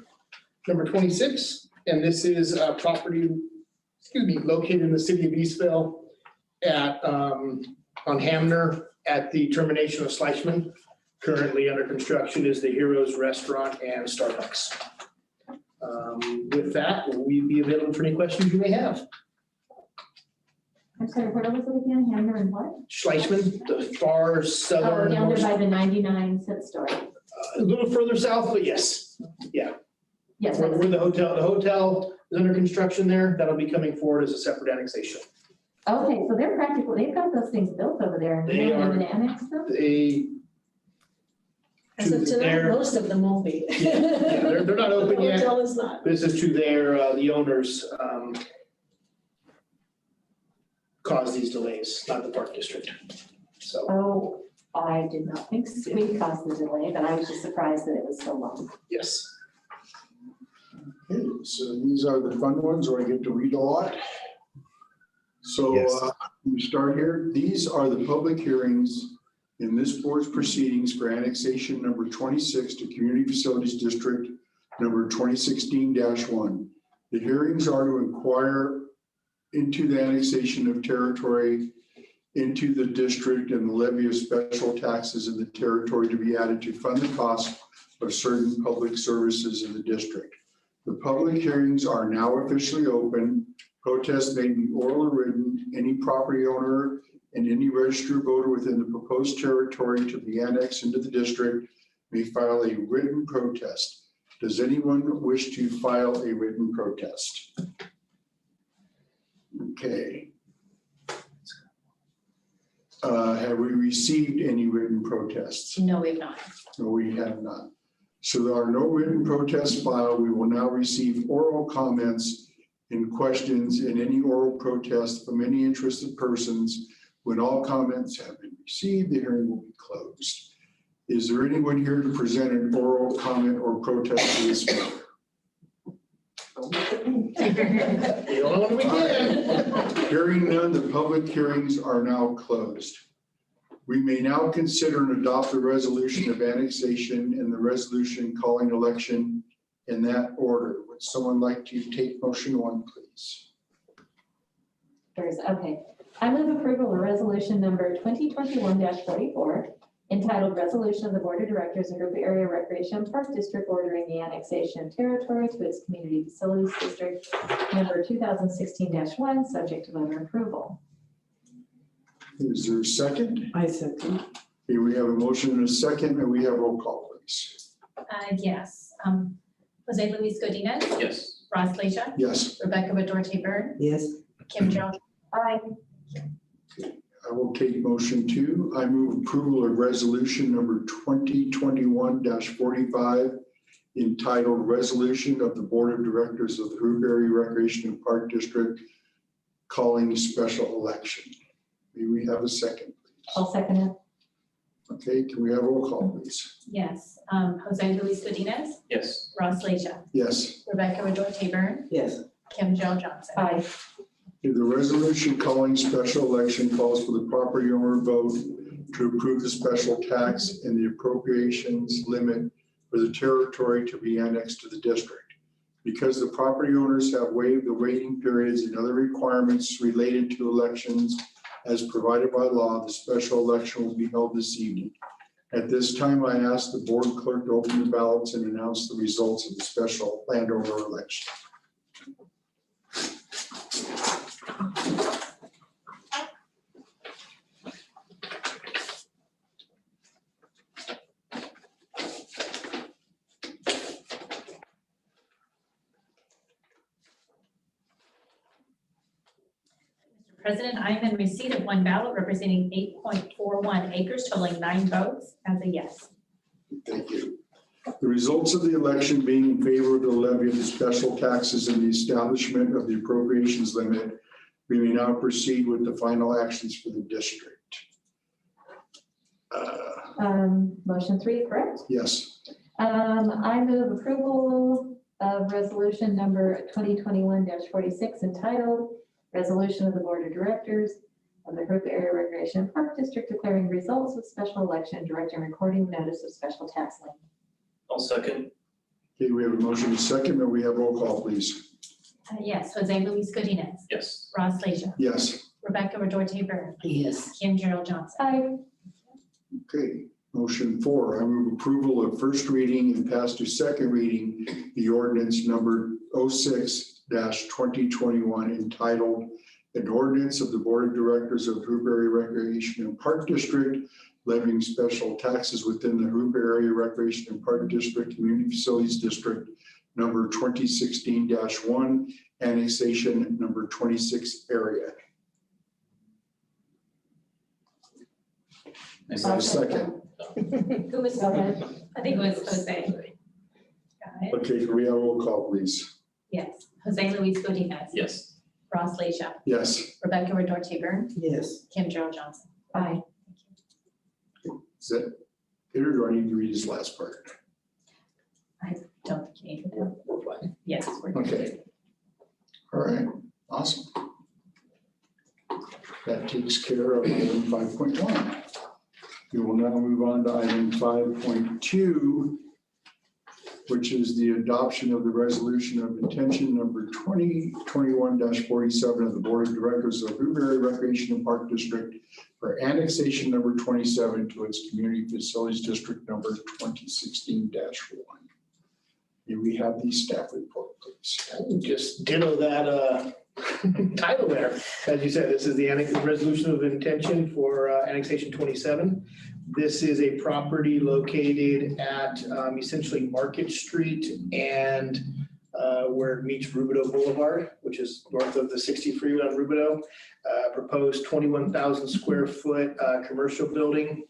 [SPEAKER 1] number 26. And this is a property, located in the city of Eastville at, on Hamner at the termination of Schleichman. Currently under construction is the Heroes Restaurant and Starbucks. With that, we'll be available for any questions you may have.
[SPEAKER 5] I'm sorry, what was it again? Hammer and what?
[SPEAKER 1] Schleichman, the far
[SPEAKER 5] Oh,
[SPEAKER 1] southern,
[SPEAKER 5] down there by the 99-cent store.
[SPEAKER 1] a little further south, but yes.
[SPEAKER 5] Yes,
[SPEAKER 1] Where the hotel is under construction there, that'll be coming forward as a separate annexation.
[SPEAKER 5] okay, so they're practically, they've got those things built over there and
[SPEAKER 1] They
[SPEAKER 5] they
[SPEAKER 1] are-
[SPEAKER 5] haven't annex them?
[SPEAKER 10] As of tonight,
[SPEAKER 1] Their-
[SPEAKER 10] most of them won't be.
[SPEAKER 1] Yeah, they're not open
[SPEAKER 10] The
[SPEAKER 1] yet.
[SPEAKER 10] hotel is not.
[SPEAKER 1] This is to their, the owners, cause these delays, not the park district. So,
[SPEAKER 5] Oh, I did not think we caused the delay, but I was just surprised that it was so long.
[SPEAKER 1] yes.
[SPEAKER 8] Okay, so these are the fun ones where I get to read a lot. So
[SPEAKER 2] Yes.
[SPEAKER 8] we start here. These are the public hearings in this board's proceedings for annexation number 26 to Community Facilities District number 2016-1. The hearings are to inquire into the annexation of territory into the district and the levy of special taxes in the territory to be added to fund the cost of certain public services in the district. The public hearings are now officially open. Protests may be oral or written. Any property owner and any registered voter within the proposed territory to be annexed into the district may file a written protest. Does anyone wish to file a written protest? Okay. Have we received any written protests?
[SPEAKER 9] No, we've not.
[SPEAKER 8] No, we have not. So there are no written protests filed. We will now receive oral comments and questions and any oral protests from any interested persons. When all comments have been received, the hearing will be closed. Is there anyone here to present an oral comment or protest to this matter?
[SPEAKER 1] The only one we can.
[SPEAKER 8] Hearing none, the public hearings are now closed. We may now consider and adopt the resolution of annexation and the resolution calling election in that order. Would someone like to take motion 1, please?
[SPEAKER 5] Okay, I move approval of resolution number 2021-44, entitled Resolution of the Board of Directors of Ruby Area Recreation and Park District ordering the annexation of territory to its Community Facilities District number 2016-1, subject to voter approval.
[SPEAKER 8] Is there a second?
[SPEAKER 11] I second.
[SPEAKER 8] Okay, we have a motion and a second, and we have roll call, please.
[SPEAKER 9] Yes. Jose Luis Godinez,
[SPEAKER 7] Yes.
[SPEAKER 9] Ross Leisha,
[SPEAKER 8] Yes,
[SPEAKER 9] Rebecca Badorte Byrne,
[SPEAKER 11] Yes.
[SPEAKER 9] Kim Jones.
[SPEAKER 5] Aye.
[SPEAKER 8] I will take motion two. I move approval of resolution number 2021-45 entitled Resolution of the Board of Directors of the Roonberry Recreation and Park District calling special election. May we have a second, please?
[SPEAKER 5] I'll second it.
[SPEAKER 8] Okay, can we have roll call, please?
[SPEAKER 9] Yes. Jose Luis Godinez,
[SPEAKER 7] Yes.
[SPEAKER 9] Ross Leisha,
[SPEAKER 8] Yes.
[SPEAKER 9] Rebecca Badorte Byrne,
[SPEAKER 11] Yes.
[SPEAKER 9] Kim Jones Johnson.
[SPEAKER 5] Aye.
[SPEAKER 8] The resolution calling special election calls for the property owner vote to approve the special tax and the appropriations limit for the territory to be annexed to the district. Because the property owners have waived the waiting periods and other requirements related to elections as provided by law, the special election will be held this evening. At this time, I ask the board clerk to open the ballots and announce the results of the special landowner election.
[SPEAKER 9] President, I am in receipt of one ballot representing 8.41 acres totaling 9 votes as a yes.
[SPEAKER 8] Thank you. The results of the election being in favor of the levy of the special taxes and the establishment of the appropriations limit, we may now proceed with the final actions for the district.
[SPEAKER 5] Motion 3, correct?
[SPEAKER 8] Yes,
[SPEAKER 5] I move approval of resolution number 2021-46 entitled Resolution of the Board of Directors of the Ruby Area Recreation and Park District declaring results of special election, directing recording notice of special tax lien.
[SPEAKER 7] I'll second.
[SPEAKER 8] okay, we have a motion and a second, and we have roll call, please.
[SPEAKER 9] Yes. Jose Luis Godinez,
[SPEAKER 7] Yes.
[SPEAKER 9] Ross Leisha,
[SPEAKER 8] Yes,
[SPEAKER 9] Rebecca Badorte Byrne,
[SPEAKER 11] Yes.
[SPEAKER 9] Kim Gerald Johnson.
[SPEAKER 5] Aye.
[SPEAKER 8] okay. Motion 4, I move approval of first reading and pass to second reading the ordinance number 06-2021 entitled an ordinance of the Board of Directors of Roonberry Recreation and Park District levying special taxes within the Roonberry Area Recreation and Park District Community Facilities District number 2016-1, annexation number 26 area. Is there a second?
[SPEAKER 9] Who was,
[SPEAKER 5] Go ahead.
[SPEAKER 9] I think it was Jose. Got it.
[SPEAKER 8] Okay, can we have a roll call, please?
[SPEAKER 9] Yes. Jose Luis Godinez,
[SPEAKER 7] Yes.
[SPEAKER 9] Ross Leisha,
[SPEAKER 8] Yes.
[SPEAKER 9] Rebecca Badorte Byrne,
[SPEAKER 11] Yes.
[SPEAKER 9] Kim Gerald Johnson.
[SPEAKER 5] Aye.
[SPEAKER 8] Is that it, or do I need to read this last part?
[SPEAKER 9] Don't think you need to do. Yes, we're good.
[SPEAKER 8] Okay. All right, awesome. That takes care of item 5.1. We will now move on to item 5.2, which is the adoption of the resolution of intention number 2021-47 of the Board of Directors of Roonberry Recreation and Park District for annexation number 27 to its Community Facilities District number 2016-1. May we have the staff report, please?
[SPEAKER 1] Just ditto that title there. As you said, this is the resolution of intention for annexation 27. This is a property located at essentially Market Street and where it meets Rubidoux Boulevard, which is north of the 60 freeway on Rubidoux. Proposed 21,000 square foot commercial building.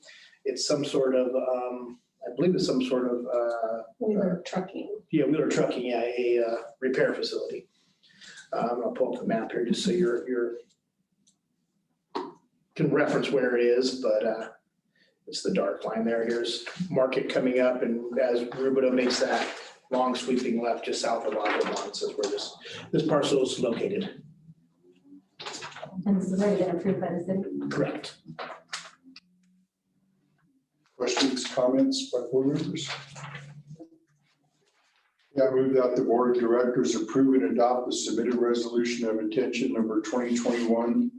[SPEAKER 1] It's some sort of, I believe it's some sort of
[SPEAKER 10] Wheeler Trucking.
[SPEAKER 1] Wheeler Trucking, a repair facility. I'll pull up the map here just so you're can reference where it is, but it's the dark line there. Here's Market coming up, and as Rubidoux makes that long sweeping left just south of Audubon, this is where this parcel is located.
[SPEAKER 5] And this has already been approved by the city.
[SPEAKER 1] Correct.
[SPEAKER 8] Questions, comments by board members? Yeah, I move that the Board of Directors approve and adopt the submitted resolution of intention number 2021-47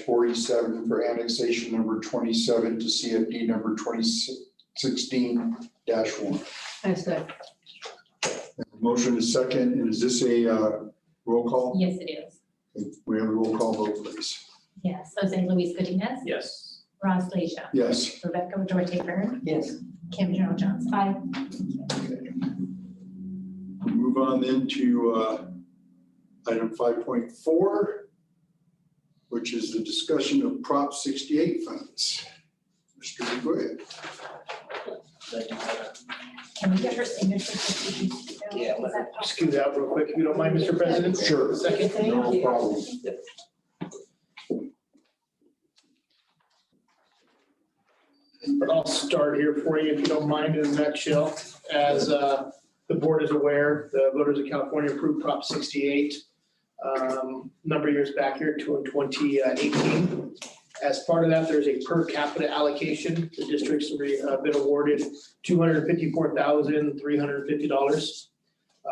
[SPEAKER 8] 47 for annexation number 27 to CFD number 2016-1.
[SPEAKER 11] I said,
[SPEAKER 8] Motion is second, and is this a roll call?
[SPEAKER 5] Yes, it is.
[SPEAKER 8] We have a roll call vote, please.
[SPEAKER 5] Yes, Jose Luis Godinez.
[SPEAKER 7] Yes.
[SPEAKER 5] Ross Leisha.
[SPEAKER 8] Yes.
[SPEAKER 5] Rebecca Majority Byrne.
[SPEAKER 11] yes.
[SPEAKER 5] Kim General Johnson. Aye.
[SPEAKER 8] We'll move on then to item 5.4, which is the discussion of Prop 68 funds. Mr. DeGoya.
[SPEAKER 9] Can we get her signature?
[SPEAKER 1] Yeah, let me scoot out real quick, if you don't mind, Mr. President.
[SPEAKER 8] Sure.
[SPEAKER 1] Second.
[SPEAKER 8] No problem.
[SPEAKER 1] But I'll start here for you, if you don't mind, in a nutshell. As the board is aware, the voters of California approved Prop 68 number of years back here, 2018. As part of that, there's a per capita allocation. The districts have been awarded $254,350.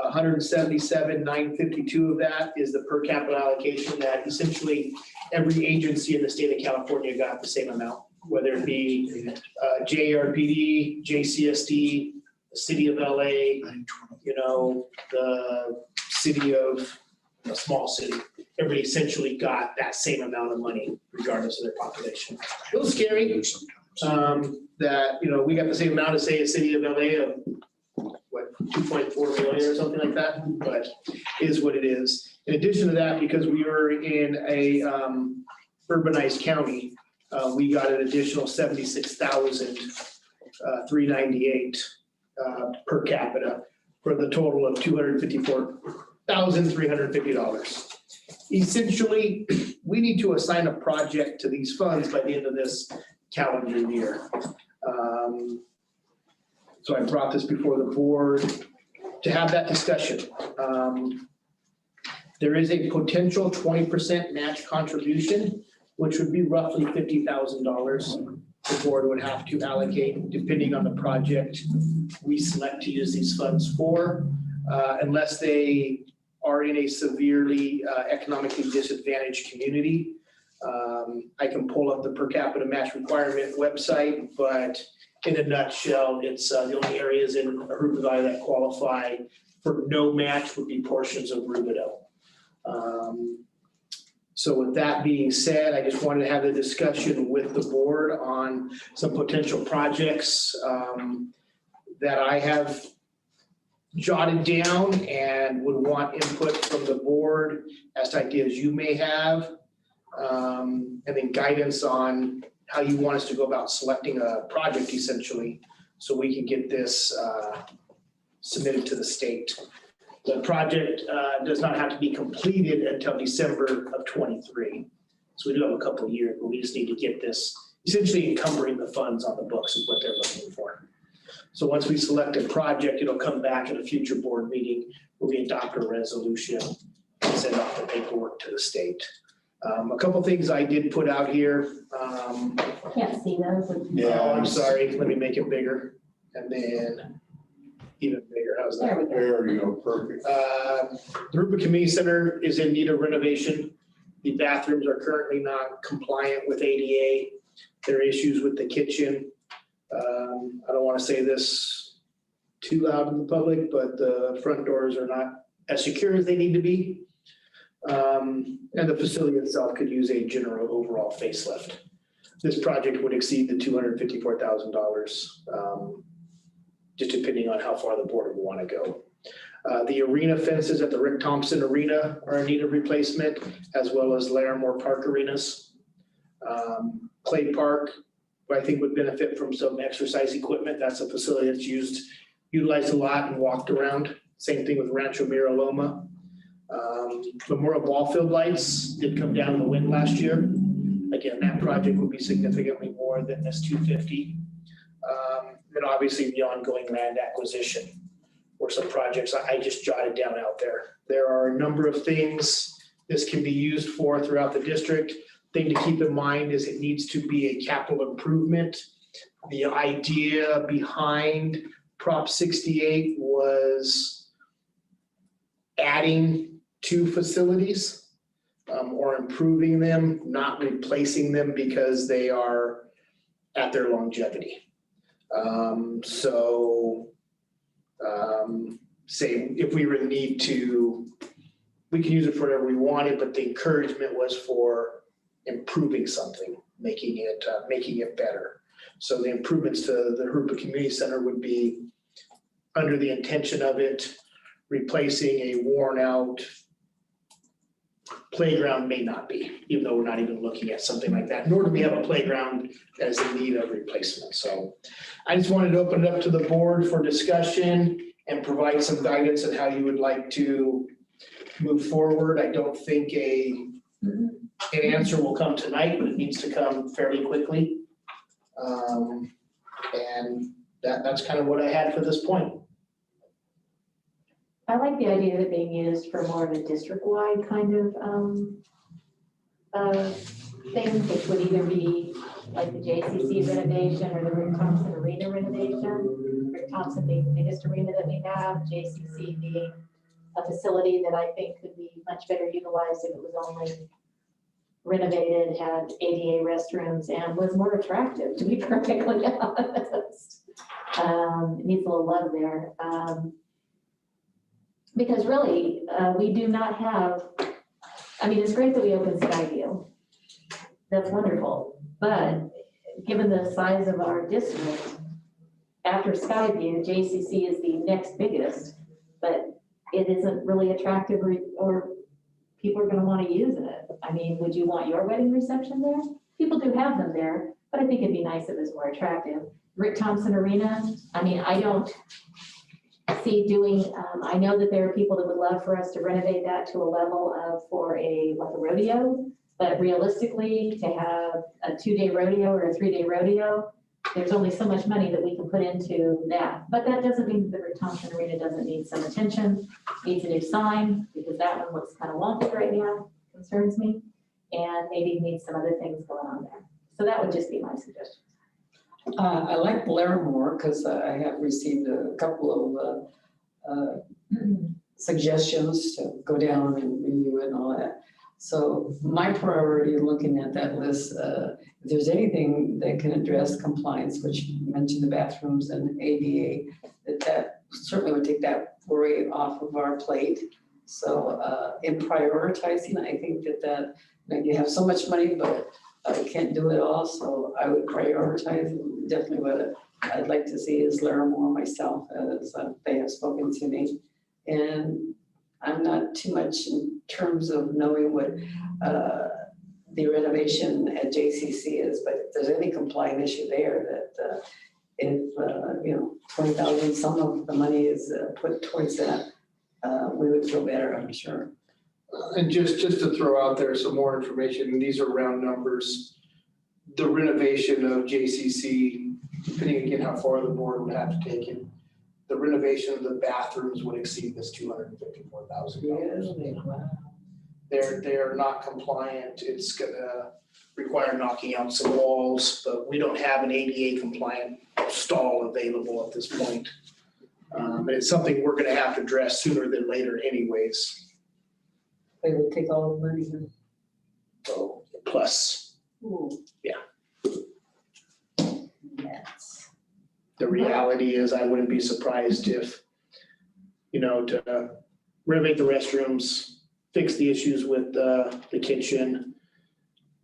[SPEAKER 1] $177,952 of that is the per capita allocation that essentially every agency in the state of California got the same amount, whether it be JRPD, JCSD, the city of LA, the city of a small city. Everybody essentially got that same amount of money regardless of their population. A little scary that, we got the same amount as, say, a city of LA of, 2.4 million or something like that, but it is what it is. In addition to that, because we were in a urbanized county, we got an additional 76,398 per capita for the total of $254,350. Essentially, we need to assign a project to these funds by the end of this calendar year. So I brought this before the board to have that discussion. There is a potential 20% match contribution, which would be roughly $50,000. The board would have to allocate depending on the project we select to use these funds for, unless they are in a severely economically disadvantaged community. I can pull up the per capita match requirement website, but in a nutshell, it's the only areas in Aruba Valley that qualify for no match would be portions of Rubidoux. So with that being said, I just wanted to have a discussion with the board on some potential projects that I have jotted down and would want input from the board as to ideas you may have, and then guidance on how you want us to go about selecting a project essentially, so we can get this submitted to the state. The project does not have to be completed until December of 23. So we do have a couple of years, but we just need to get this essentially encumbering the funds on the books is what they're looking for. So once we select a project, it'll come back at a future board meeting where we adopt a resolution and send off the paperwork to the state. A couple things I did put out here.
[SPEAKER 5] Can't see those.
[SPEAKER 1] Oh, I'm sorry. Let me make it bigger. And then even bigger. How's that?
[SPEAKER 5] There we go.
[SPEAKER 8] There you go, perfect.
[SPEAKER 1] The Rupa Community Center is in need of renovation. The bathrooms are currently not compliant with ADA. There are issues with the kitchen. I don't want to say this too loud in the public, but the front doors are not as secure as they need to be. And the facility itself could use a general overall facelift. This project would exceed the $254,000, just depending on how far the board would want to go. The arena fences at the Rick Thompson Arena are in need of replacement, as well as Larimore Park arenas. Clay Park, I think would benefit from some exercise equipment. That's a facility that's utilized a lot and walked around. Same thing with Rancho Mira Loma. Memorial Ball Field lights did come down in the wind last year. Again, that project would be significantly more than this 250. And obviously the ongoing land acquisition or some projects I just jotted down out there. There are a number of things this can be used for throughout the district. Thing to keep in mind is it needs to be a capital improvement. The idea behind Prop 68 was adding 2 facilities. or improving them, not replacing them because they are at their longevity. Say if we really need to, we can use it for whatever we wanted, but the encouragement was for improving something, making it better. So the improvements to the Hoopa Community Center would be under the intention of it, replacing a worn out playground may not be, even though we're not even looking at something like that, nor do we have a playground that is in need of replacement. So I just wanted to open it up to the board for discussion and provide some guidance on how you would like to move forward. I don't think an answer will come tonight, but it needs to come fairly quickly. And that's kind of what I had for this point.
[SPEAKER 5] I like the idea of it being used for more of a district-wide kind of thing, which would either be like the JCC renovation or the Rick Thompson Arena renovation. Rick Thompson being the biggest arena that we have, JCC being a facility that I think could be much better utilized if it was only renovated, had ADA restrooms, and was more attractive, to be perfectly honest. It needs a little love there. Because really, we do not have, I mean, it's great that we opened Skyview. That's wonderful. But given the size of our district, after Skyview, JCC is the next biggest, but it isn't really attractive or people are going to want to use it. I mean, would you want your wedding reception there? People do have them there, but I think it'd be nice if it was more attractive. Rick Thompson Arena, I mean, I don't see doing, I know that there are people that would love for us to renovate that to a level of for like a rodeo, but realistically to have a 2-day rodeo or a 3-day rodeo, there's only so much money that we can put into that. But that doesn't mean that the Rick Thompson Arena doesn't need some attention, needs a new sign, because that one looks kind of wonky right now, concerns me, and maybe needs some other things going on there. So that would just be my suggestion.
[SPEAKER 11] I like Larimore because I have received a couple of suggestions to go down and review it and all that. So my priority looking at that list, if there's anything that can address compliance, which you mentioned the bathrooms and ADA, that certainly would take that worry off of our plate. So in prioritizing, I think that you have so much money, but can't do it all. So I would prioritize definitely what I'd like to see is Larimore myself, as they have spoken to me. And I'm not too much in terms of knowing what the renovation at JCC is, but if there's any compliant issue there that if 20,000, some of the money is put towards that, we would feel better, I'm sure.
[SPEAKER 1] And just to throw out there some more information, and these are round numbers. The renovation of JCC, depending again how far the board would have to take it, the renovation of the bathrooms would exceed this $254,000.
[SPEAKER 11] Wow.
[SPEAKER 1] They are not compliant. It's gonna require knocking out some walls, but we don't have an ADA compliant stall available at this point. And it's something we're gonna have to address sooner than later anyways.
[SPEAKER 11] They would take all the money.
[SPEAKER 1] So plus, yeah.
[SPEAKER 5] Yes.
[SPEAKER 1] The reality is I wouldn't be surprised if, to renovate the restrooms, fix the issues with the kitchen,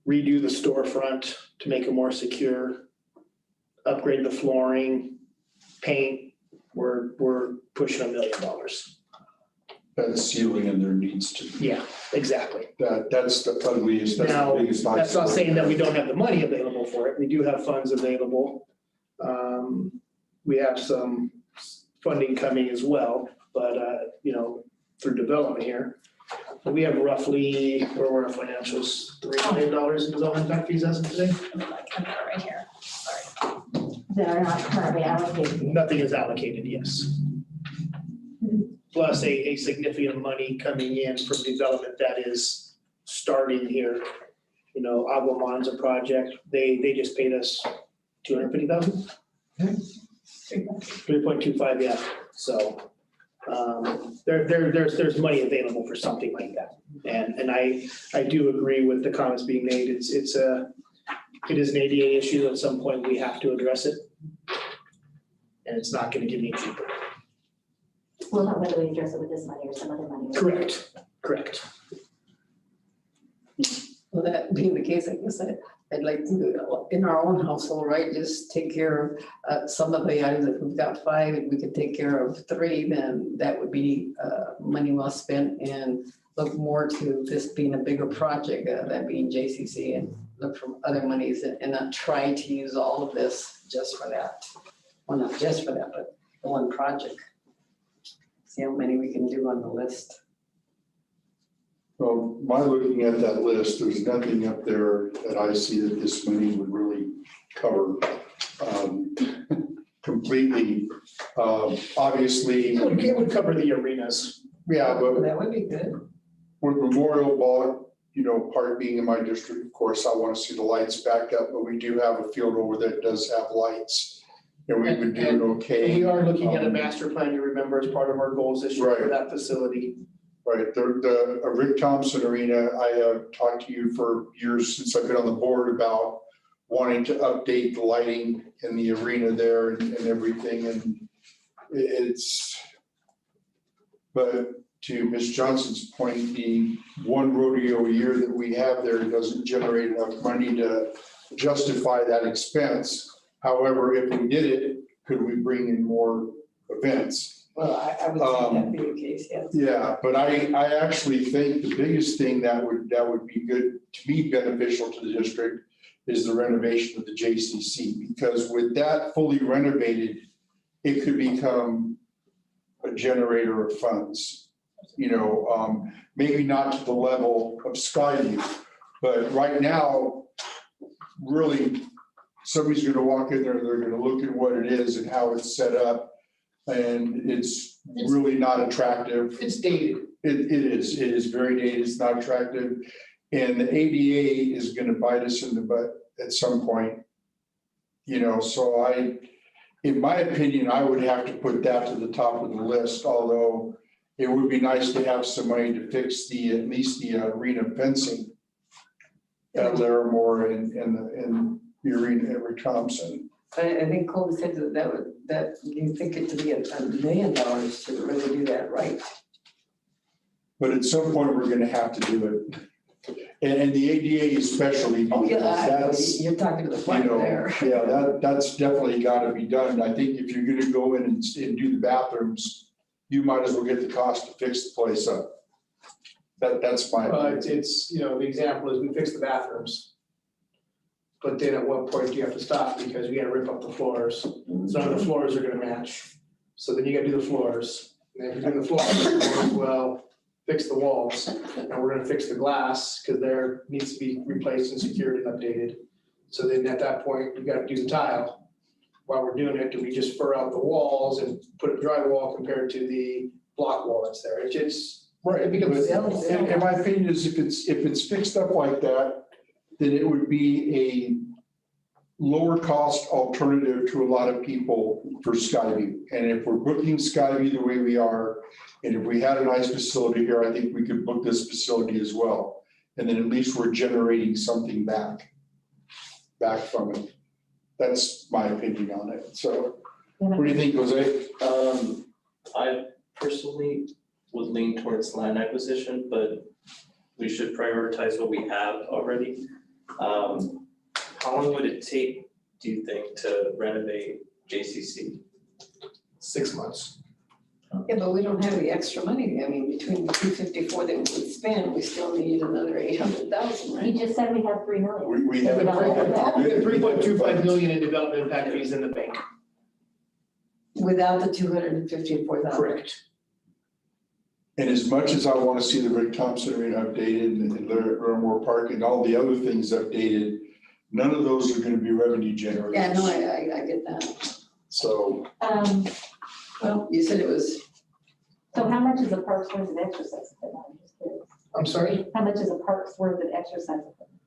[SPEAKER 1] redo the storefront to make it more secure, upgrade the flooring, paint, we're pushing $1 million.
[SPEAKER 8] The ceiling in there needs to be.
[SPEAKER 1] Yeah, exactly.
[SPEAKER 8] That's the ugliest, that's
[SPEAKER 1] Now,
[SPEAKER 8] the biggest.
[SPEAKER 1] that's not saying that we don't have the money available for it. We do have funds available. We have some funding coming as well, but, through development here. But we have roughly, where were our financials, $3 million in development back fees as of today?
[SPEAKER 9] Right here, sorry.
[SPEAKER 5] That are not currently allocated.
[SPEAKER 1] Nothing is allocated, yes. Plus a significant money coming in from development that is starting here. Aguamon's a project, they just paid us $250,000? 3.25, yeah, so There's money available for something like that. And I do agree with the comments being made. It is an ADA issue. At some point, we have to address it. And it's not gonna get any cheaper.
[SPEAKER 5] Well, not whether we address it with this money or some other money.
[SPEAKER 1] Correct.
[SPEAKER 11] Well, that being the case, I guess I'd like to, in our own household, right, just take care of some of the items. If we've got 5 and we could take care of 3, then that would be money well spent, and look more to this being a bigger project, that being JCC, and look for other monies and not try to use all of this just for that. Well, not just for that, but the one project. See how many we can do on the list.
[SPEAKER 8] Well, by looking at that list, there's nothing up there that I see that this money would really cover completely. Obviously,
[SPEAKER 1] It would cover the arenas.
[SPEAKER 8] yeah, but
[SPEAKER 11] That would be good.
[SPEAKER 8] with Memorial Ball, part being in my district, of course, I want to see the lights back up, but we do have a field over that does have lights. And we would do it okay.
[SPEAKER 1] We are looking at a master plan, you remember, as part of our goals this year for that facility.
[SPEAKER 8] Right, the Rick Thompson Arena, I have talked to you for years since I've been on the board about wanting to update the lighting in the arena there and everything, and but to Ms. Johnson's point, the one rodeo a year that we have there doesn't generate enough money to justify that expense. However, if we did it, could we bring in more events?
[SPEAKER 11] Well, I would think that'd be the case, yes.
[SPEAKER 8] Yeah, but I actually think the biggest thing that would be good, to me, beneficial to the district is the renovation of the JCC, because with that fully renovated, it could become a generator of funds. Maybe not to the level of Skyview, but right now, really, somebody's gonna walk in there, they're gonna look at what it is and how it's set up, and it's really not attractive.
[SPEAKER 1] It's dated.
[SPEAKER 8] It is very dated, it's not attractive. And the ADA is gonna bite us in the butt at some point. So in my opinion, I would have to put that to the top of the list, although it would be nice to have some money to fix at least the arena fencing at Larimore and the arena at Rick Thompson.
[SPEAKER 11] I think Cole said that you think it to be $1 million to really do that right.
[SPEAKER 8] But at some point, we're gonna have to do it. And the ADA especially,
[SPEAKER 11] Oh,
[SPEAKER 8] because
[SPEAKER 11] yeah,
[SPEAKER 8] that's,
[SPEAKER 11] you're talking to the point there.
[SPEAKER 8] yeah, that's definitely gotta be done. I think if you're gonna go in and do the bathrooms, you might as well get the cost to fix the place up. That's my opinion.
[SPEAKER 1] It's, the example is we fix the bathrooms. But then at what point do you have to stop because you gotta rip up the floors? None of the floors are gonna match. So then you gotta do the floors. And if you're doing the floors, well, fix the walls. And we're gonna fix the glass because there needs to be replaced and secured and updated. So then at that point, we gotta do the tile. While we're doing it, do we just fur out the walls and put a drywall compared to the block wall that's there? It's
[SPEAKER 8] Right,
[SPEAKER 1] it becomes-
[SPEAKER 8] in my opinion is if it's fixed up like that, then it would be a lower cost alternative to a lot of people for Skyview. And if we're booking Skyview the way we are, and if we had a nice facility here, I think we could book this facility as well. And then at least we're generating something back from it. That's my opinion on it. So what do you think, Jose?
[SPEAKER 7] I personally would lean towards land acquisition, but we should prioritize what we have already. How long would it take, do you think, to renovate JCC?
[SPEAKER 1] 6 months.
[SPEAKER 11] Yeah, but we don't have the extra money. I mean, between the 254 that we would spend, we still need another 800,000, right?
[SPEAKER 5] You just said we have 3 million.
[SPEAKER 8] We have.
[SPEAKER 1] We have 3.25 million in development impact fees in the bank.
[SPEAKER 11] Without the 254,000.
[SPEAKER 1] Correct.
[SPEAKER 8] And as much as I want to see the Rick Thompson Arena updated and Larimore Park and all the other things updated, none of those are going to be revenue generators.
[SPEAKER 11] Yeah, no, I get that.
[SPEAKER 8] So
[SPEAKER 11] Well, you said it was,
[SPEAKER 5] So how much is a park's worth of exercise equipment? I'm just curious.
[SPEAKER 1] I'm sorry?
[SPEAKER 5] How much is a park's worth of exercise equipment?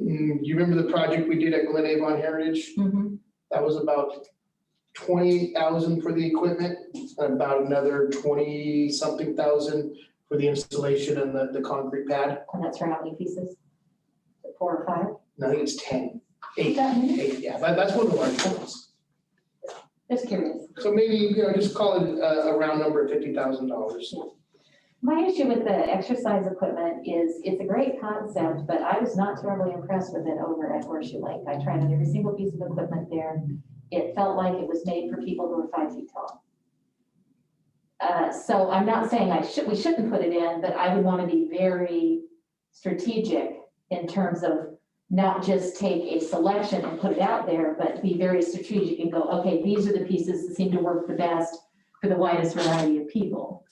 [SPEAKER 1] You remember the project we did at Glen Avon Heritage?
[SPEAKER 5] Mm-hmm.
[SPEAKER 1] That was about $28,000 for the equipment, about another 20-something thousand for the installation and the concrete pad.
[SPEAKER 5] And that's for how many pieces? 4 or 5?
[SPEAKER 1] No, I think it's 10, 8,
[SPEAKER 5] That many?
[SPEAKER 1] 8, yeah, that's one of the large ones.
[SPEAKER 5] Just curious.
[SPEAKER 1] So maybe, just call it a round number of $50,000.
[SPEAKER 5] My issue with the exercise equipment is it's a great concept, but I was not terribly impressed with it over at Horseshoe Lake. I tried on every single piece of equipment there. It felt like it was made for people who were 5 feet tall. So I'm not saying we shouldn't put it in, but I would want to be very strategic in terms of not just take a selection and put it out there, but be very strategic and go, okay, these are the pieces that seem to work the best for the widest variety of people.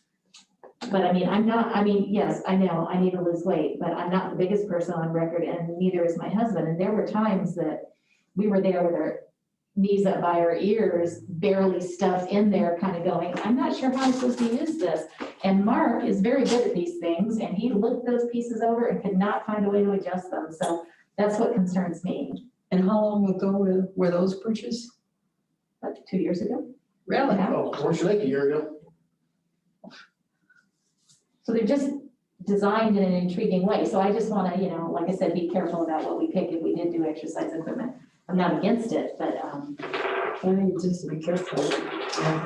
[SPEAKER 5] But yes, I know I need to lose weight, but I'm not the biggest person on record and neither is my husband. And there were times that we were there with our knees up by our ears, barely stuffed in there, kind of going, I'm not sure how I'm supposed to use this. And Mark is very good at these things and he looked those pieces over and could not find a way to adjust them. So that's what concerns me.
[SPEAKER 11] And how long ago were those purchased?
[SPEAKER 5] About 2 years ago.
[SPEAKER 11] Really?
[SPEAKER 5] Yeah.
[SPEAKER 1] Oh, Horseshoe Lake a year ago.
[SPEAKER 5] So they're just designed in an intriguing way. So I just want to, like I said, be careful about what we pick if we did do exercise equipment. I'm not against it, but
[SPEAKER 11] I think just to be careful,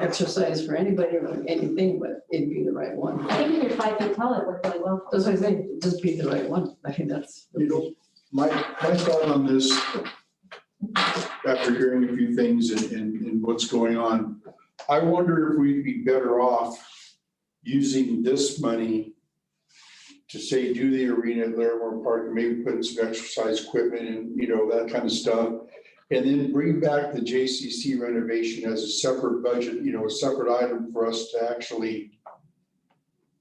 [SPEAKER 11] exercise for anybody or anything, but it'd be the right one.
[SPEAKER 5] I think if you're 5 feet tall, it worked really well.
[SPEAKER 11] That's what I think, just be the right one. I think that's.
[SPEAKER 8] My thought on this, after hearing a few things and what's going on, I wonder if we'd be better off using this money to say, do the arena at Larimore Park, and maybe put in some exercise equipment and, that kind of stuff. And then bring back the JCC renovation as a separate budget, a separate item for us to actually,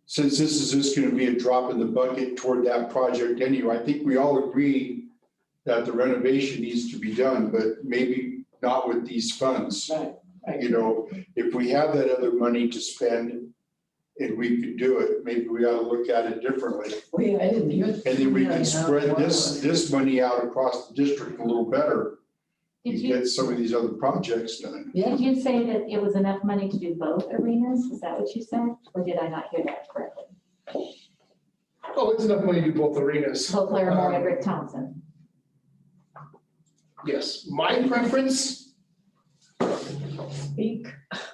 [SPEAKER 8] since this is just going to be a drop in the bucket toward that project anyway, I think we all agree that the renovation needs to be done, but maybe not with these funds.
[SPEAKER 10] Right.
[SPEAKER 8] If we have that other money to spend and we could do it, maybe we ought to look at it differently.
[SPEAKER 11] Oh, yeah, I didn't hear.
[SPEAKER 8] And then we can spread this money out across the district a little better.
[SPEAKER 5] Did
[SPEAKER 8] And
[SPEAKER 5] you,
[SPEAKER 8] get some of these other projects done.
[SPEAKER 5] did you say that it was enough money to do both arenas? Is that what you said? Or did I not hear that correctly?
[SPEAKER 1] Oh, it's enough money to do both arenas.
[SPEAKER 5] Both Larimore and Rick Thompson.
[SPEAKER 1] Yes, my preference
[SPEAKER 11] Speak.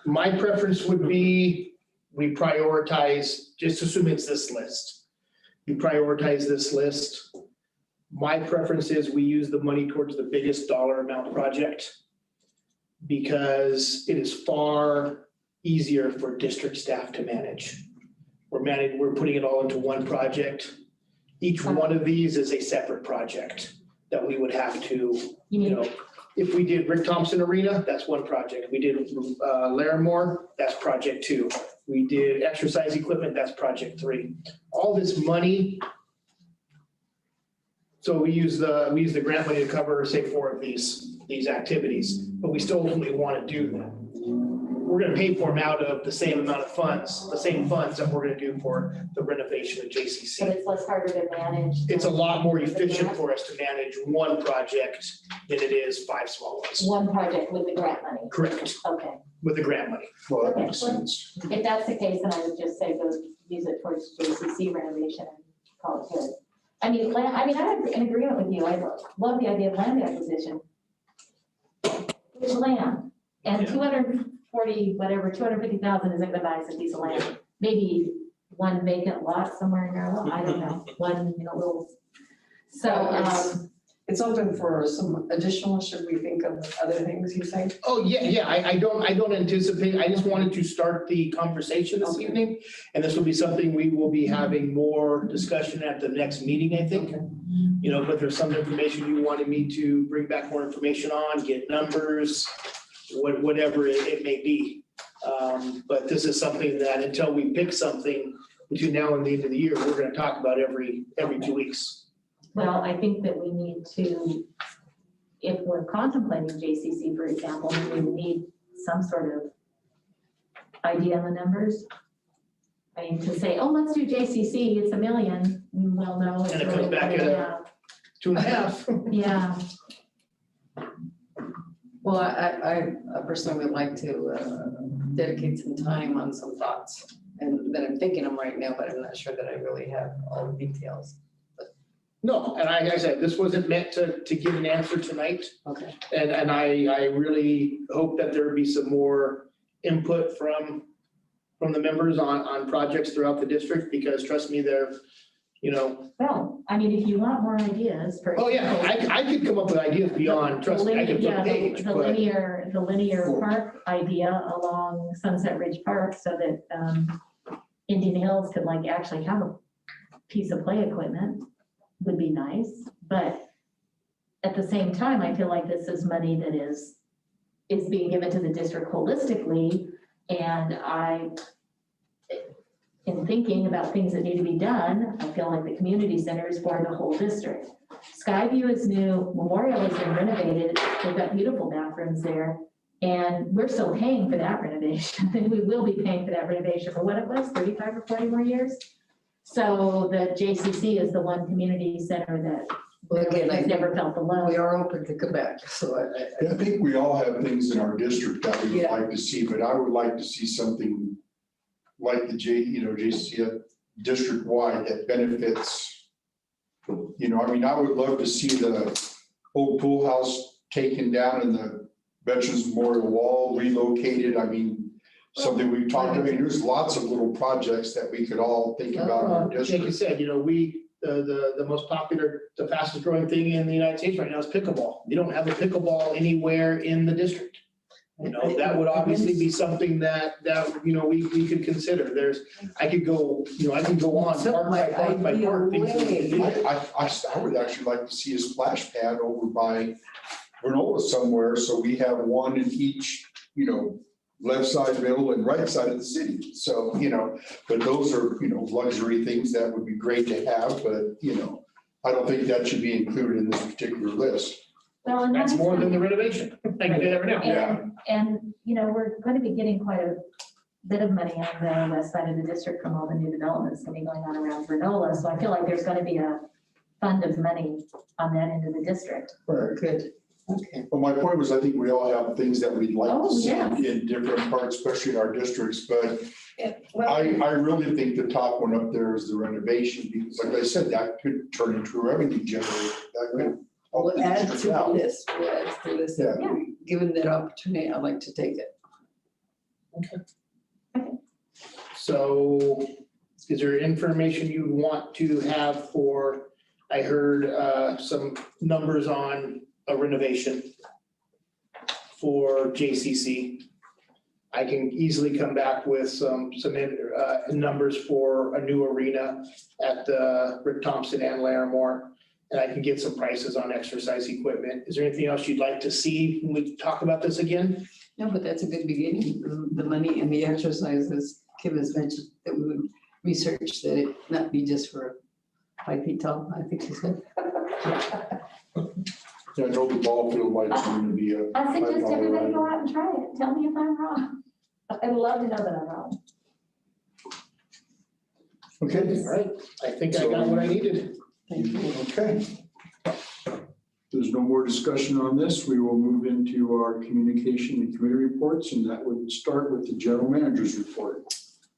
[SPEAKER 1] would be we prioritize, just assume it's this list. We prioritize this list. My preference is we use the money towards the biggest dollar amount project because it is far easier for district staff to manage. We're putting it all into one project. Each one of these is a separate project that we would have to, if we did Rick Thompson Arena, that's one project. We did Larimore, that's project 2. We did exercise equipment, that's project 3. All this money, so we use the grant money to cover, say, 4 of these activities, but we still ultimately want to do them. We're going to pay for them out of the same amount of funds, the same funds that we're going to do for the renovation of
[SPEAKER 5] But
[SPEAKER 1] JCC.
[SPEAKER 5] it's less harder to manage.
[SPEAKER 1] It's a lot more efficient for us to manage one project than it is 5 small ones.
[SPEAKER 5] One project with the grant money.
[SPEAKER 1] Correct,
[SPEAKER 5] Okay.
[SPEAKER 1] with the grant money.
[SPEAKER 8] Well, that makes sense.
[SPEAKER 5] If that's the case, then I would just say go use it towards JCC renovation and call it good. I'm in agreement with you. I love the idea of land acquisition. Which land? And 250,000 isn't gonna buy us a piece of land. Maybe one vacant lot somewhere in there. I don't know. One, little. So,
[SPEAKER 11] It's open for some additional, should we think of other things you think?
[SPEAKER 1] Oh, yeah, I don't anticipate, I just wanted to start the conversation this
[SPEAKER 11] Okay.
[SPEAKER 1] evening. And this will be something we will be having more discussion at the next meeting, I think. But there's some information you wanted me to bring back more information on, get numbers, whatever it may be. But this is something that until we pick something between now and the end of the year, we're gonna talk about every 2 weeks.
[SPEAKER 5] well, I think that we need to, if we're contemplating JCC, for example, we need some sort of idea on the numbers. I mean, to say, oh, let's do JCC, it's $1 million, well, no. it's
[SPEAKER 1] And it comes
[SPEAKER 5] really
[SPEAKER 1] back
[SPEAKER 5] quite
[SPEAKER 1] at 2.5.
[SPEAKER 5] Yeah,
[SPEAKER 11] Well, I personally would like to dedicate some time on some thoughts. And then I'm thinking them right now, but I'm not sure that I really have all the details.
[SPEAKER 1] No, and like I said, this wasn't meant to give an answer tonight.
[SPEAKER 11] Okay.
[SPEAKER 1] And I really hope that there be some more input from the members on projects throughout the district, because trust me, they're,
[SPEAKER 5] Well, I mean, if you want more ideas for.
[SPEAKER 1] oh yeah, I could come up with ideas beyond, trust me, I could put a page,
[SPEAKER 5] The
[SPEAKER 1] but.
[SPEAKER 5] linear park idea along Sunset Ridge Park so that Indian Hills could like actually have a piece of play equipment would be nice. But at the same time, I feel like this is money that is being given to the district holistically. And in thinking about things that need to be done, I feel like the community center is for the whole district. Skyview is new, Memorial has been renovated, they've got beautiful bathrooms there, and we're still paying for that renovation. And we will be paying for that renovation for what it was, 35 or 40 more years. So the JCC is the one community center that
[SPEAKER 11] Well, again, I
[SPEAKER 5] has
[SPEAKER 11] think
[SPEAKER 5] never felt
[SPEAKER 11] we
[SPEAKER 5] alone.
[SPEAKER 11] are open to Quebec, so
[SPEAKER 8] I think we all have things in our district that we would
[SPEAKER 11] Yeah.
[SPEAKER 8] like to see, but I would like to see something like the JCF district-wide that benefits. I mean, I would love to see the old pool house taken down and the Veterans Memorial Wall relocated. I mean, something we've talked about. I mean, there's lots of little projects that we could all think about in our
[SPEAKER 1] Like you
[SPEAKER 8] district.
[SPEAKER 1] said, the most popular, the fastest growing thing in the United States right now is pickleball. You don't have a pickleball anywhere in the district. That would obviously be something that we could consider. I could go on park by park by park. things we could do.
[SPEAKER 8] I would actually like to see a splash pad over by Vernola somewhere, so we have one in each, left side, middle, and right side of the city. So, but those are, luxury things that would be great to have, but, I don't think that should be included in this particular list.
[SPEAKER 5] Well, and
[SPEAKER 1] That's more than the renovation. I can do that right now.
[SPEAKER 8] Yeah.
[SPEAKER 5] And, we're going to be getting quite a bit of money on the west side of the district from all the new developments going to be going on around Vernola. So I feel like there's going to be a fund of money on that end of the district.
[SPEAKER 8] Right.
[SPEAKER 11] good. Okay.
[SPEAKER 8] Well, my point was, I think we all have things that we'd like to
[SPEAKER 5] Oh,
[SPEAKER 8] see
[SPEAKER 5] yeah.
[SPEAKER 8] in different parts, especially in our districts, but
[SPEAKER 10] Yeah, well,
[SPEAKER 8] I really think the top one up there is the renovation, because like I said, that could turn into a revenue generator. That could help
[SPEAKER 11] We'll
[SPEAKER 8] the
[SPEAKER 11] add
[SPEAKER 8] district
[SPEAKER 11] to the
[SPEAKER 8] out.
[SPEAKER 11] list, we'll add to the list.
[SPEAKER 8] Yeah.
[SPEAKER 11] Given that opportunity, I'd like to take it.
[SPEAKER 1] So is there information you want to have for, I heard some numbers on a renovation for JCC. I can easily come back with some numbers for a new arena at Rick Thompson and Larimore. And I can get some prices on exercise equipment. Is there anything else you'd like to see when we talk about this again?
[SPEAKER 11] No, but that's a good beginning. The money and the exercises Kim has mentioned, that we would research that it not be just for 5 feet tall, I think she said.
[SPEAKER 8] Yeah, I know the ball field light's going to be a.
[SPEAKER 5] I suggest
[SPEAKER 8] $5
[SPEAKER 5] everybody
[SPEAKER 8] item.
[SPEAKER 5] go out and try it. Tell me if I'm wrong. I'd love to know that I'm wrong.
[SPEAKER 8] Okay,
[SPEAKER 1] All right, I think I got what I needed.
[SPEAKER 11] Thank you.
[SPEAKER 8] okay. There's no more discussion on this. We will move into our communication and committee reports, and that would start with the general manager's report.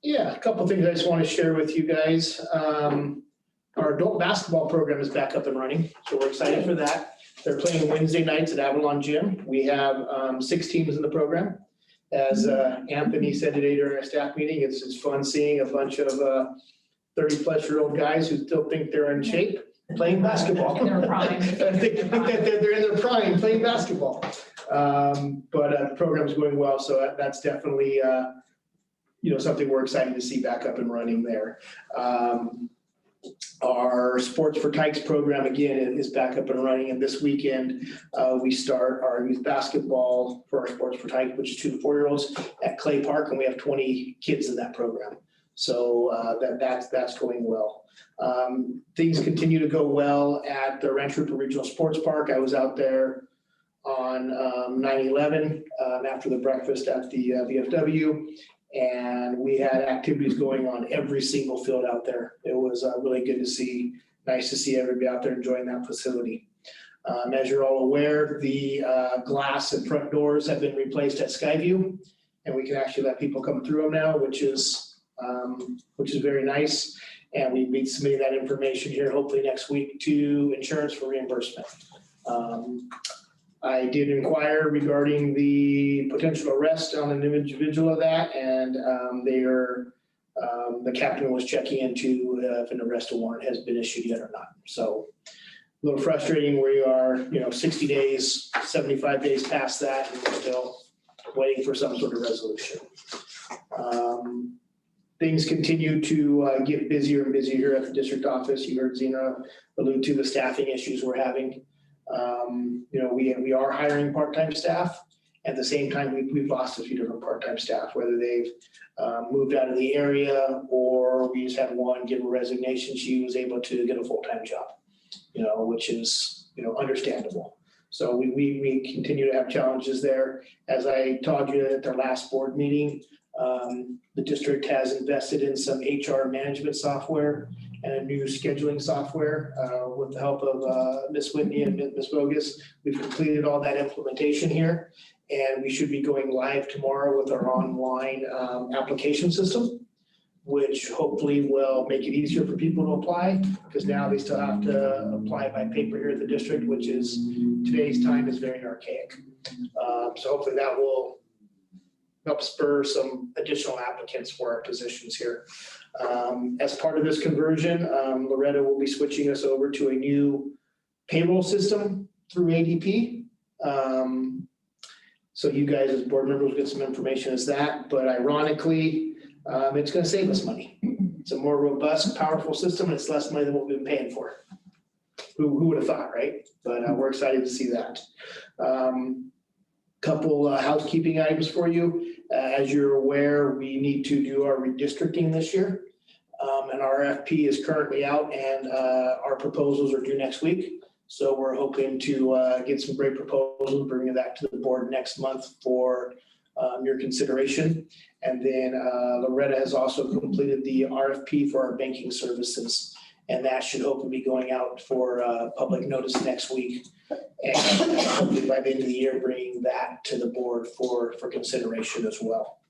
[SPEAKER 1] Yeah, a couple things I just want to share with you guys. Our adult basketball program is back up and running, so we're excited for that. They're playing Wednesday nights at Avalon Gym. We have 6 teams in the program. As Anthony said today during our staff meeting, it's fun seeing a bunch of 30-plus-year-old guys who still think they're in shape playing basketball.
[SPEAKER 9] In their prime.
[SPEAKER 1] I think that they're in their prime playing basketball. But the program's going well, so that's definitely something we're excited to see back up and running there. Our Sports for Tykes program, again, is back up and running. And this weekend, we start our youth basketball for our Sports for Tykes, which is 2 to 4-year-olds at Clay Park. And we have 20 kids in that program. So that's going well. Things continue to go well at the Rancho Rupa Regional Sports Park. I was out there on 9/11 after the breakfast at the VFW. And we had activities going on every single field out there. It was really good to see, nice to see everybody out there enjoying that facility. As you're all aware, the glass and front doors have been replaced at Skyview, and we can actually let people come through them now, which is very nice. And we'll be submitting that information here hopefully next week to insurance for reimbursement. I did inquire regarding the potential arrest on an individual of that, and the captain was checking into if an arrest warrant has been issued yet or not. So a little frustrating. We are, 60 days, 75 days past that, and we're still waiting for some sort of resolution. Things continue to get busier and busier here at the district office. You heard Zena allude to the staffing issues we're having. We are hiring part-time staff. At the same time, we've lost a few different part-time staff, whether they've moved out of the area or we just had one give a resignation. She was able to get a full-time job, which is, understandable. So we continue to have challenges there. As I told you at our last board meeting, the district has invested in some HR management software and a new scheduling software with the help of Ms. Whitney and Ms. Bogus. We've completed all that implementation here, and we should be going live tomorrow with our online application system, which hopefully will make it easier for people to apply, because now they still have to apply by paper here at the district, which is today's time is very archaic. So hopefully that will help spur some additional applicants for our positions here. As part of this conversion, Loretta will be switching us over to a new payroll system through ADP. So you guys as board members will get some information as that, but ironically, it's gonna save us money. It's a more robust, powerful system, and it's less money than what we've been paying for. Who would have thought, right? But we're excited to see that. Couple housekeeping items for you. As you're aware, we need to do our redistricting this year. An RFP is currently out, and our proposals are due next week. So we're hoping to get some great proposals, bringing that to the board next month for your consideration. And then Loretta has also completed the RFP for our banking services, and that should hopefully be going out for public notice next week. And hopefully by the end of the year, bringing that to the board for consideration as well.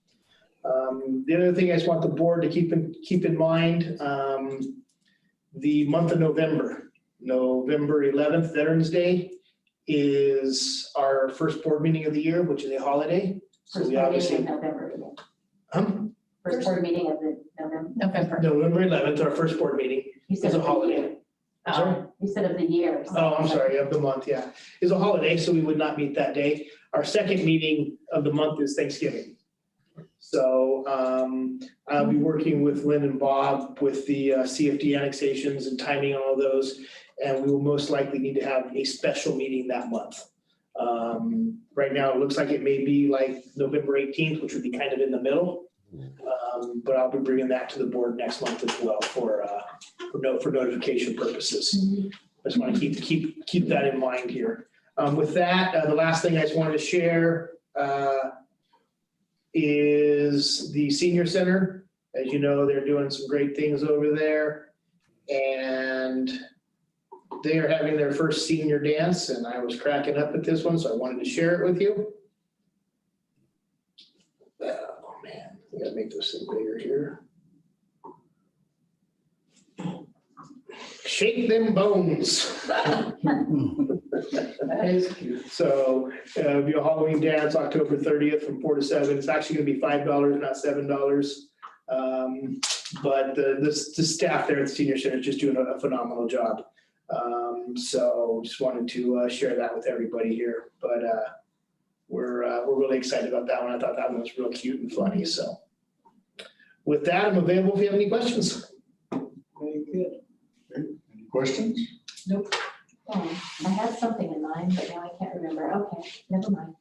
[SPEAKER 1] The other thing I just want the board to keep in mind, the month of November 11th, Veterans Day, is our first board meeting of the year, which is a holiday. So
[SPEAKER 5] First
[SPEAKER 1] we
[SPEAKER 5] board
[SPEAKER 1] obviously.
[SPEAKER 5] meeting in November. First board meeting of the November.
[SPEAKER 1] November 11th, our first board meeting,
[SPEAKER 5] You said
[SPEAKER 1] is a
[SPEAKER 5] of the
[SPEAKER 1] holiday.
[SPEAKER 5] year.
[SPEAKER 1] I'm sorry?
[SPEAKER 5] You said of the year.
[SPEAKER 1] Oh, I'm sorry, of the month, yeah. Is a holiday, so we would not meet that day. Our second meeting of the month is Thanksgiving. So I'll be working with Lynn and Bob with the CFD annexations and timing on all those. And we will most likely need to have a special meeting that month. Right now, it looks like it may be like November 18th, which would be kind of in the middle. But I'll be bringing that to the board next month as well for notification purposes. I just want to keep that in mind here. With that, the last thing I just wanted to share is the senior center. As you know, they're doing some great things over there, and they are having their first senior dance, and I was cracking up at this one, so I wanted to share it with you. Oh man, I gotta make this thing bigger here. Shake them bones.
[SPEAKER 11] That is cute.
[SPEAKER 1] So it'll be a Halloween dance, October 30th from 4 to 7. It's actually gonna be $5, not $7. But the staff there at the senior center is just doing a phenomenal job. So just wanted to share that with everybody here. But we're really excited about that one. I thought that one was real cute and funny. So with that, I'm available if you have any questions.
[SPEAKER 8] Very good. Any questions?
[SPEAKER 5] Nope. Oh, I had something in mind, but now I can't remember. Okay, never mind.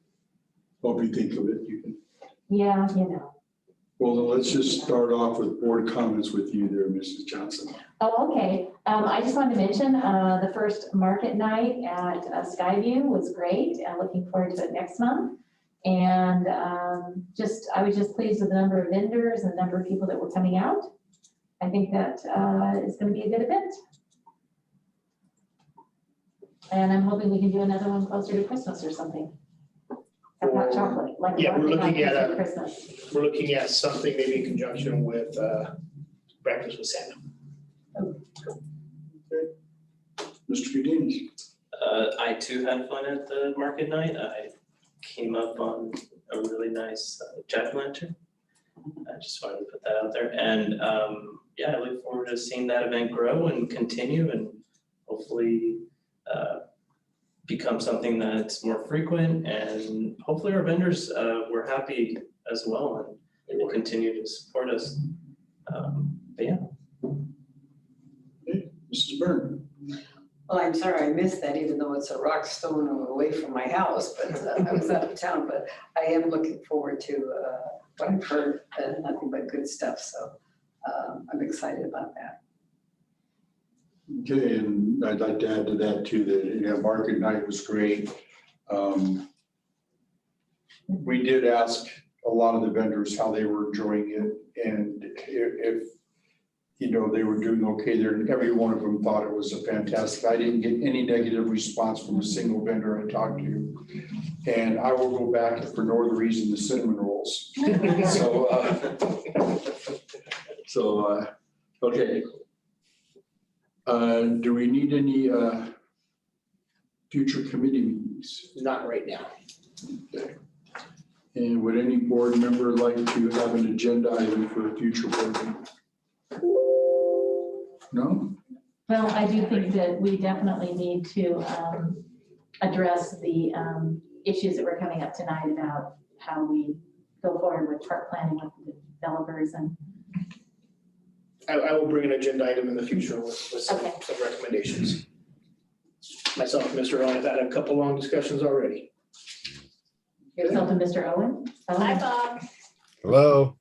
[SPEAKER 8] Well, if you think of it, you can.
[SPEAKER 5] Yeah,
[SPEAKER 8] Well, then let's just start off with board comments with you there, Mrs. Johnson.
[SPEAKER 5] Oh, okay. I just wanted to mention the first market night at Skyview was great. I'm looking forward to it next month. And I was just pleased with the number of vendors and the number of people that were coming out. I think that is going to be a good event. And I'm hoping we can do another one closer to Christmas or something. Hot chocolate, like.
[SPEAKER 1] Yeah, we're looking at
[SPEAKER 5] birthday
[SPEAKER 1] a-
[SPEAKER 5] Christmas.
[SPEAKER 1] We're looking at something maybe in conjunction with Breakfast with Santa.
[SPEAKER 8] Mr. Udine?
[SPEAKER 7] I too had fun at the market night. I came up on a really nice jack-o'-lantern. I just wanted to put that out there. And yeah, I look forward to seeing that event grow and continue and hopefully become something that's more frequent. And hopefully our vendors were happy as well and will continue to support us. But yeah.
[SPEAKER 8] Mrs. Byrne?
[SPEAKER 11] Well, I'm sorry I missed that, even though it's a rock stone away from my house, but I was out of town, but I am looking forward to what I've heard, nothing but good stuff, so I'm excited about that.
[SPEAKER 8] Okay, and I'd like to add to that too, that, market night was great. We did ask a lot of the vendors how they were enjoying it, and if they were doing okay there, and every one of them thought it was a fantastic. I didn't get any negative response from a single vendor I talked to. And I will go back for no other reason, the cinnamon rolls. Okay. Do we need any future committee meetings?
[SPEAKER 1] Not right now.
[SPEAKER 8] Okay. And would any board member like to have an agenda item for a future board meeting? No?
[SPEAKER 5] Well, I do think that we definitely need to address the issues that were coming up tonight about how we go forward with park planning with the developers and.
[SPEAKER 1] I will bring an agenda item in the future with some
[SPEAKER 5] Okay.
[SPEAKER 1] recommendations. Myself and Mr. Owen have had a couple long discussions already.
[SPEAKER 5] Yourself and Mr. Owen?
[SPEAKER 9] Hi, Bob.
[SPEAKER 12] Hello,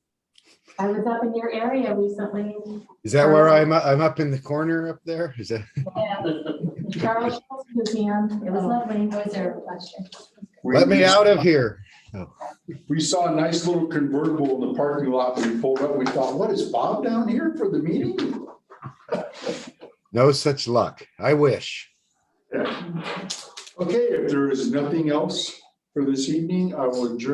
[SPEAKER 5] I was up in your area recently.
[SPEAKER 12] is that where I'm up in the corner up there? Is that?
[SPEAKER 5] Charles was in. It was lovely. I was there last year.
[SPEAKER 12] Let me out of here.
[SPEAKER 8] We saw a nice little convertible in the parking lot when we pulled up. We thought, what is Bob down here for the meeting?
[SPEAKER 12] No such luck. I wish.
[SPEAKER 8] Okay, if there is nothing else for this evening, I will adjourn.